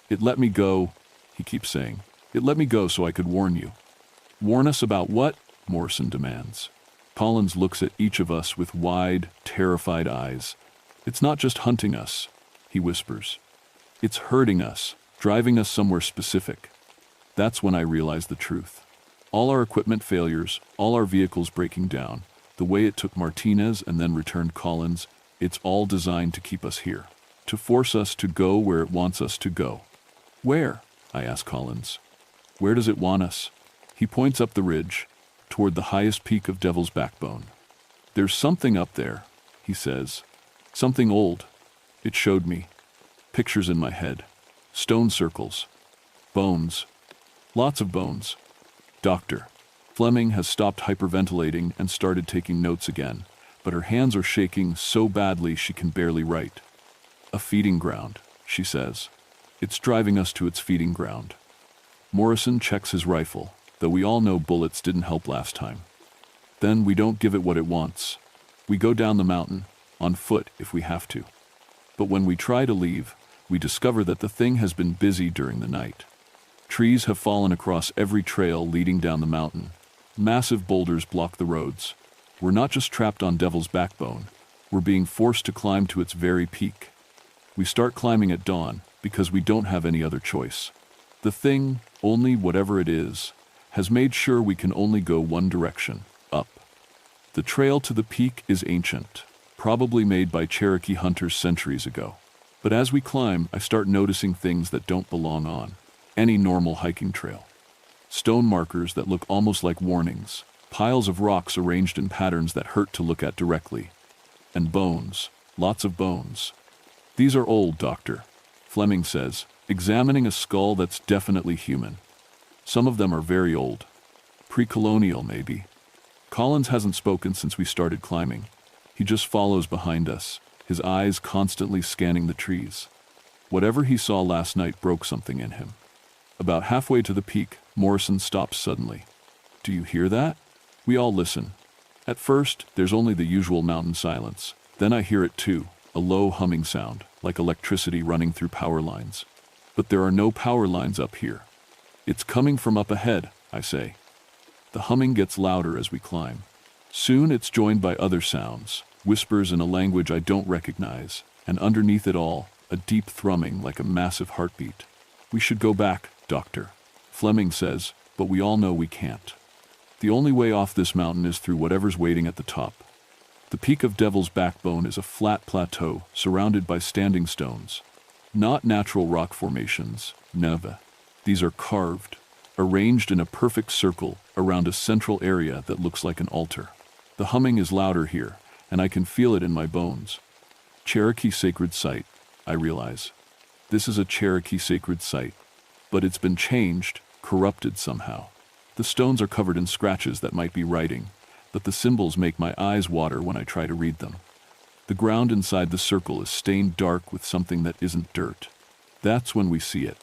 It let me go, he keeps saying. It let me go so I could warn you. Warn us about what? Morrison demands. Collins looks at each of us with wide, terrified eyes. It's not just hunting us, he whispers. It's hurting us, driving us somewhere specific. That's when I realize the truth. All our equipment failures, all our vehicles breaking down, the way it took Martinez and then returned Collins, it's all designed to keep us here, to force us to go where it wants us to go. Where? I ask Collins. Where does it want us? He points up the ridge, toward the highest peak of Devil's Backbone. There's something up there, he says. Something old. It showed me. Pictures in my head. Stone circles. Bones. Lots of bones. Doctor. Fleming has stopped hyperventilating and started taking notes again, but her hands are shaking so badly she can barely write. A feeding ground, she says. It's driving us to its feeding ground. Morrison checks his rifle, though we all know bullets didn't help last time. Then we don't give it what it wants. We go down the mountain, on foot if we have to. But when we try to leave, we discover that the thing has been busy during the night. Trees have fallen across every trail leading down the mountain. Massive boulders block the roads. We're not just trapped on Devil's Backbone, we're being forced to climb to its very peak. We start climbing at dawn because we don't have any other choice. The thing, only whatever it is, has made sure we can only go one direction, up. The trail to the peak is ancient, probably made by Cherokee hunters centuries ago. But as we climb, I start noticing things that don't belong on any normal hiking trail. Stone markers that look almost like warnings, piles of rocks arranged in patterns that hurt to look at directly, and bones, lots of bones. These are old, Doctor, Fleming says, examining a skull that's definitely human. Some of them are very old. Pre-colonial, maybe. Collins hasn't spoken since we started climbing. He just follows behind us, his eyes constantly scanning the trees. Whatever he saw last night broke something in him. About halfway to the peak, Morrison stops suddenly. Do you hear that? We all listen. At first, there's only the usual mountain silence. Then I hear it too, a low humming sound, like electricity running through power lines. But there are no power lines up here. It's coming from up ahead, I say. The humming gets louder as we climb. Soon it's joined by other sounds, whispers in a language I don't recognize, and underneath it all, a deep thrumming like a massive heartbeat. We should go back, Doctor, Fleming says, but we all know we can't. The only way off this mountain is through whatever's waiting at the top. The peak of Devil's Backbone is a flat plateau surrounded by standing stones. Not natural rock formations, never. These are carved, arranged in a perfect circle around a central area that looks like an altar. The humming is louder here, and I can feel it in my bones. Cherokee sacred site, I realize. This is a Cherokee sacred site, but it's been changed, corrupted somehow. The stones are covered in scratches that might be writing, but the symbols make my eyes water when I try to read them. The ground inside the circle is stained dark with something that isn't dirt. That's when we see it.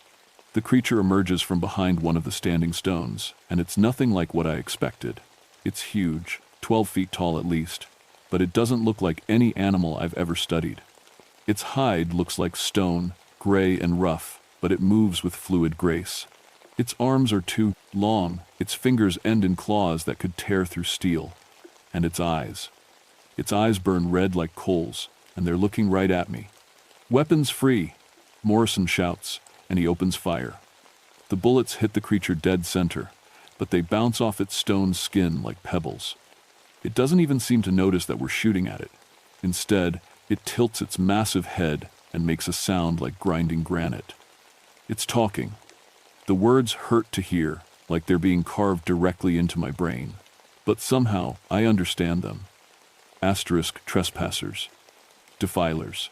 The creature emerges from behind one of the standing stones, and it's nothing like what I expected. It's huge, 12 feet tall at least, but it doesn't look like any animal I've ever studied. Its hide looks like stone, gray and rough, but it moves with fluid grace. Its arms are too long, its fingers end in claws that could tear through steel. And its eyes burn red like coals, and they're looking right at me. "Weapons free," Morrison shouts, and he opens fire. The bullets hit the creature dead center, but they bounce off its stone skin like pebbles. It doesn't even seem to notice that we're shooting at it. Instead, it tilts its massive head and makes a sound like grinding granite. It's talking. The words hurt to hear, like they're being carved directly into my brain. But somehow, I understand them. Asterisk trespassers. Defilers.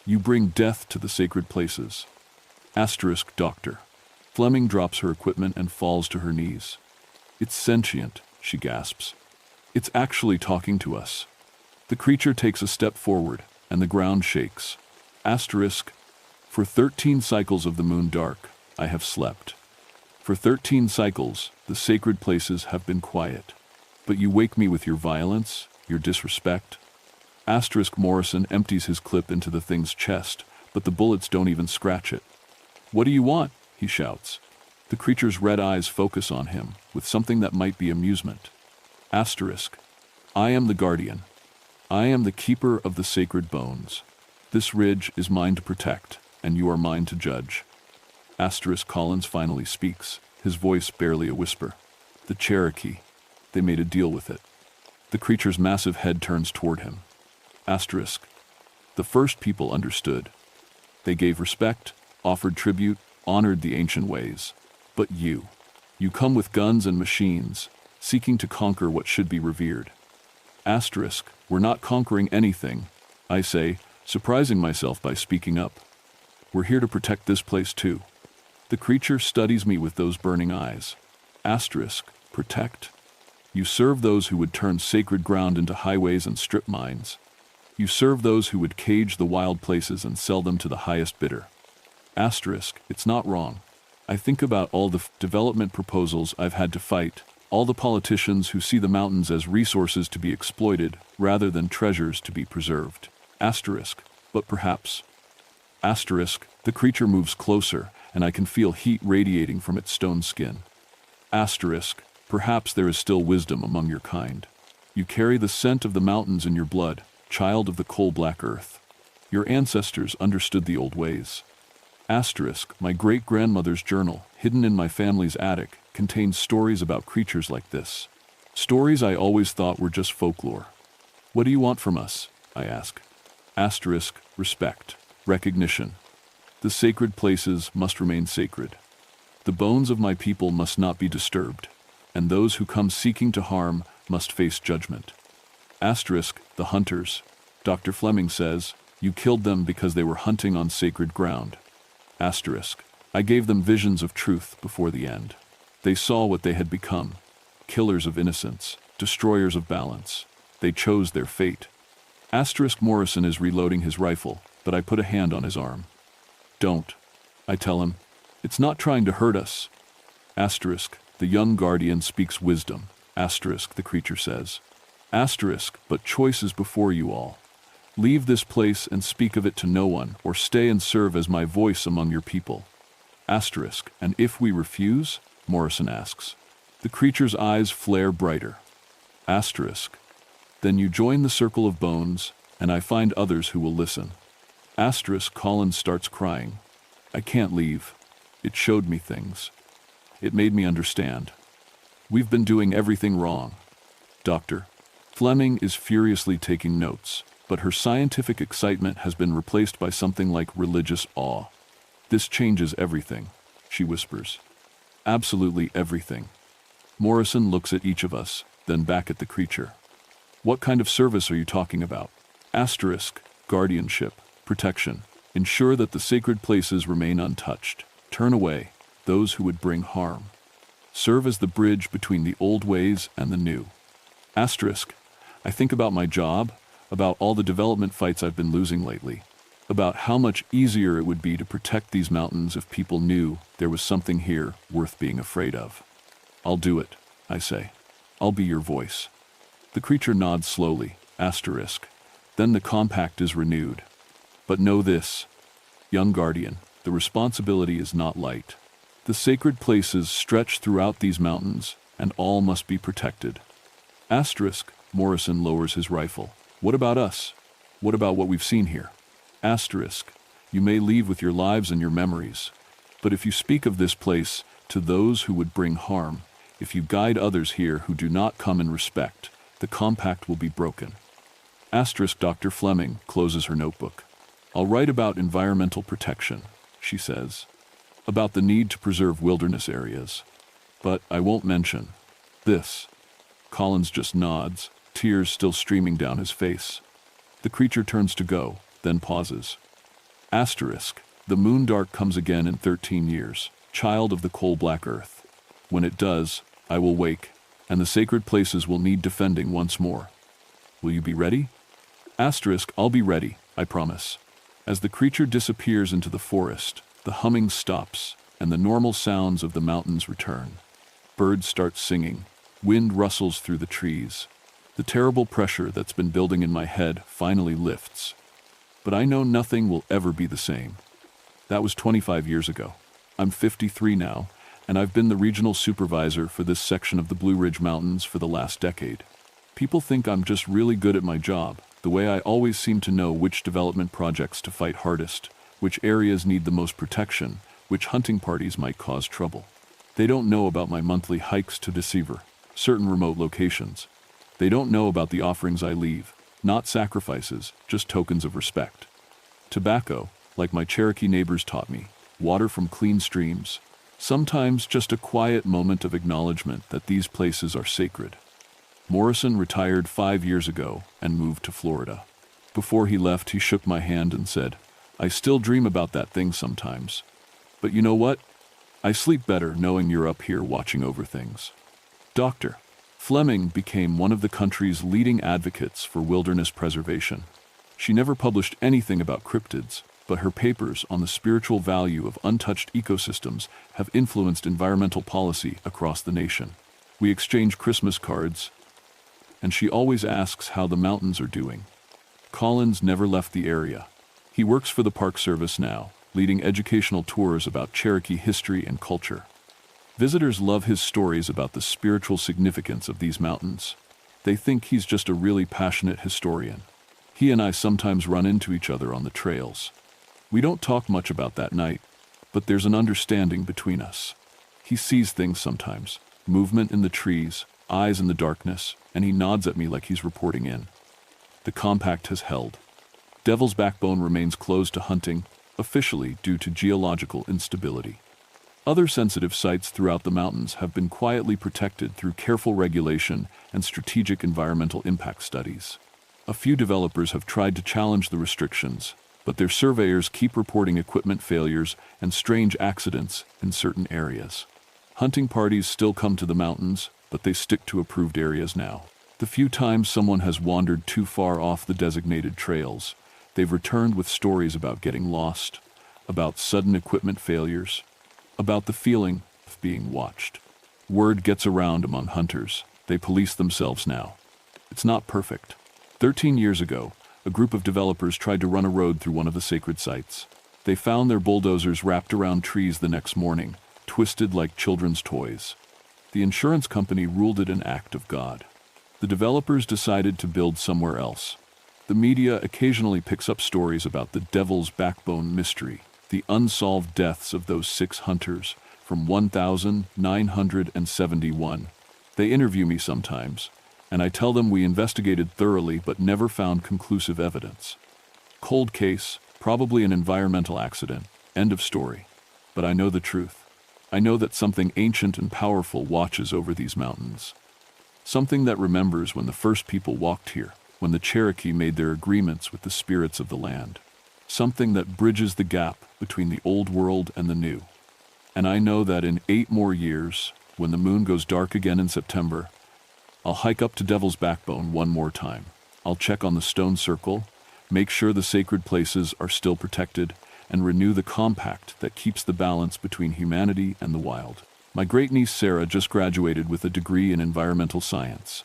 You bring death to the sacred places. Asterisk doctor. Fleming drops her equipment and falls to her knees. "It's sentient," she gasps. "It's actually talking to us." The creature takes a step forward, and the ground shakes. Asterisk. For 13 cycles of the moon dark, I have slept. For 13 cycles, the sacred places have been quiet. But you wake me with your violence, your disrespect. Asterisk Morrison empties his clip into the thing's chest, but the bullets don't even scratch it. "What do you want?" he shouts. The creature's red eyes focus on him, with something that might be amusement. Asterisk. "I am the guardian. I am the keeper of the sacred bones. This ridge is mine to protect, and you are mine to judge." Asterisk Collins finally speaks, his voice barely a whisper. "The Cherokee. They made a deal with it." The creature's massive head turns toward him. Asterisk. "The first people understood. They gave respect, offered tribute, honored the ancient ways. But you come with guns and machines, seeking to conquer what should be revered." Asterisk. "We're not conquering anything," I say, surprising myself by speaking up. "We're here to protect this place too." The creature studies me with those burning eyes. Asterisk. "Protect? You serve those who would turn sacred ground into highways and strip mines. You serve those who would cage the wild places and sell them to the highest bidder." Asterisk. "It's not wrong. I think about all the development proposals I've had to fight, all the politicians who see the mountains as resources to be exploited rather than treasures to be preserved." Asterisk. "But perhaps." Asterisk. The creature moves closer, and I can feel heat radiating from its stone skin. Asterisk. "Perhaps there is still wisdom among your kind. You carry the scent of the mountains in your blood, child of the coal-black earth. Your ancestors understood the old ways." Asterisk. "My great-grandmother's journal, hidden in my family's attic, contains stories about creatures like this. Stories I always thought were just folklore." "What do you want from us?" I ask. Asterisk. "Respect. Recognition. The sacred places must remain sacred. The bones of my people must not be disturbed, and those who come seeking to harm must face judgment." Asterisk. "The hunters. Dr. Fleming says, you killed them because they were hunting on sacred ground." Asterisk. "I gave them visions of truth before the end. They saw what they had become. Killers of innocence, destroyers of balance. They chose their fate." Asterisk Morrison is reloading his rifle, but I put a hand on his arm. "Don't," I tell him. "It's not trying to hurt us." Asterisk. "The young guardian speaks wisdom." Asterisk. The creature says. Asterisk. "But choice is before you all. Leave this place and speak of it to no one, or stay and serve as my voice among your people." Asterisk. "And if we refuse?" Morrison asks. The creature's eyes flare brighter. Asterisk. "Then you join the circle of bones, and I find others who will listen." Asterisk. Collins starts crying. "I can't leave. It showed me things. It made me understand. We've been doing everything wrong. Doctor." Fleming is furiously taking notes. but her scientific excitement has been replaced by something like religious awe. "This changes everything," she whispers. "Absolutely everything." Morrison looks at each of us, then back at the creature. "What kind of service are you talking about?" Asterisk, guardianship, protection. Ensure that the sacred places remain untouched. Turn away those who would bring harm. Serve as the bridge between the old ways and the new. Asterisk, I think about my job, about all the development fights I've been losing lately, about how much easier it would be to protect these mountains if people knew there was something here worth being afraid of. "I'll do it," I say. "I'll be your voice." The creature nods slowly, asterisk. Then the compact is renewed. "But know this, young guardian, the responsibility is not light. The sacred places stretch throughout these mountains, and all must be protected." Asterisk, Morrison lowers his rifle. "What about us? What about what we've seen here?" Asterisk, you may leave with your lives and your memories, but if you speak of this place to those who would bring harm, if you guide others here who do not come in respect, the compact will be broken. Asterisk, Dr. Fleming closes her notebook. "I'll write about environmental protection," she says, "about the need to preserve wilderness areas. But I won't mention this." Collins just nods, tears still streaming down his face. The creature turns to go, then pauses. Asterisk, the moon dark comes again in 13 years, child of the coal-black earth. When it does, I will wake, and the sacred places will need defending once more. Will you be ready? Asterisk, I'll be ready, I promise. As the creature disappears into the forest, the humming stops, and the normal sounds of the mountains return. Birds start singing, wind rustles through the trees. The terrible pressure that's been building in my head finally lifts. But I know nothing will ever be the same. That was 25 years ago. I'm 53 now, and I've been the regional supervisor for this section of the Blue Ridge Mountains for the last decade. People think I'm just really good at my job, the way I always seem to know which development projects to fight hardest, which areas need the most protection, which hunting parties might cause trouble. They don't know about my monthly hikes to Deceiver, certain remote locations. They don't know about the offerings I leave, not sacrifices, just tokens of respect. Tobacco, like my Cherokee neighbors taught me, water from clean streams, sometimes just a quiet moment of acknowledgement that these places are sacred. Morrison retired 5 years ago and moved to Florida. Before he left, he shook my hand and said, "I still dream about that thing sometimes. But you know what? I sleep better knowing you're up here watching over things." Dr. Fleming became one of the country's leading advocates for wilderness preservation. She never published anything about cryptids, but her papers on the spiritual value of untouched ecosystems have influenced environmental policy across the nation. We exchange Christmas cards, and she always asks how the mountains are doing. Collins never left the area. He works for the Park Service now, leading educational tours about Cherokee history and culture. Visitors love his stories about the spiritual significance of these mountains. They think he's just a really passionate historian. He and I sometimes run into each other on the trails. We don't talk much about that night, but there's an understanding between us. He sees things sometimes, movement in the trees, eyes in the darkness, and he nods at me like he's reporting in. The compact has held. Devil's Backbone remains closed to hunting, officially due to geological instability. Other sensitive sites throughout the mountains have been quietly protected through careful regulation and strategic environmental impact studies. A few developers have tried to challenge the restrictions, but their surveyors keep reporting equipment failures and strange accidents in certain areas. Hunting parties still come to the mountains, but they stick to approved areas now. The few times someone has wandered too far off the designated trails, they've returned with stories about getting lost, about sudden equipment failures, about the feeling of being watched. Word gets around among hunters. They police themselves now. It's not perfect. 13 years ago, a group of developers tried to run a road through one of the sacred sites. They found their bulldozers wrapped around trees the next morning, twisted like children's toys. The insurance company ruled it an act of God. The developers decided to build somewhere else. The media occasionally picks up stories about the Devil's Backbone mystery, the unsolved deaths of those 6 hunters from 1971. They interview me sometimes. And I tell them we investigated thoroughly but never found conclusive evidence. Cold case, probably an environmental accident, end of story. But I know the truth. I know that something ancient and powerful watches over these mountains. Something that remembers when the first people walked here, when the Cherokee made their agreements with the spirits of the land. Something that bridges the gap between the old world and the new. And I know that in 8 more years, when the moon goes dark again in September, I'll hike up to Devil's Backbone one more time. I'll check on the stone circle, make sure the sacred places are still protected, and renew the compact that keeps the balance between humanity and the wild. My great-niece Sarah just graduated with a degree in environmental science.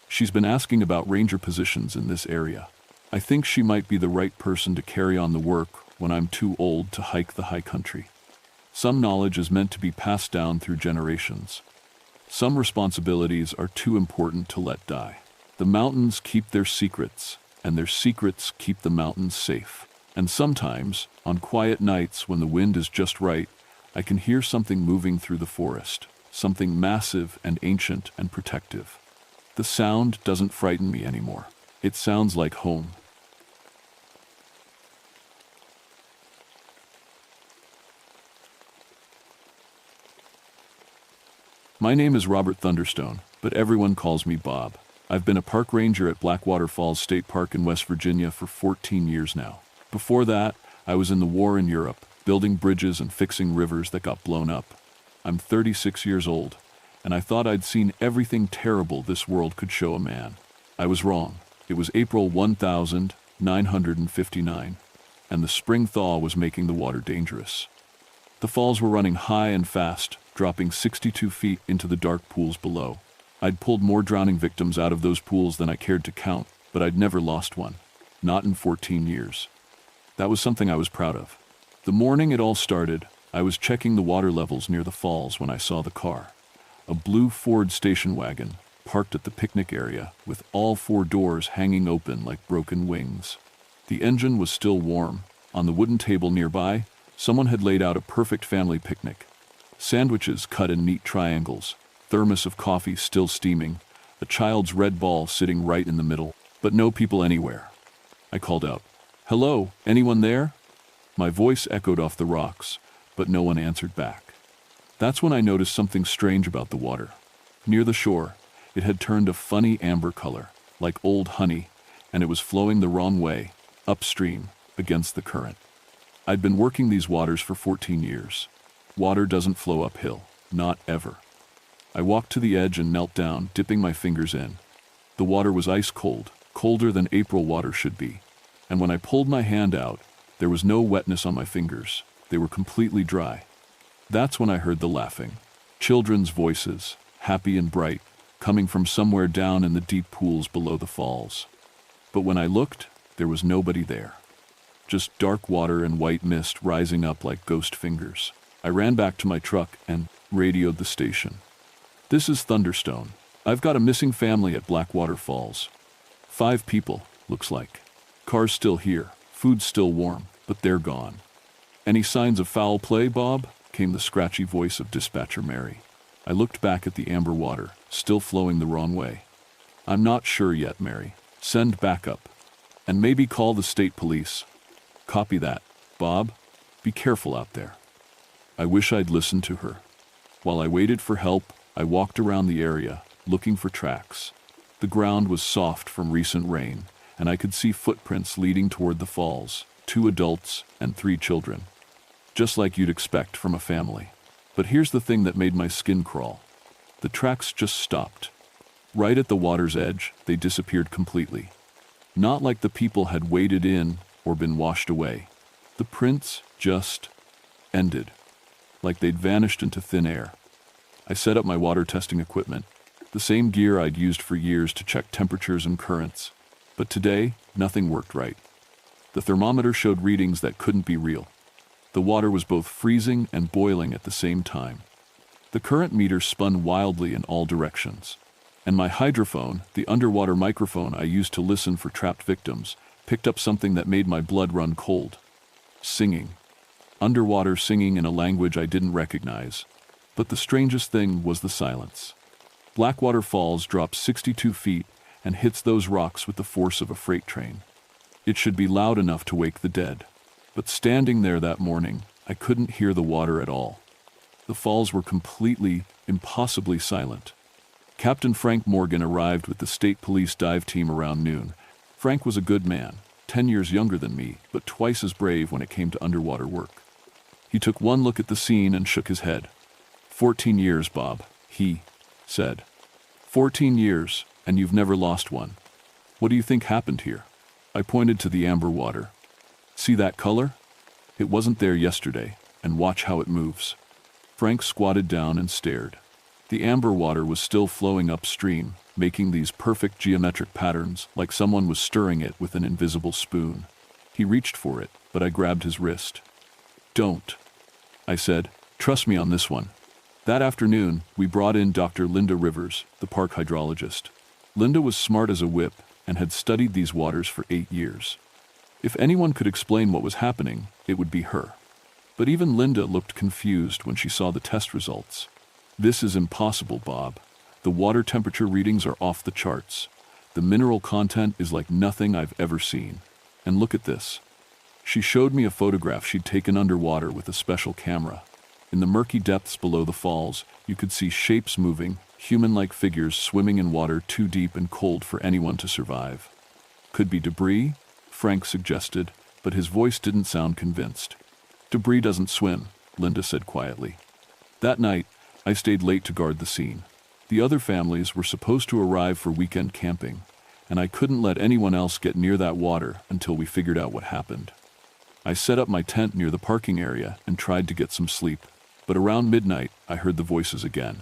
She's been asking about ranger positions in this area. I think she might be the right person to carry on the work when I'm too old to hike the high country. Some knowledge is meant to be passed down through generations. Some responsibilities are too important to let die. The mountains keep their secrets, and their secrets keep the mountains safe. And sometimes, on quiet nights when the wind is just right, I can hear something moving through the forest, something massive and ancient and protective. The sound doesn't frighten me anymore. It sounds like home. My name is Robert Thunderstone, but everyone calls me Bob. I've been a park ranger at Blackwater Falls State Park in West Virginia for 14 years now. Before that, I was in the war in Europe, building bridges and fixing rivers that got blown up. I'm 36 years old, and I thought I'd seen everything terrible this world could show a man. I was wrong. It was April 1959, and the spring thaw was making the water dangerous. The falls were running high and fast, dropping 62 feet into the dark pools below. I'd pulled more drowning victims out of those pools than I cared to count, but I'd never lost one. Not in 14 years. That was something I was proud of. The morning it all started, I was checking the water levels near the falls when I saw the car. A blue Ford station wagon, parked at the picnic area, with all 4 doors hanging open like broken wings. The engine was still warm. On the wooden table nearby, someone had laid out a perfect family picnic. Sandwiches cut in neat triangles, thermos of coffee still steaming, a child's red ball sitting right in the middle, but no people anywhere. I called out, "Hello, anyone there?" My voice echoed off the rocks, but no one answered back. That's when I noticed something strange about the water. Near the shore, it had turned a funny amber color, like old honey, and it was flowing the wrong way, upstream, against the current. I'd been working these waters for 14 years. Water doesn't flow uphill, not ever. I walked to the edge and knelt down, dipping my fingers in. The water was ice cold, colder than April water should be. And when I pulled my hand out, there was no wetness on my fingers. They were completely dry. That's when I heard the laughing. Children's voices, happy and bright, coming from somewhere down in the deep pools below the falls. But when I looked, there was nobody there. Just dark water and white mist rising up like ghost fingers. I ran back to my truck and radioed the station. "This is Thunderstone. I've got a missing family at Blackwater Falls. 5 people, looks like. Car's still here, food's still warm, but they're gone." "Any signs of foul play, Bob?" came the scratchy voice of dispatcher Mary. I looked back at the amber water, still flowing the wrong way. "I'm not sure yet, Mary. Send backup. And maybe call the state police." "Copy that, Bob. Be careful out there." I wish I'd listened to her. While I waited for help, I walked around the area, looking for tracks. The ground was soft from recent rain, and I could see footprints leading toward the falls, 2 adults and 3 children. Just like you'd expect from a family. But here's the thing that made my skin crawl. The tracks just stopped. Right at the water's edge, they disappeared completely. Not like the people had waded in or been washed away. The prints just ended, like they'd vanished into thin air. I set up my water testing equipment, the same gear I'd used for years to check temperatures and currents. But today, nothing worked right. The thermometer showed readings that couldn't be real. The water was both freezing and boiling at the same time. The current meter spun wildly in all directions. And my hydrophone, the underwater microphone I used to listen for trapped victims, picked up something that made my blood run cold. Singing. Underwater singing in a language I didn't recognize. But the strangest thing was the silence. Blackwater Falls drops 62 feet and hits those rocks with the force of a freight train. It should be loud enough to wake the dead. But standing there that morning, I couldn't hear the water at all. The falls were completely, impossibly silent. Captain Frank Morgan arrived with the state police dive team around noon. Frank was a good man, 10 years younger than me, but twice as brave when it came to underwater work. He took one look at the scene and shook his head. 14 years, Bob, he said. 14 years, and you've never lost one. What do you think happened here? I pointed to the amber water. See that color? It wasn't there yesterday, and watch how it moves. Frank squatted down and stared. The amber water was still flowing upstream, making these perfect geometric patterns like someone was stirring it with an invisible spoon. He reached for it, but I grabbed his wrist. Don't, I said. Trust me on this one. That afternoon, we brought in Dr. Linda Rivers, the park hydrologist. Linda was smart as a whip and had studied these waters for 8 years. If anyone could explain what was happening, it would be her. But even Linda looked confused when she saw the test results. This is impossible, Bob. The water temperature readings are off the charts. The mineral content is like nothing I've ever seen. And look at this. She showed me a photograph she'd taken underwater with a special camera. In the murky depths below the falls, you could see shapes moving, human-like figures swimming in water too deep and cold for anyone to survive. Could be debris, Frank suggested, but his voice didn't sound convinced. Debris doesn't swim, Linda said quietly. That night, I stayed late to guard the scene. The other families were supposed to arrive for weekend camping, and I couldn't let anyone else get near that water until we figured out what happened. I set up my tent near the parking area and tried to get some sleep, but around midnight, I heard the voices again.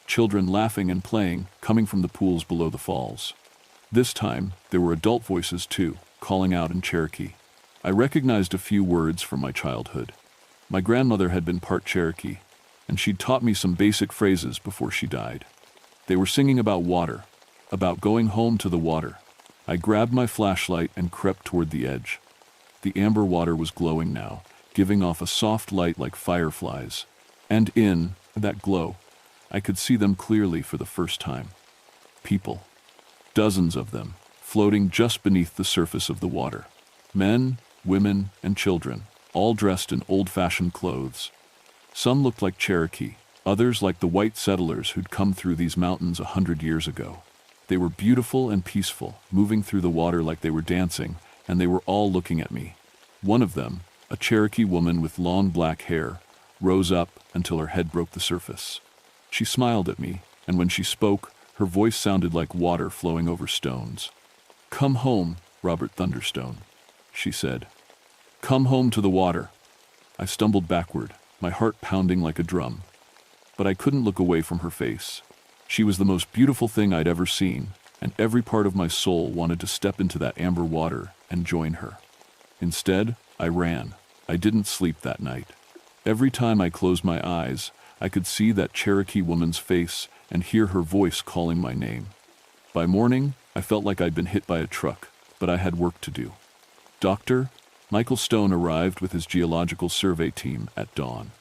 Children laughing and playing, coming from the pools below the falls. This time, there were adult voices too, calling out in Cherokee. I recognized a few words from my childhood. My grandmother had been part Cherokee, and she'd taught me some basic phrases before she died. They were singing about water, about going home to the water. I grabbed my flashlight and crept toward the edge. The amber water was glowing now, giving off a soft light like fireflies. And in that glow, I could see them clearly for the first time. People. Dozens of them, floating just beneath the surface of the water. Men, women, and children, all dressed in old-fashioned clothes. Some looked like Cherokee, others like the white settlers who'd come through these mountains 100 years ago. They were beautiful and peaceful, moving through the water like they were dancing, and they were all looking at me. One of them, a Cherokee woman with long black hair, rose up until her head broke the surface. She smiled at me, and when she spoke, her voice sounded like water flowing over stones. "Come home, Robert Thunderstone," she said. "Come home to the water." I stumbled backward, my heart pounding like a drum. But I couldn't look away from her face. She was the most beautiful thing I'd ever seen, and every part of my soul wanted to step into that amber water and join her. Instead, I ran. I didn't sleep that night. Every time I closed my eyes, I could see that Cherokee woman's face and hear her voice calling my name. By morning, I felt like I'd been hit by a truck, but I had work to do. Dr. Michael Stone arrived with his geological survey team at dawn.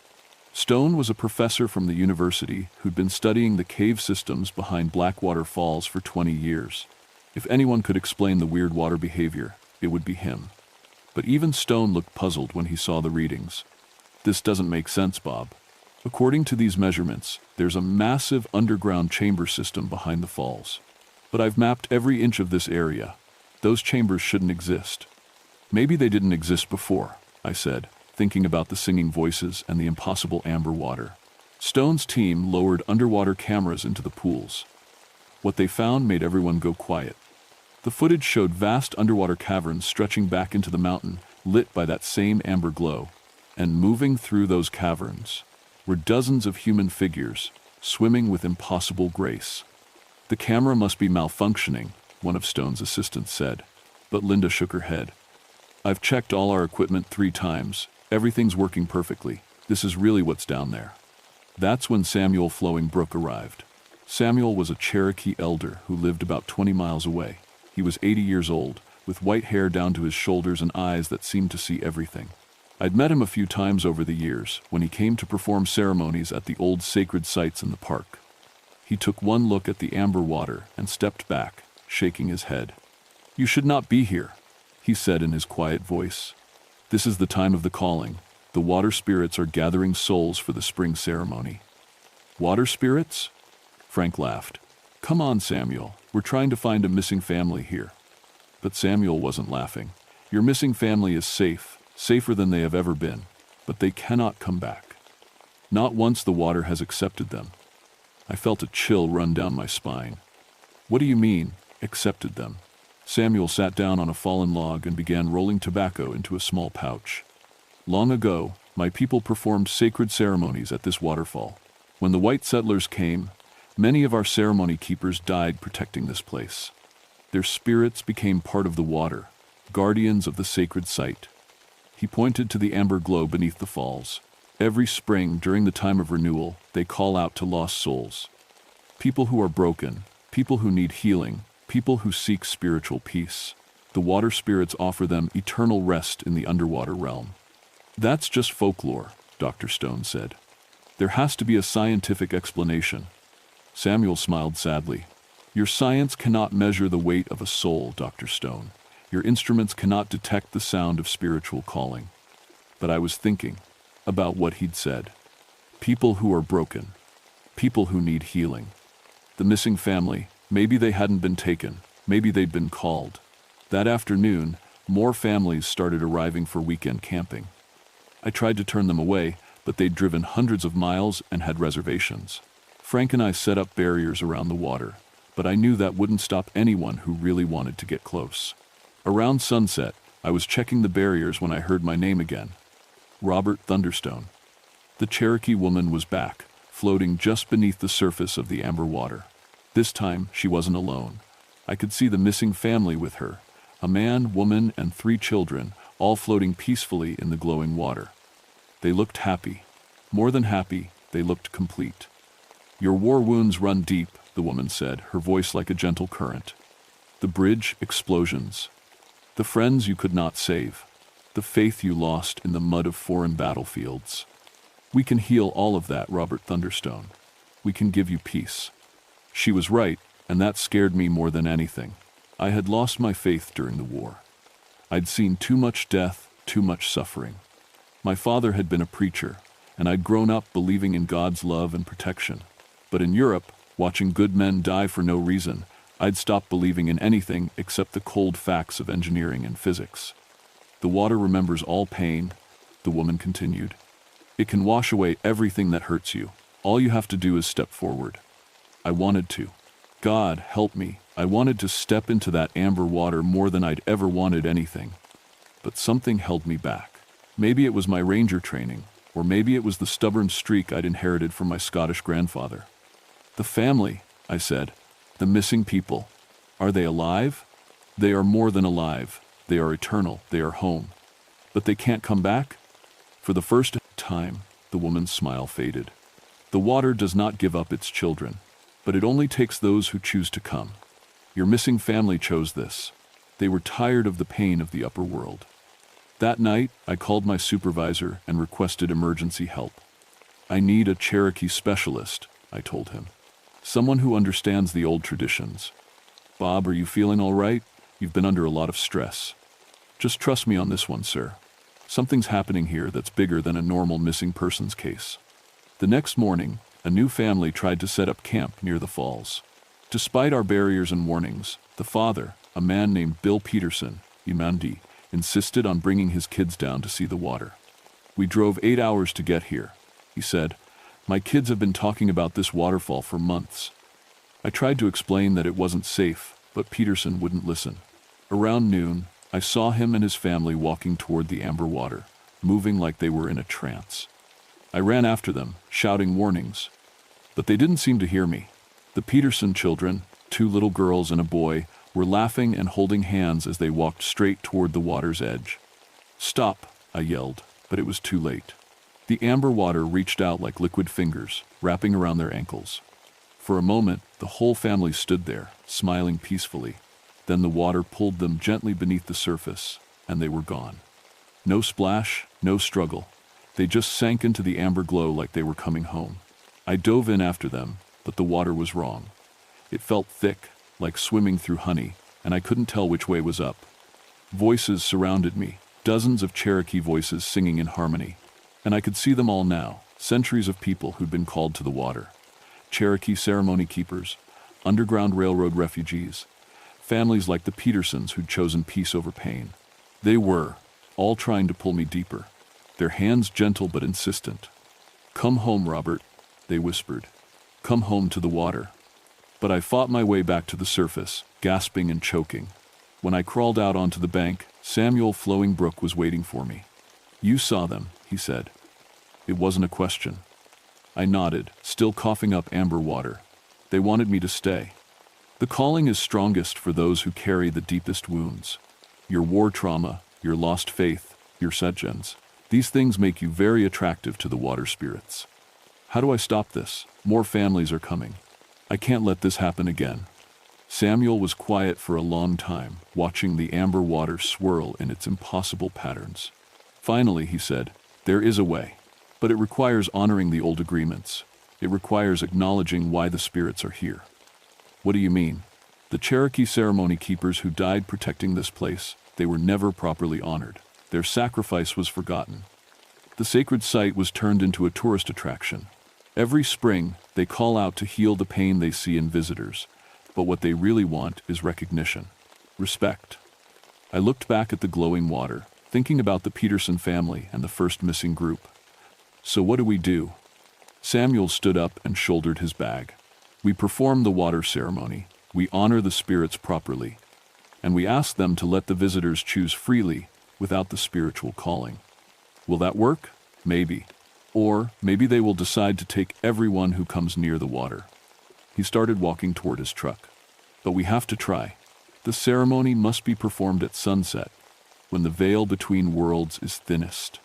Stone was a professor from the university who'd been studying the cave systems behind Blackwater Falls for 20 years. If anyone could explain the weird water behavior, it would be him. But even Stone looked puzzled when he saw the readings. "This doesn't make sense, Bob. According to these measurements, there's a massive underground chamber system behind the falls. But I've mapped every inch of this area. Those chambers shouldn't exist." "Maybe they didn't exist before," I said, thinking about the singing voices and the impossible amber water. Stone's team lowered underwater cameras into the pools. What they found made everyone go quiet. The footage showed vast underwater caverns stretching back into the mountain, lit by that same amber glow. And moving through those caverns were dozens of human figures, swimming with impossible grace. "The camera must be malfunctioning," one of Stone's assistants said, but Linda shook her head. "I've checked all our equipment 3 times. Everything's working perfectly. This is really what's down there." That's when Samuel Flowing Brook arrived. Samuel was a Cherokee elder who lived about 20 miles away. He was 80 years old, with white hair down to his shoulders and eyes that seemed to see everything. I'd met him a few times over the years when he came to perform ceremonies at the old sacred sites in the park. He took one look at the amber water and stepped back, shaking his head. "You should not be here," he said in his quiet voice. "This is the time of the calling. The water spirits are gathering souls for the spring ceremony." "Water spirits?" Frank laughed. "Come on, Samuel. We're trying to find a missing family here." But Samuel wasn't laughing. "Your missing family is safe, safer than they have ever been, but they cannot come back. Not once the water has accepted them." I felt a chill run down my spine. "What do you mean, accepted them?" Samuel sat down on a fallen log and began rolling tobacco into a small pouch. "Long ago, my people performed sacred ceremonies at this waterfall. When the white settlers came, many of our ceremony keepers died protecting this place. Their spirits became part of the water, guardians of the sacred site." He pointed to the amber glow beneath the falls. "Every spring, during the time of renewal, they call out to lost souls. People who are broken, people who need healing, people who seek spiritual peace. The water spirits offer them eternal rest in the underwater realm." "That's just folklore," Dr. Stone said. "There has to be a scientific explanation." Samuel smiled sadly. "Your science cannot measure the weight of a soul, Dr. Stone. Your instruments cannot detect the sound of spiritual calling." But I was thinking about what he'd said. People who are broken. People who need healing. The missing family, maybe they hadn't been taken, maybe they'd been called. That afternoon, more families started arriving for weekend camping. I tried to turn them away, but they'd driven hundreds of miles and had reservations. Frank and I set up barriers around the water, but I knew that wouldn't stop anyone who really wanted to get close. Around sunset, I was checking the barriers when I heard my name again. Robert Thunderstone. The Cherokee woman was back, floating just beneath the surface of the amber water. This time, she wasn't alone. I could see the missing family with her, a man, woman, and 3 children, all floating peacefully in the glowing water. They looked happy. More than happy, they looked complete. "Your war wounds run deep," the woman said, her voice like a gentle current. "The bridge, explosions. The friends you could not save. The faith you lost in the mud of foreign battlefields. We can heal all of that, Robert Thunderstone. We can give you peace." She was right, and that scared me more than anything. I had lost my faith during the war. I'd seen too much death, too much suffering. My father had been a preacher, and I'd grown up believing in God's love and protection. But in Europe, watching good men die for no reason, I'd stopped believing in anything except the cold facts of engineering and physics. "The water remembers all pain," the woman continued. "It can wash away everything that hurts you. All you have to do is step forward." I wanted to. God, help me. I wanted to step into that amber water more than I'd ever wanted anything. But something held me back. Maybe it was my ranger training, or maybe it was the stubborn streak I'd inherited from my Scottish grandfather. "The family," I said. "The missing people. Are they alive?" "They are more than alive. They are eternal. They are home." "But they can't come back?" For the first time, the woman's smile faded. "The water does not give up its children, but it only takes those who choose to come. Your missing family chose this. They were tired of the pain of the upper world." That night, I called my supervisor and requested emergency help. "I need a Cherokee specialist," I told him. "Someone who understands the old traditions." "Bob, are you feeling all right? You've been under a lot of stress." "Just trust me on this one, sir. Something's happening here that's bigger than a normal missing persons case." The next morning, a new family tried to set up camp near the falls. Despite our barriers and warnings, the father, a man named Bill Peterson, Imandi, insisted on bringing his kids down to see the water. "We drove 8 hours to get here," he said. "My kids have been talking about this waterfall for months." I tried to explain that it wasn't safe, but Peterson wouldn't listen. Around noon, I saw him and his family walking toward the amber water, moving like they were in a trance. I ran after them, shouting warnings. But they didn't seem to hear me. The Peterson children, 2 little girls and a boy, were laughing and holding hands as they walked straight toward the water's edge. "Stop," I yelled, but it was too late. The amber water reached out like liquid fingers, wrapping around their ankles. For a moment, the whole family stood there, smiling peacefully. Then the water pulled them gently beneath the surface, and they were gone. No splash, no struggle. They just sank into the amber glow like they were coming home. I dove in after them, but the water was wrong. It felt thick, like swimming through honey, and I couldn't tell which way was up. Voices surrounded me, dozens of Cherokee voices singing in harmony. And I could see them all now, centuries of people who'd been called to the water. Cherokee ceremony keepers, Underground Railroad refugees, families like the Petersons who'd chosen peace over pain. They were, all trying to pull me deeper, their hands gentle but insistent. "Come home, Robert," they whispered. "Come home to the water." But I fought my way back to the surface, gasping and choking. When I crawled out onto the bank, Samuel Flowing Brook was waiting for me. "You saw them," he said. It wasn't a question. I nodded, still coughing up amber water. They wanted me to stay. The calling is strongest for those who carry the deepest wounds. Your war trauma, your lost faith, your setgens. These things make you very attractive to the water spirits. How do I stop this? More families are coming. I can't let this happen again. Samuel was quiet for a long time, watching the amber water swirl in its impossible patterns. Finally, he said, "There is a way. But it requires honoring the old agreements. It requires acknowledging why the spirits are here." "What do you mean?" "The Cherokee ceremony keepers who died protecting this place, they were never properly honored. Their sacrifice was forgotten. The sacred site was turned into a tourist attraction. Every spring, they call out to heal the pain they see in visitors, but what they really want is recognition, respect." I looked back at the glowing water, thinking about the Peterson family and the first missing group. "So what do we do?" Samuel stood up and shouldered his bag. "We perform the water ceremony, we honor the spirits properly, and we ask them to let the visitors choose freely without the spiritual calling. Will that work? Maybe. Or maybe they will decide to take everyone who comes near the water." He started walking toward his truck. "But we have to try. The ceremony must be performed at sunset, when the veil between worlds is thinnest."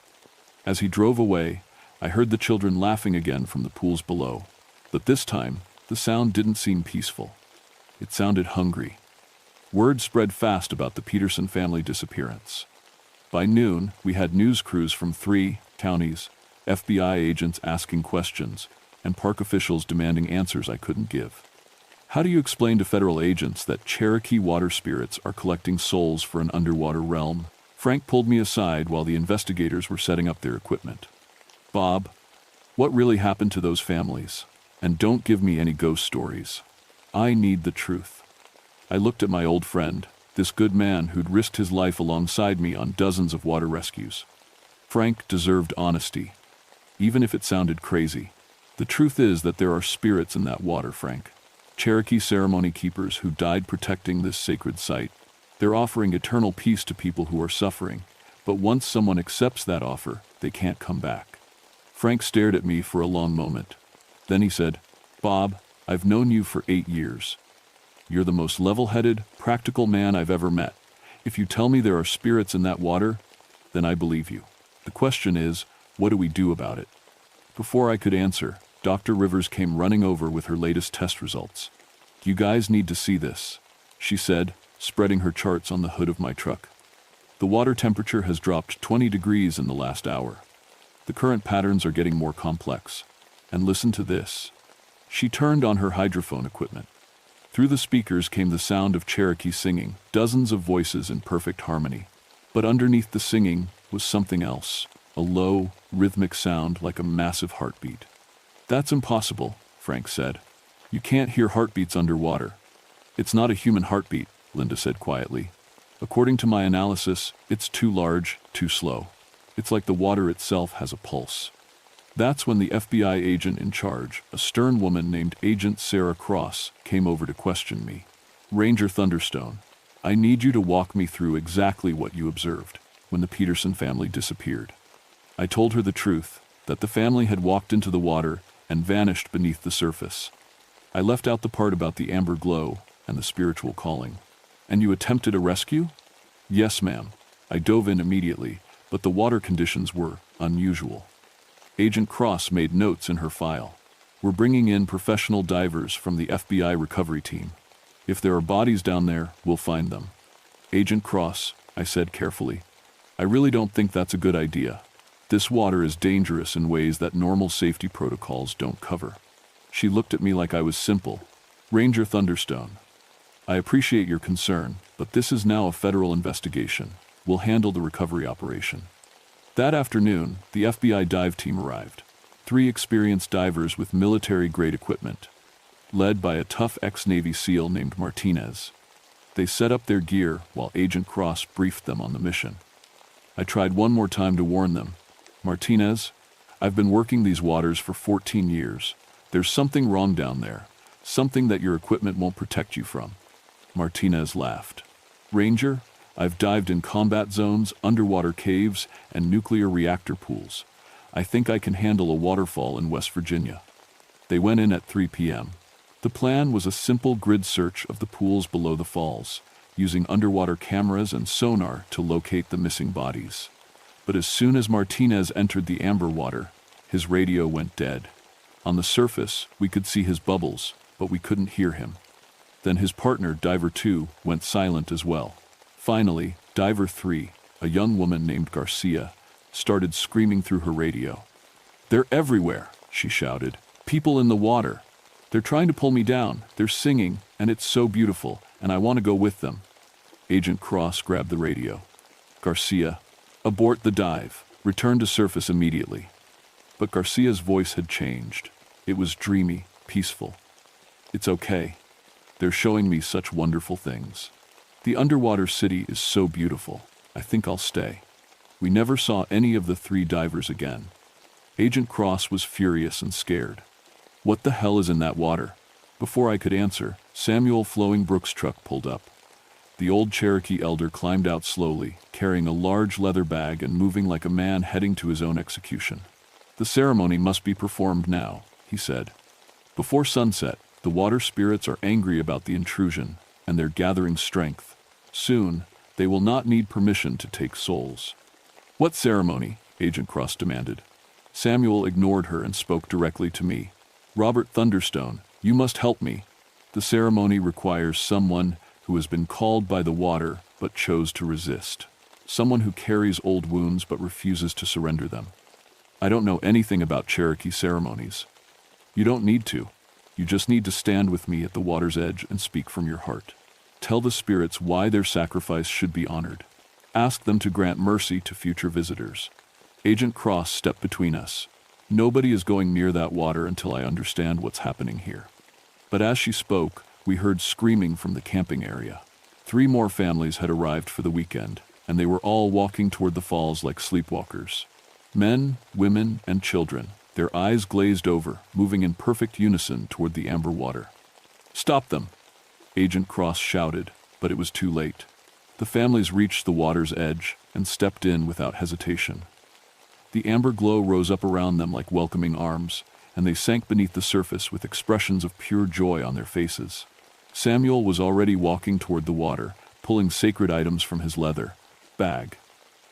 As he drove away, I heard the children laughing again from the pools below. But this time, the sound didn't seem peaceful. It sounded hungry. Word spread fast about the Peterson family disappearance. By noon, we had news crews from 3 counties, FBI agents asking questions, and park officials demanding answers I couldn't give. How do you explain to federal agents that Cherokee water spirits are collecting souls for an underwater realm? Frank pulled me aside while the investigators were setting up their equipment. "Bob, what really happened to those families? And don't give me any ghost stories. I need the truth." I looked at my old friend, this good man who'd risked his life alongside me on dozens of water rescues. Frank deserved honesty, even if it sounded crazy. "The truth is that there are spirits in that water, Frank. Cherokee ceremony keepers who died protecting this sacred site. They're offering eternal peace to people who are suffering, but once someone accepts that offer, they can't come back." Frank stared at me for a long moment. Then he said, "Bob, I've known you for 8 years. You're the most level-headed, practical man I've ever met. If you tell me there are spirits in that water, then I believe you. The question is, what do we do about it?" Before I could answer, Dr. Rivers came running over with her latest test results. "You guys need to see this," she said, spreading her charts on the hood of my truck. "The water temperature has dropped 20 degrees in the last hour. The current patterns are getting more complex. And listen to this." She turned on her hydrophone equipment. Through the speakers came the sound of Cherokee singing, dozens of voices in perfect harmony. But underneath the singing was something else, a low, rhythmic sound like a massive heartbeat. "That's impossible," Frank said. "You can't hear heartbeats underwater." "It's not a human heartbeat," Linda said quietly. "According to my analysis, it's too large, too slow. It's like the water itself has a pulse." That's when the FBI agent in charge, a stern woman named Agent Sarah Cross, came over to question me. "Ranger Thunderstone, I need you to walk me through exactly what you observed when the Peterson family disappeared." I told her the truth, that the family had walked into the water and vanished beneath the surface. I left out the part about the amber glow and the spiritual calling. "And you attempted a rescue?" "Yes, ma'am. I dove in immediately, but the water conditions were unusual." Agent Cross made notes in her file. "We're bringing in professional divers from the FBI recovery team. If there are bodies down there, we'll find them." "Agent Cross," I said carefully, "I really don't think that's a good idea. This water is dangerous in ways that normal safety protocols don't cover." She looked at me like I was simple. Ranger Thunderstone, I appreciate your concern, but this is now a federal investigation. We'll handle the recovery operation. That afternoon, the FBI dive team arrived. 3 experienced divers with military-grade equipment, led by a tough ex-Navy SEAL named Martinez. They set up their gear while Agent Cross briefed them on the mission. I tried one more time to warn them. Martinez, I've been working these waters for 14 years. There's something wrong down there, something that your equipment won't protect you from. Martinez laughed. Ranger, I've dived in combat zones, underwater caves, and nuclear reactor pools. I think I can handle a waterfall in West Virginia. They went in at 3 p.m. The plan was a simple grid search of the pools below the falls, using underwater cameras and sonar to locate the missing bodies. But as soon as Martinez entered the amber water, his radio went dead. On the surface, we could see his bubbles, but we couldn't hear him. Then his partner, Diver 2, went silent as well. Finally, Diver 3, a young woman named Garcia, started screaming through her radio. They're everywhere, she shouted. People in the water. They're trying to pull me down. They're singing, and it's so beautiful, and I want to go with them. Agent Cross grabbed the radio. Garcia, abort the dive. Return to surface immediately. But Garcia's voice had changed. It was dreamy, peaceful. It's okay. They're showing me such wonderful things. The underwater city is so beautiful. I think I'll stay. We never saw any of the 3 divers again. Agent Cross was furious and scared. What the hell is in that water? Before I could answer, Samuel Flowing Brook's truck pulled up. The old Cherokee elder climbed out slowly, carrying a large leather bag and moving like a man heading to his own execution. The ceremony must be performed now, he said. Before sunset, the water spirits are angry about the intrusion, and they're gathering strength. Soon, they will not need permission to take souls. What ceremony? Agent Cross demanded. Samuel ignored her and spoke directly to me. Robert Thunderstone, you must help me. The ceremony requires someone who has been called by the water but chose to resist. Someone who carries old wounds but refuses to surrender them. I don't know anything about Cherokee ceremonies. You don't need to. You just need to stand with me at the water's edge and speak from your heart. Tell the spirits why their sacrifice should be honored. Ask them to grant mercy to future visitors. Agent Cross stepped between us. Nobody is going near that water until I understand what's happening here. But as she spoke, we heard screaming from the camping area. 3 more families had arrived for the weekend, and they were all walking toward the falls like sleepwalkers. Men, women, and children, their eyes glazed over, moving in perfect unison toward the amber water. Stop them! Agent Cross shouted, but it was too late. The families reached the water's edge and stepped in without hesitation. The amber glow rose up around them like welcoming arms, and they sank beneath the surface with expressions of pure joy on their faces. Samuel was already walking toward the water, pulling sacred items from his leather bag.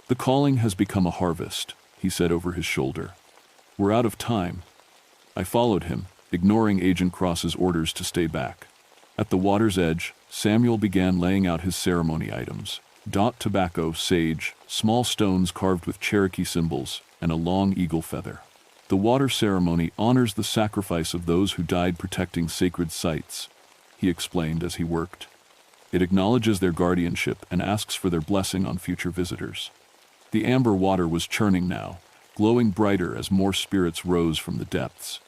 The calling has become a harvest, he said over his shoulder. We're out of time. I followed him, ignoring Agent Cross's orders to stay back. At the water's edge, Samuel began laying out his ceremony items. Dot tobacco, sage, small stones carved with Cherokee symbols, and a long eagle feather. The water ceremony honors the sacrifice of those who died protecting sacred sites, he explained as he worked. It acknowledges their guardianship and asks for their blessing on future visitors. The amber water was churning now, glowing brighter as more spirits rose from the depths.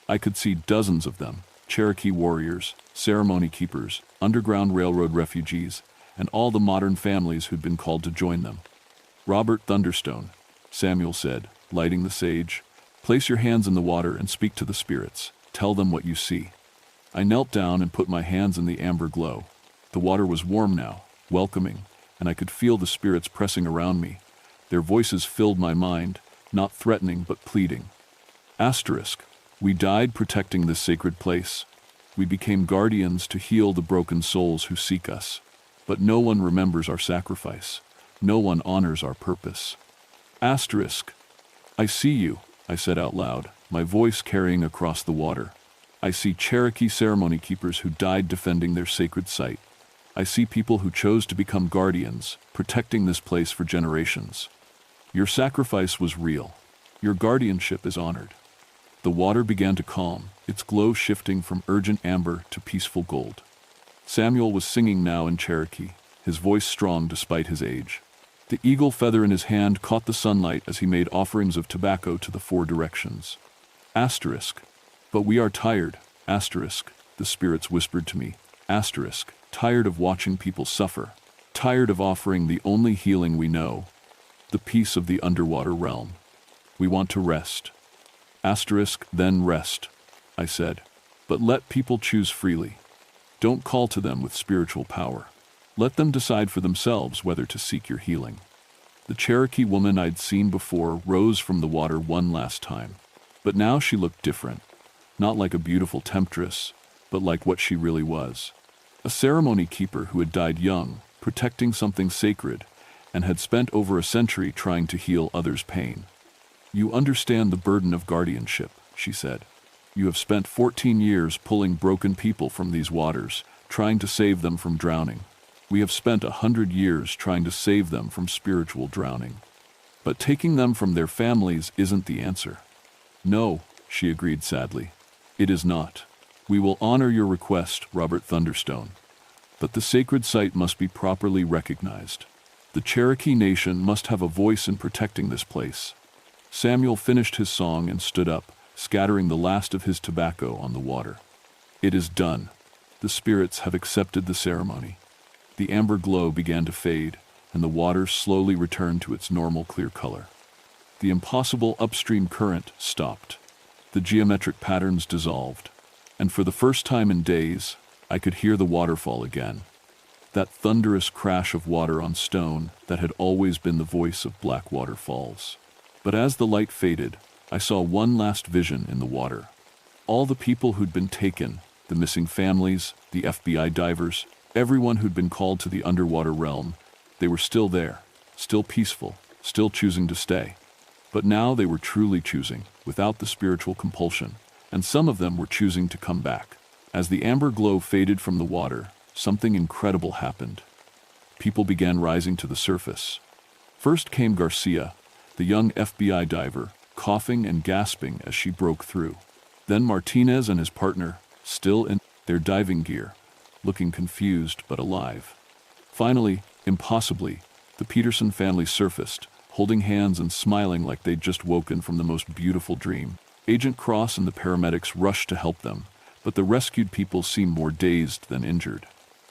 I could see dozens of them, Cherokee warriors, ceremony keepers, Underground Railroad refugees, and all the modern families who'd been called to join them. Robert Thunderstone, Samuel said, lighting the sage, place your hands in the water and speak to the spirits. Tell them what you see. I knelt down and put my hands in the amber glow. The water was warm now, welcoming, and I could feel the spirits pressing around me. Their voices filled my mind, not threatening but pleading. Asterisk. We died protecting this sacred place. We became guardians to heal the broken souls who seek us. But no one remembers our sacrifice. No one honors our purpose. Asterisk. I see you, I said out loud, my voice carrying across the water. I see Cherokee ceremony keepers who died defending their sacred site. I see people who chose to become guardians, protecting this place for generations. Your sacrifice was real. Your guardianship is honored. The water began to calm, its glow shifting from urgent amber to peaceful gold. Samuel was singing now in Cherokee, his voice strong despite his age. The eagle feather in his hand caught the sunlight as he made offerings of tobacco to the four directions. Asterisk. But we are tired, asterisk, the spirits whispered to me, asterisk, tired of watching people suffer, tired of offering the only healing we know, the peace of the underwater realm. We want to rest. Asterisk, then rest, I said. But let people choose freely. Don't call to them with spiritual power. Let them decide for themselves whether to seek your healing. The Cherokee woman I'd seen before rose from the water one last time. But now she looked different. Not like a beautiful temptress, but like what she really was. A ceremony keeper who had died young, protecting something sacred, and had spent over a century trying to heal others' pain. You understand the burden of guardianship, she said. You have spent 14 years pulling broken people from these waters, trying to save them from drowning. We have spent 100 years trying to save them from spiritual drowning. But taking them from their families isn't the answer. No, she agreed sadly. It is not. We will honor your request, Robert Thunderstone. But the sacred site must be properly recognized. The Cherokee Nation must have a voice in protecting this place. Samuel finished his song and stood up, scattering the last of his tobacco on the water. It is done. The spirits have accepted the ceremony. The amber glow began to fade, and the water slowly returned to its normal clear color. The impossible upstream current stopped. The geometric patterns dissolved, and for the first time in days, I could hear the waterfall again. That thunderous crash of water on stone that had always been the voice of Blackwater Falls. But as the light faded, I saw one last vision in the water. All the people who'd been taken, the missing families, the FBI divers, everyone who'd been called to the underwater realm, they were still there, still peaceful, still choosing to stay. But now they were truly choosing, without the spiritual compulsion, and some of them were choosing to come back. As the amber glow faded from the water, something incredible happened. People began rising to the surface. First came Garcia, the young FBI diver, coughing and gasping as she broke through. Then Martinez and his partner, still in their diving gear, looking confused but alive. Finally, impossibly, the Peterson family surfaced, holding hands and smiling like they'd just woken from the most beautiful dream. Agent Cross and the paramedics rushed to help them, but the rescued people seemed more dazed than injured.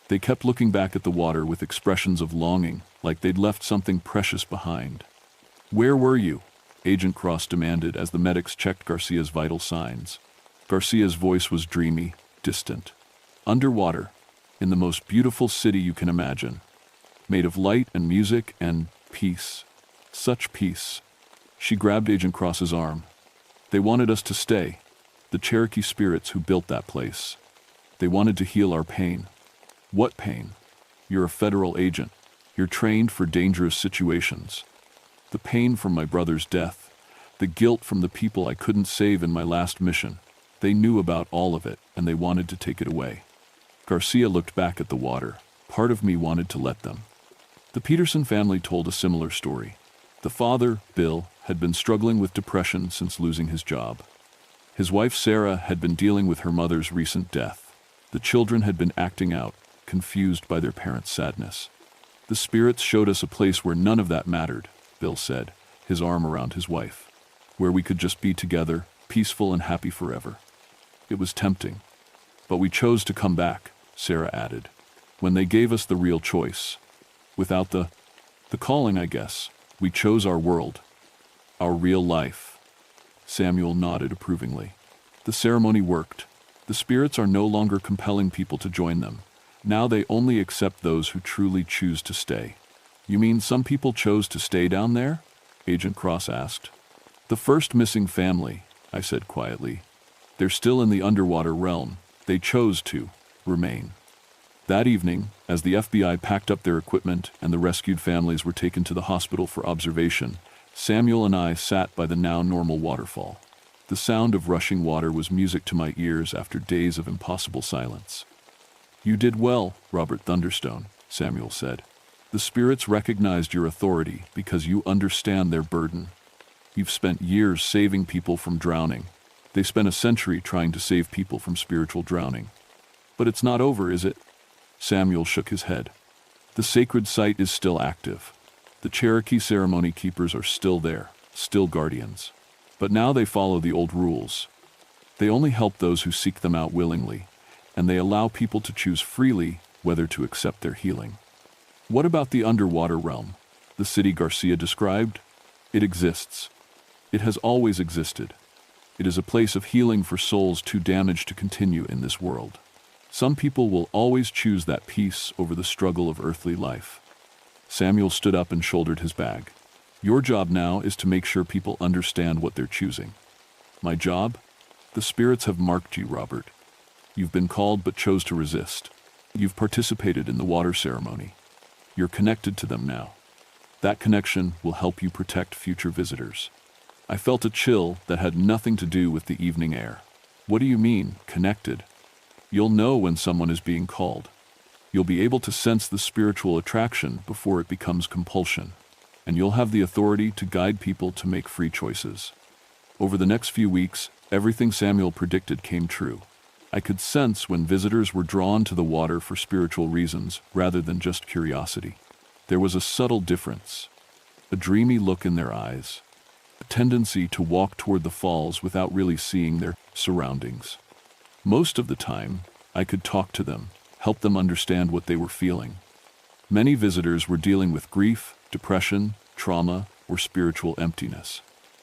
They kept looking back at the water with expressions of longing, like they'd left something precious behind. "Where were you?" Agent Cross demanded as the medics checked Garcia's vital signs. Garcia's voice was dreamy, distant. "Underwater, in the most beautiful city you can imagine. Made of light and music and peace. Such peace." She grabbed Agent Cross's arm. "They wanted us to stay, the Cherokee spirits who built that place. They wanted to heal our pain." "What pain? You're a federal agent. You're trained for dangerous situations." "The pain from my brother's death, the guilt from the people I couldn't save in my last mission. They knew about all of it, and they wanted to take it away." Garcia looked back at the water. Part of me wanted to let them. The Peterson family told a similar story. The father, Bill, had been struggling with depression since losing his job. His wife, Sarah, had been dealing with her mother's recent death. The children had been acting out, confused by their parents' sadness. "The spirits showed us a place where none of that mattered," Bill said, his arm around his wife. "Where we could just be together, peaceful and happy forever." It was tempting. "But we chose to come back," Sarah added, "when they gave us the real choice. Without the calling, I guess. We chose our world. Our real life." Samuel nodded approvingly. The ceremony worked. The spirits are no longer compelling people to join them. Now they only accept those who truly choose to stay. "You mean some people chose to stay down there?" Agent Cross asked. "The first missing family," I said quietly. "They're still in the underwater realm. They chose to remain." That evening, as the FBI packed up their equipment and the rescued families were taken to the hospital for observation, Samuel and I sat by the now normal waterfall. The sound of rushing water was music to my ears after days of impossible silence. "You did well, Robert Thunderstone," Samuel said. "The spirits recognized your authority because you understand their burden. You've spent years saving people from drowning, They spent a century trying to save people from spiritual drowning. But it's not over, is it? Samuel shook his head. The sacred site is still active. The Cherokee ceremony keepers are still there, still guardians. But now they follow the old rules. They only help those who seek them out willingly, and they allow people to choose freely whether to accept their healing. What about the underwater realm, the city Garcia described? It exists. It has always existed. It is a place of healing for souls too damaged to continue in this world. Some people will always choose that peace over the struggle of earthly life. Samuel stood up and shouldered his bag. Your job now is to make sure people understand what they're choosing. My job? The spirits have marked you, Robert. You've been called but chose to resist. You've participated in the water ceremony. You're connected to them now. That connection will help you protect future visitors. I felt a chill that had nothing to do with the evening air. What do you mean, connected? You'll know when someone is being called. You'll be able to sense the spiritual attraction before it becomes compulsion, and you'll have the authority to guide people to make free choices. Over the next few weeks, everything Samuel predicted came true. I could sense when visitors were drawn to the water for spiritual reasons rather than just curiosity. There was a subtle difference, a dreamy look in their eyes, a tendency to walk toward the falls without really seeing their surroundings. Most of the time, I could talk to them, help them understand what they were feeling. Many visitors were dealing with grief, depression, trauma, or spiritual emptiness.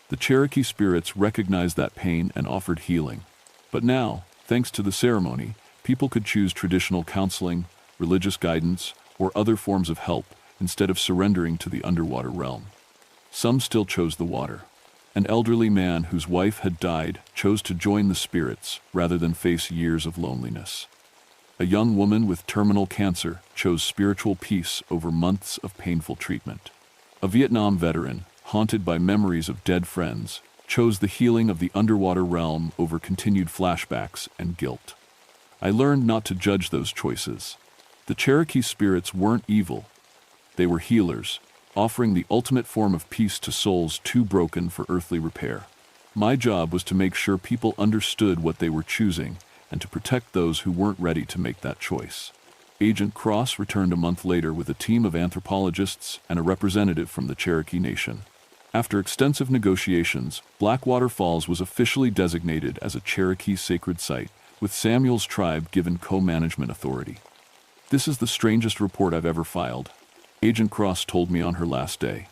The Cherokee spirits recognized that pain and offered healing. But now, thanks to the ceremony, people could choose traditional counseling, religious guidance, or other forms of help instead of surrendering to the underwater realm. Some still chose the water. An elderly man whose wife had died chose to join the spirits rather than face years of loneliness. A young woman with terminal cancer chose spiritual peace over months of painful treatment. A Vietnam veteran, haunted by memories of dead friends, chose the healing of the underwater realm over continued flashbacks and guilt. I learned not to judge those choices. The Cherokee spirits weren't evil. They were healers, offering the ultimate form of peace to souls too broken for earthly repair. My job was to make sure people understood what they were choosing and to protect those who weren't ready to make that choice. Agent Cross returned a month later with a team of anthropologists and a representative from the Cherokee Nation. After extensive negotiations, Blackwater Falls was officially designated as a Cherokee sacred site, with Samuel's tribe given co-management authority. This is the strangest report I've ever filed, Agent Cross told me on her last day.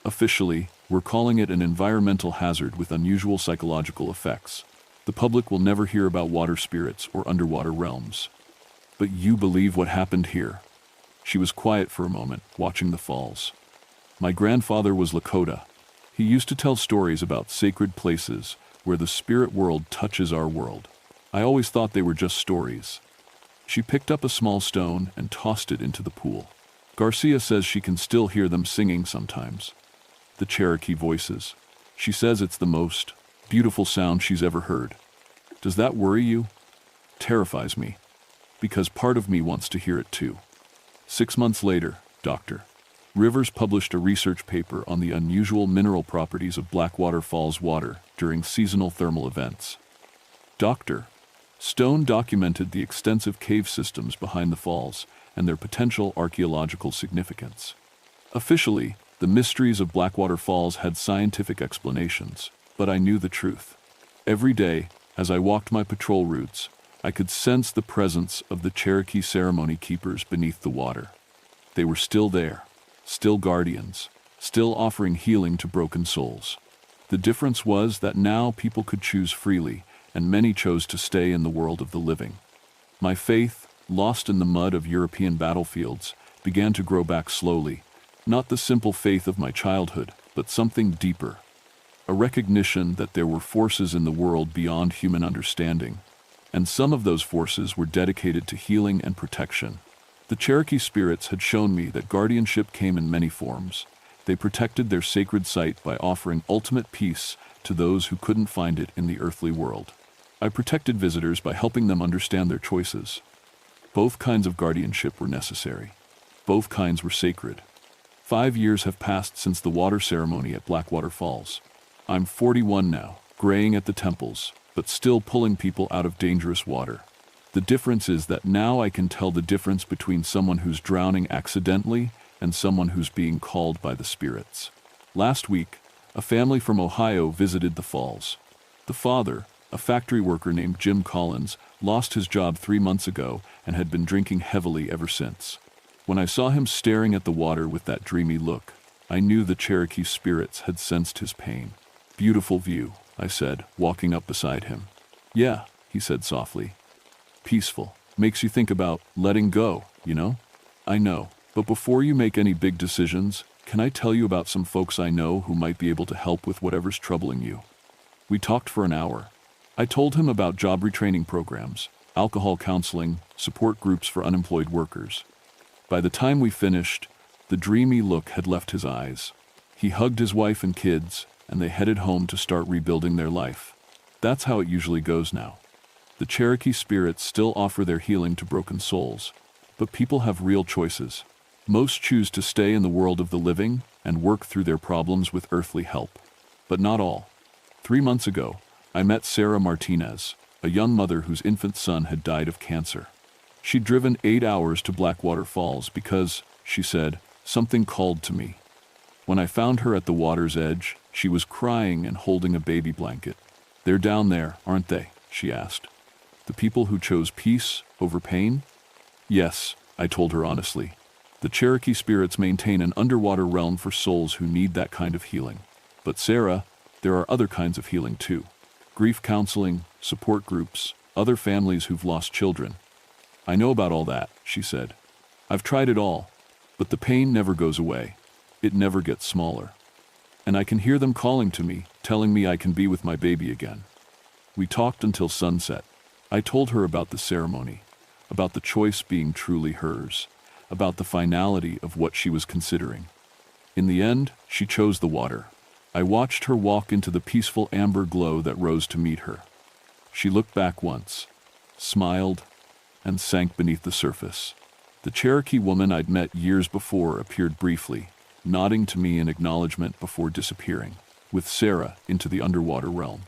Officially, we're calling it an environmental hazard with unusual psychological effects. The public will never hear about water spirits or underwater realms. But you believe what happened here? She was quiet for a moment, watching the falls. My grandfather was Lakota. He used to tell stories about sacred places where the spirit world touches our world. I always thought they were just stories. She picked up a small stone and tossed it into the pool. Garcia says she can still hear them singing sometimes. The Cherokee voices. She says it's the most beautiful sound she's ever heard. Does that worry you? Terrifies me. Because part of me wants to hear it too. 6 months later, Dr. Rivers published a research paper on the unusual mineral properties of Blackwater Falls water during seasonal thermal events. Dr. Stone documented the extensive cave systems behind the falls and their potential archaeological significance. Officially, the mysteries of Blackwater Falls had scientific explanations, but I knew the truth. Every day, as I walked my patrol routes, I could sense the presence of the Cherokee ceremony keepers beneath the water. They were still there, still guardians, still offering healing to broken souls. The difference was that now people could choose freely, and many chose to stay in the world of the living. My faith, lost in the mud of European battlefields, began to grow back slowly, not the simple faith of my childhood, but something deeper. A recognition that there were forces in the world beyond human understanding, and some of those forces were dedicated to healing and protection. The Cherokee spirits had shown me that guardianship came in many forms. They protected their sacred site by offering ultimate peace to those who couldn't find it in the earthly world. I protected visitors by helping them understand their choices. Both kinds of guardianship were necessary. Both kinds were sacred. 5 years have passed since the water ceremony at Blackwater Falls. I'm 41 now, graying at the temples, but still pulling people out of dangerous water. The difference is that now I can tell the difference between someone who's drowning accidentally and someone who's being called by the spirits. Last week, a family from Ohio visited the falls. The father, a factory worker named Jim Collins, lost his job 3 months ago and had been drinking heavily ever since. When I saw him staring at the water with that dreamy look, I knew the Cherokee spirits had sensed his pain. "Beautiful view," I said, walking up beside him. "Yeah," he said softly. "Peaceful. Makes you think about letting go, you know?" "I know, but before you make any big decisions, can I tell you about some folks I know who might be able to help with whatever's troubling you?" We talked for an hour. I told him about job retraining programs, alcohol counseling, support groups for unemployed workers. By the time we finished, the dreamy look had left his eyes. He hugged his wife and kids, and they headed home to start rebuilding their life. That's how it usually goes now. The Cherokee spirits still offer their healing to broken souls, but people have real choices. Most choose to stay in the world of the living and work through their problems with earthly help. But not all. 3 months ago, I met Sarah Martinez, a young mother whose infant son had died of cancer. She'd driven 8 hours to Blackwater Falls because, she said, something called to me. When I found her at the water's edge, she was crying and holding a baby blanket. "They're down there, aren't they?" she asked. "The people who chose peace over pain?" "Yes," I told her honestly. "The Cherokee spirits maintain an underwater realm for souls who need that kind of healing. But Sarah, there are other kinds of healing too. Grief counseling, support groups, other families who've lost children." "I know about all that," she said. "I've tried it all, but the pain never goes away. It never gets smaller. And I can hear them calling to me, telling me I can be with my baby again." We talked until sunset. I told her about the ceremony, about the choice being truly hers, about the finality of what she was considering. In the end, she chose the water. I watched her walk into the peaceful amber glow that rose to meet her. She looked back once, smiled, and sank beneath the surface. The Cherokee woman I'd met years before appeared briefly, nodding to me in acknowledgement before disappearing, with Sarah into the underwater realm.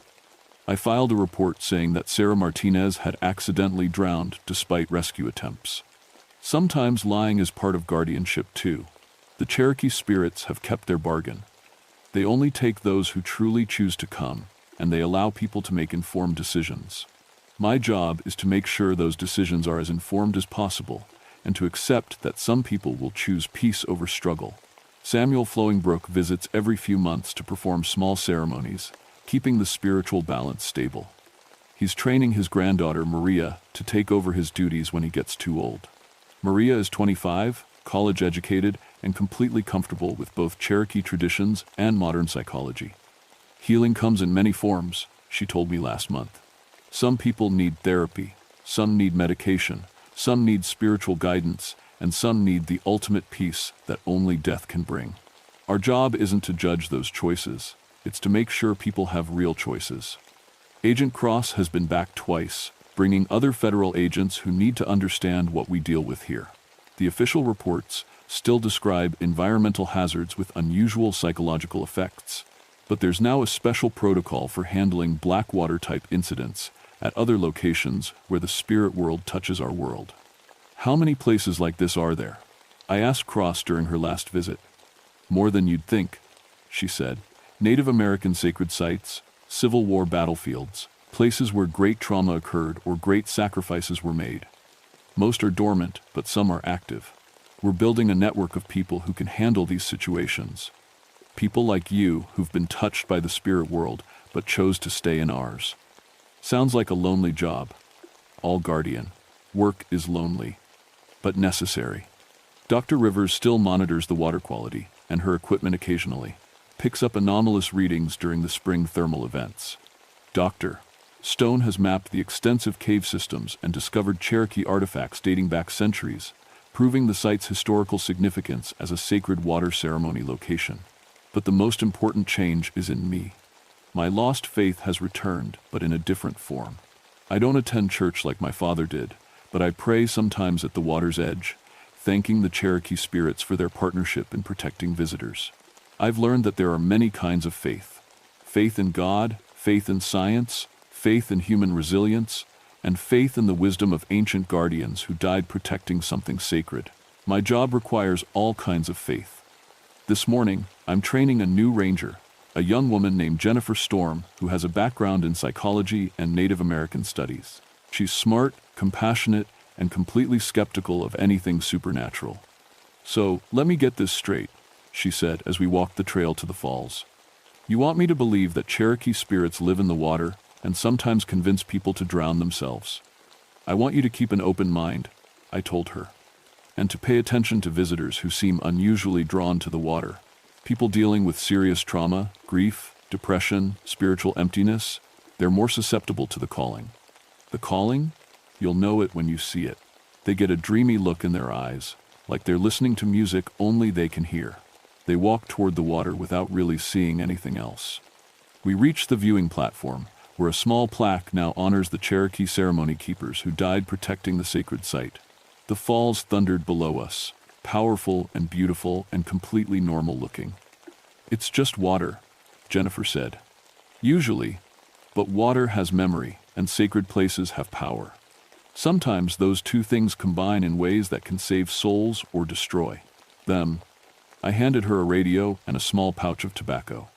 I filed a report saying that Sarah Martinez had accidentally drowned despite rescue attempts. Sometimes lying is part of guardianship too. The Cherokee spirits have kept their bargain. They only take those who truly choose to come, and they allow people to make informed decisions. My job is to make sure those decisions are as informed as possible, and to accept that some people will choose peace over struggle. Samuel Flowingbrook visits every few months to perform small ceremonies, keeping the spiritual balance stable. He's training his granddaughter, Maria, to take over his duties when he gets too old. Maria is 25, college-educated, and completely comfortable with both Cherokee traditions and modern psychology. "Healing comes in many forms," she told me last month. "Some people need therapy, some need medication, some need spiritual guidance, and some need the ultimate peace that only death can bring. Our job isn't to judge those choices, it's to make sure people have real choices." Agent Cross has been back twice, bringing other federal agents who need to understand what we deal with here. The official reports still describe environmental hazards with unusual psychological effects, but there's now a special protocol for handling Blackwater-type incidents at other locations where the spirit world touches our world. "How many places like this are there?" I asked Cross during her last visit. "More than you'd think," she said. "Native American sacred sites, Civil War battlefields, places where great trauma occurred or great sacrifices were made. Most are dormant, but some are active. We're building a network of people who can handle these situations. People like you who've been touched by the spirit world but chose to stay in ours." Sounds like a lonely job. All guardian work is lonely, but necessary. Dr. Rivers still monitors the water quality, and her equipment occasionally picks up anomalous readings during the spring thermal events. Dr. Stone has mapped the extensive cave systems and discovered Cherokee artifacts dating back centuries, proving the site's historical significance as a sacred water ceremony location. But the most important change is in me. My lost faith has returned, but in a different form. I don't attend church like my father did, but I pray sometimes at the water's edge, thanking the Cherokee spirits for their partnership in protecting visitors. I've learned that there are many kinds of faith. Faith in God, faith in science, faith in human resilience, and faith in the wisdom of ancient guardians who died protecting something sacred. My job requires all kinds of faith. This morning, I'm training a new ranger, a young woman named Jennifer Storm, who has a background in psychology and Native American studies. She's smart, compassionate, and completely skeptical of anything supernatural. "So, let me get this straight," she said as we walked the trail to the falls. "You want me to believe that Cherokee spirits live in the water and sometimes convince people to drown themselves? I want you to keep an open mind," I told her, "and to pay attention to visitors who seem unusually drawn to the water. People dealing with serious trauma, grief, depression, spiritual emptiness, they're more susceptible to the calling." "The calling? You'll know it when you see it. They get a dreamy look in their eyes, like they're listening to music only they can hear. They walk toward the water without really seeing anything else." We reached the viewing platform, where a small plaque now honors the Cherokee ceremony keepers who died protecting the sacred site. The falls thundered below us, powerful and beautiful and completely normal looking. "It's just water," Jennifer said. "Usually, but water has memory and sacred places have power. Sometimes those two things combine in ways that can save souls or destroy them." I handed her a radio and a small pouch of tobacco.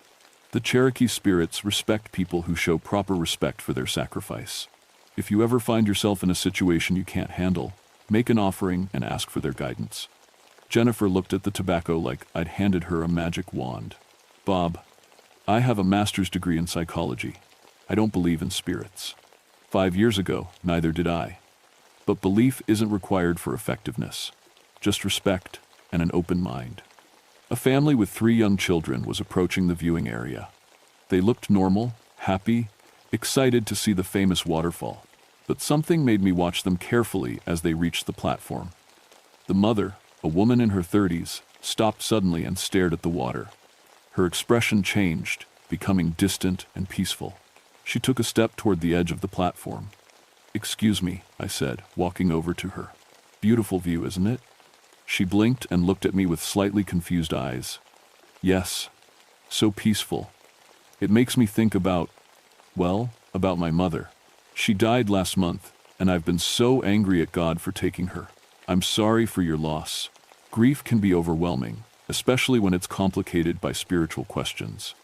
"The Cherokee spirits respect people who show proper respect for their sacrifice. If you ever find yourself in a situation you can't handle, make an offering and ask for their guidance." Jennifer looked at the tobacco like I'd handed her a magic wand. "Bob, I have a master's degree in psychology. I don't believe in spirits. 5 years ago, neither did I. But belief isn't required for effectiveness. Just respect and an open mind." A family with 3 young children was approaching the viewing area. They looked normal, happy, excited to see the famous waterfall. But something made me watch them carefully as they reached the platform. The mother, a woman in her 30s, stopped suddenly and stared at the water. Her expression changed, becoming distant and peaceful. She took a step toward the edge of the platform. "Excuse me," I said, walking over to her. "Beautiful view, isn't it?" She blinked and looked at me with slightly confused eyes. "Yes, so peaceful. It makes me think about my mother. She died last month, and I've been so angry at God for taking her. I'm sorry for your loss. Grief can be overwhelming, especially when it's complicated by spiritual questions."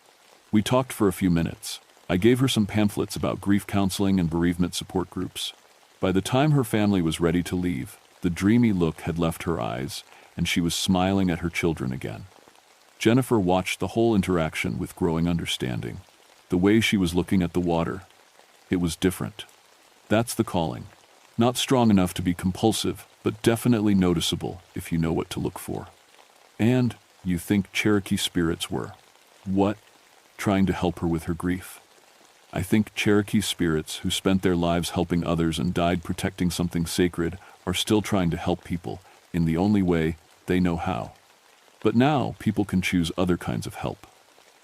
We talked for a few minutes. I gave her some pamphlets about grief counseling and bereavement support groups. By the time her family was ready to leave, the dreamy look had left her eyes, and she was smiling at her children again. Jennifer watched the whole interaction with growing understanding. The way she was looking at the water, it was different. That's the calling. Not strong enough to be compulsive, but definitely noticeable if you know what to look for. "And you think Cherokee spirits were, what? Trying to help her with her grief?" "I think Cherokee spirits who spent their lives helping others and died protecting something sacred are still trying to help people in the only way they know how. But now people can choose other kinds of help."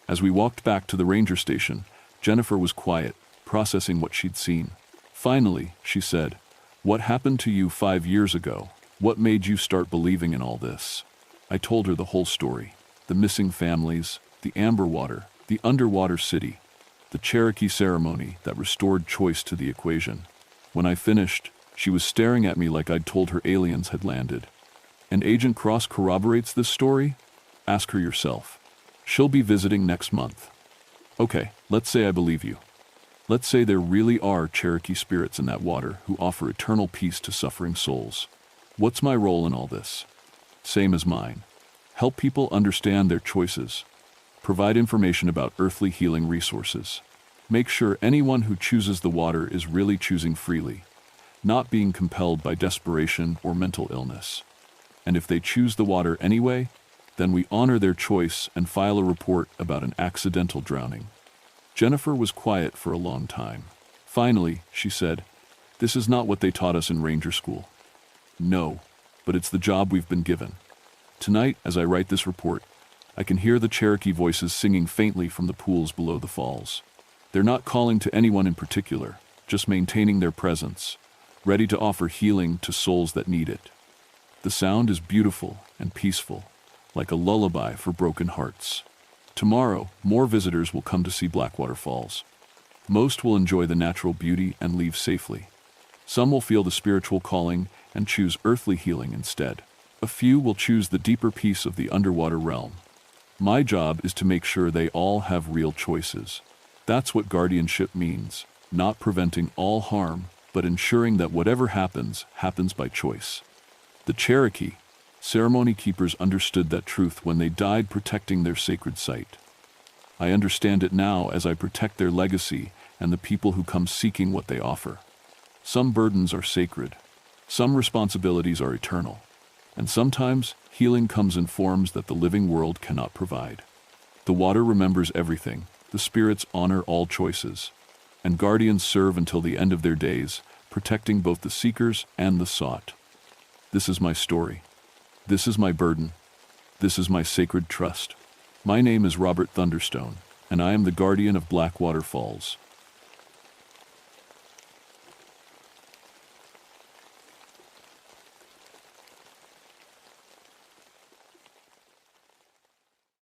As we walked back to the ranger station, Jennifer was quiet, processing what she'd seen. Finally, she said, "What happened to you 5 years ago? What made you start believing in all this?" I told her the whole story. The missing families, the amber water, the underwater city, the Cherokee ceremony that restored choice to the equation. When I finished, she was staring at me like I'd told her aliens had landed. "And Agent Cross corroborates this story? Ask her yourself. She'll be visiting next month." "Okay, let's say I believe you. Let's say there really are Cherokee spirits in that water who offer eternal peace to suffering souls. What's my role in all this?" "Same as mine. Help people understand their choices. Provide information about earthly healing resources. Make sure anyone who chooses the water is really choosing freely, not being compelled by desperation or mental illness. And if they choose the water anyway, then we honor their choice and file a report about an accidental drowning." Jennifer was quiet for a long time. Finally, she said, "This is not what they taught us in Ranger School." "No, but it's the job we've been given. Tonight, as I write this report, I can hear the Cherokee voices singing faintly from the pools below the falls. They're not calling to anyone in particular, just maintaining their presence, ready to offer healing to souls that need it. The sound is beautiful and peaceful, like a lullaby for broken hearts. Tomorrow, more visitors will come to see Blackwater Falls. Most will enjoy the natural beauty and leave safely. Some will feel the spiritual calling and choose earthly healing instead. A few will choose the deeper peace of the underwater realm. My job is to make sure they all have real choices. That's what guardianship means, not preventing all harm, but ensuring that whatever happens, happens by choice. The Cherokee ceremony keepers understood that truth when they died protecting their sacred site. I understand it now as I protect their legacy and the people who come seeking what they offer. Some burdens are sacred, some responsibilities are eternal, and sometimes healing comes in forms that the living world cannot provide. The water remembers everything, the spirits honor all choices, and guardians serve until the end of their days, protecting both the seekers and the sought. This is my story. This is my burden. This is my sacred trust. My name is Robert Thunderstone, and I am the guardian of Blackwater Falls.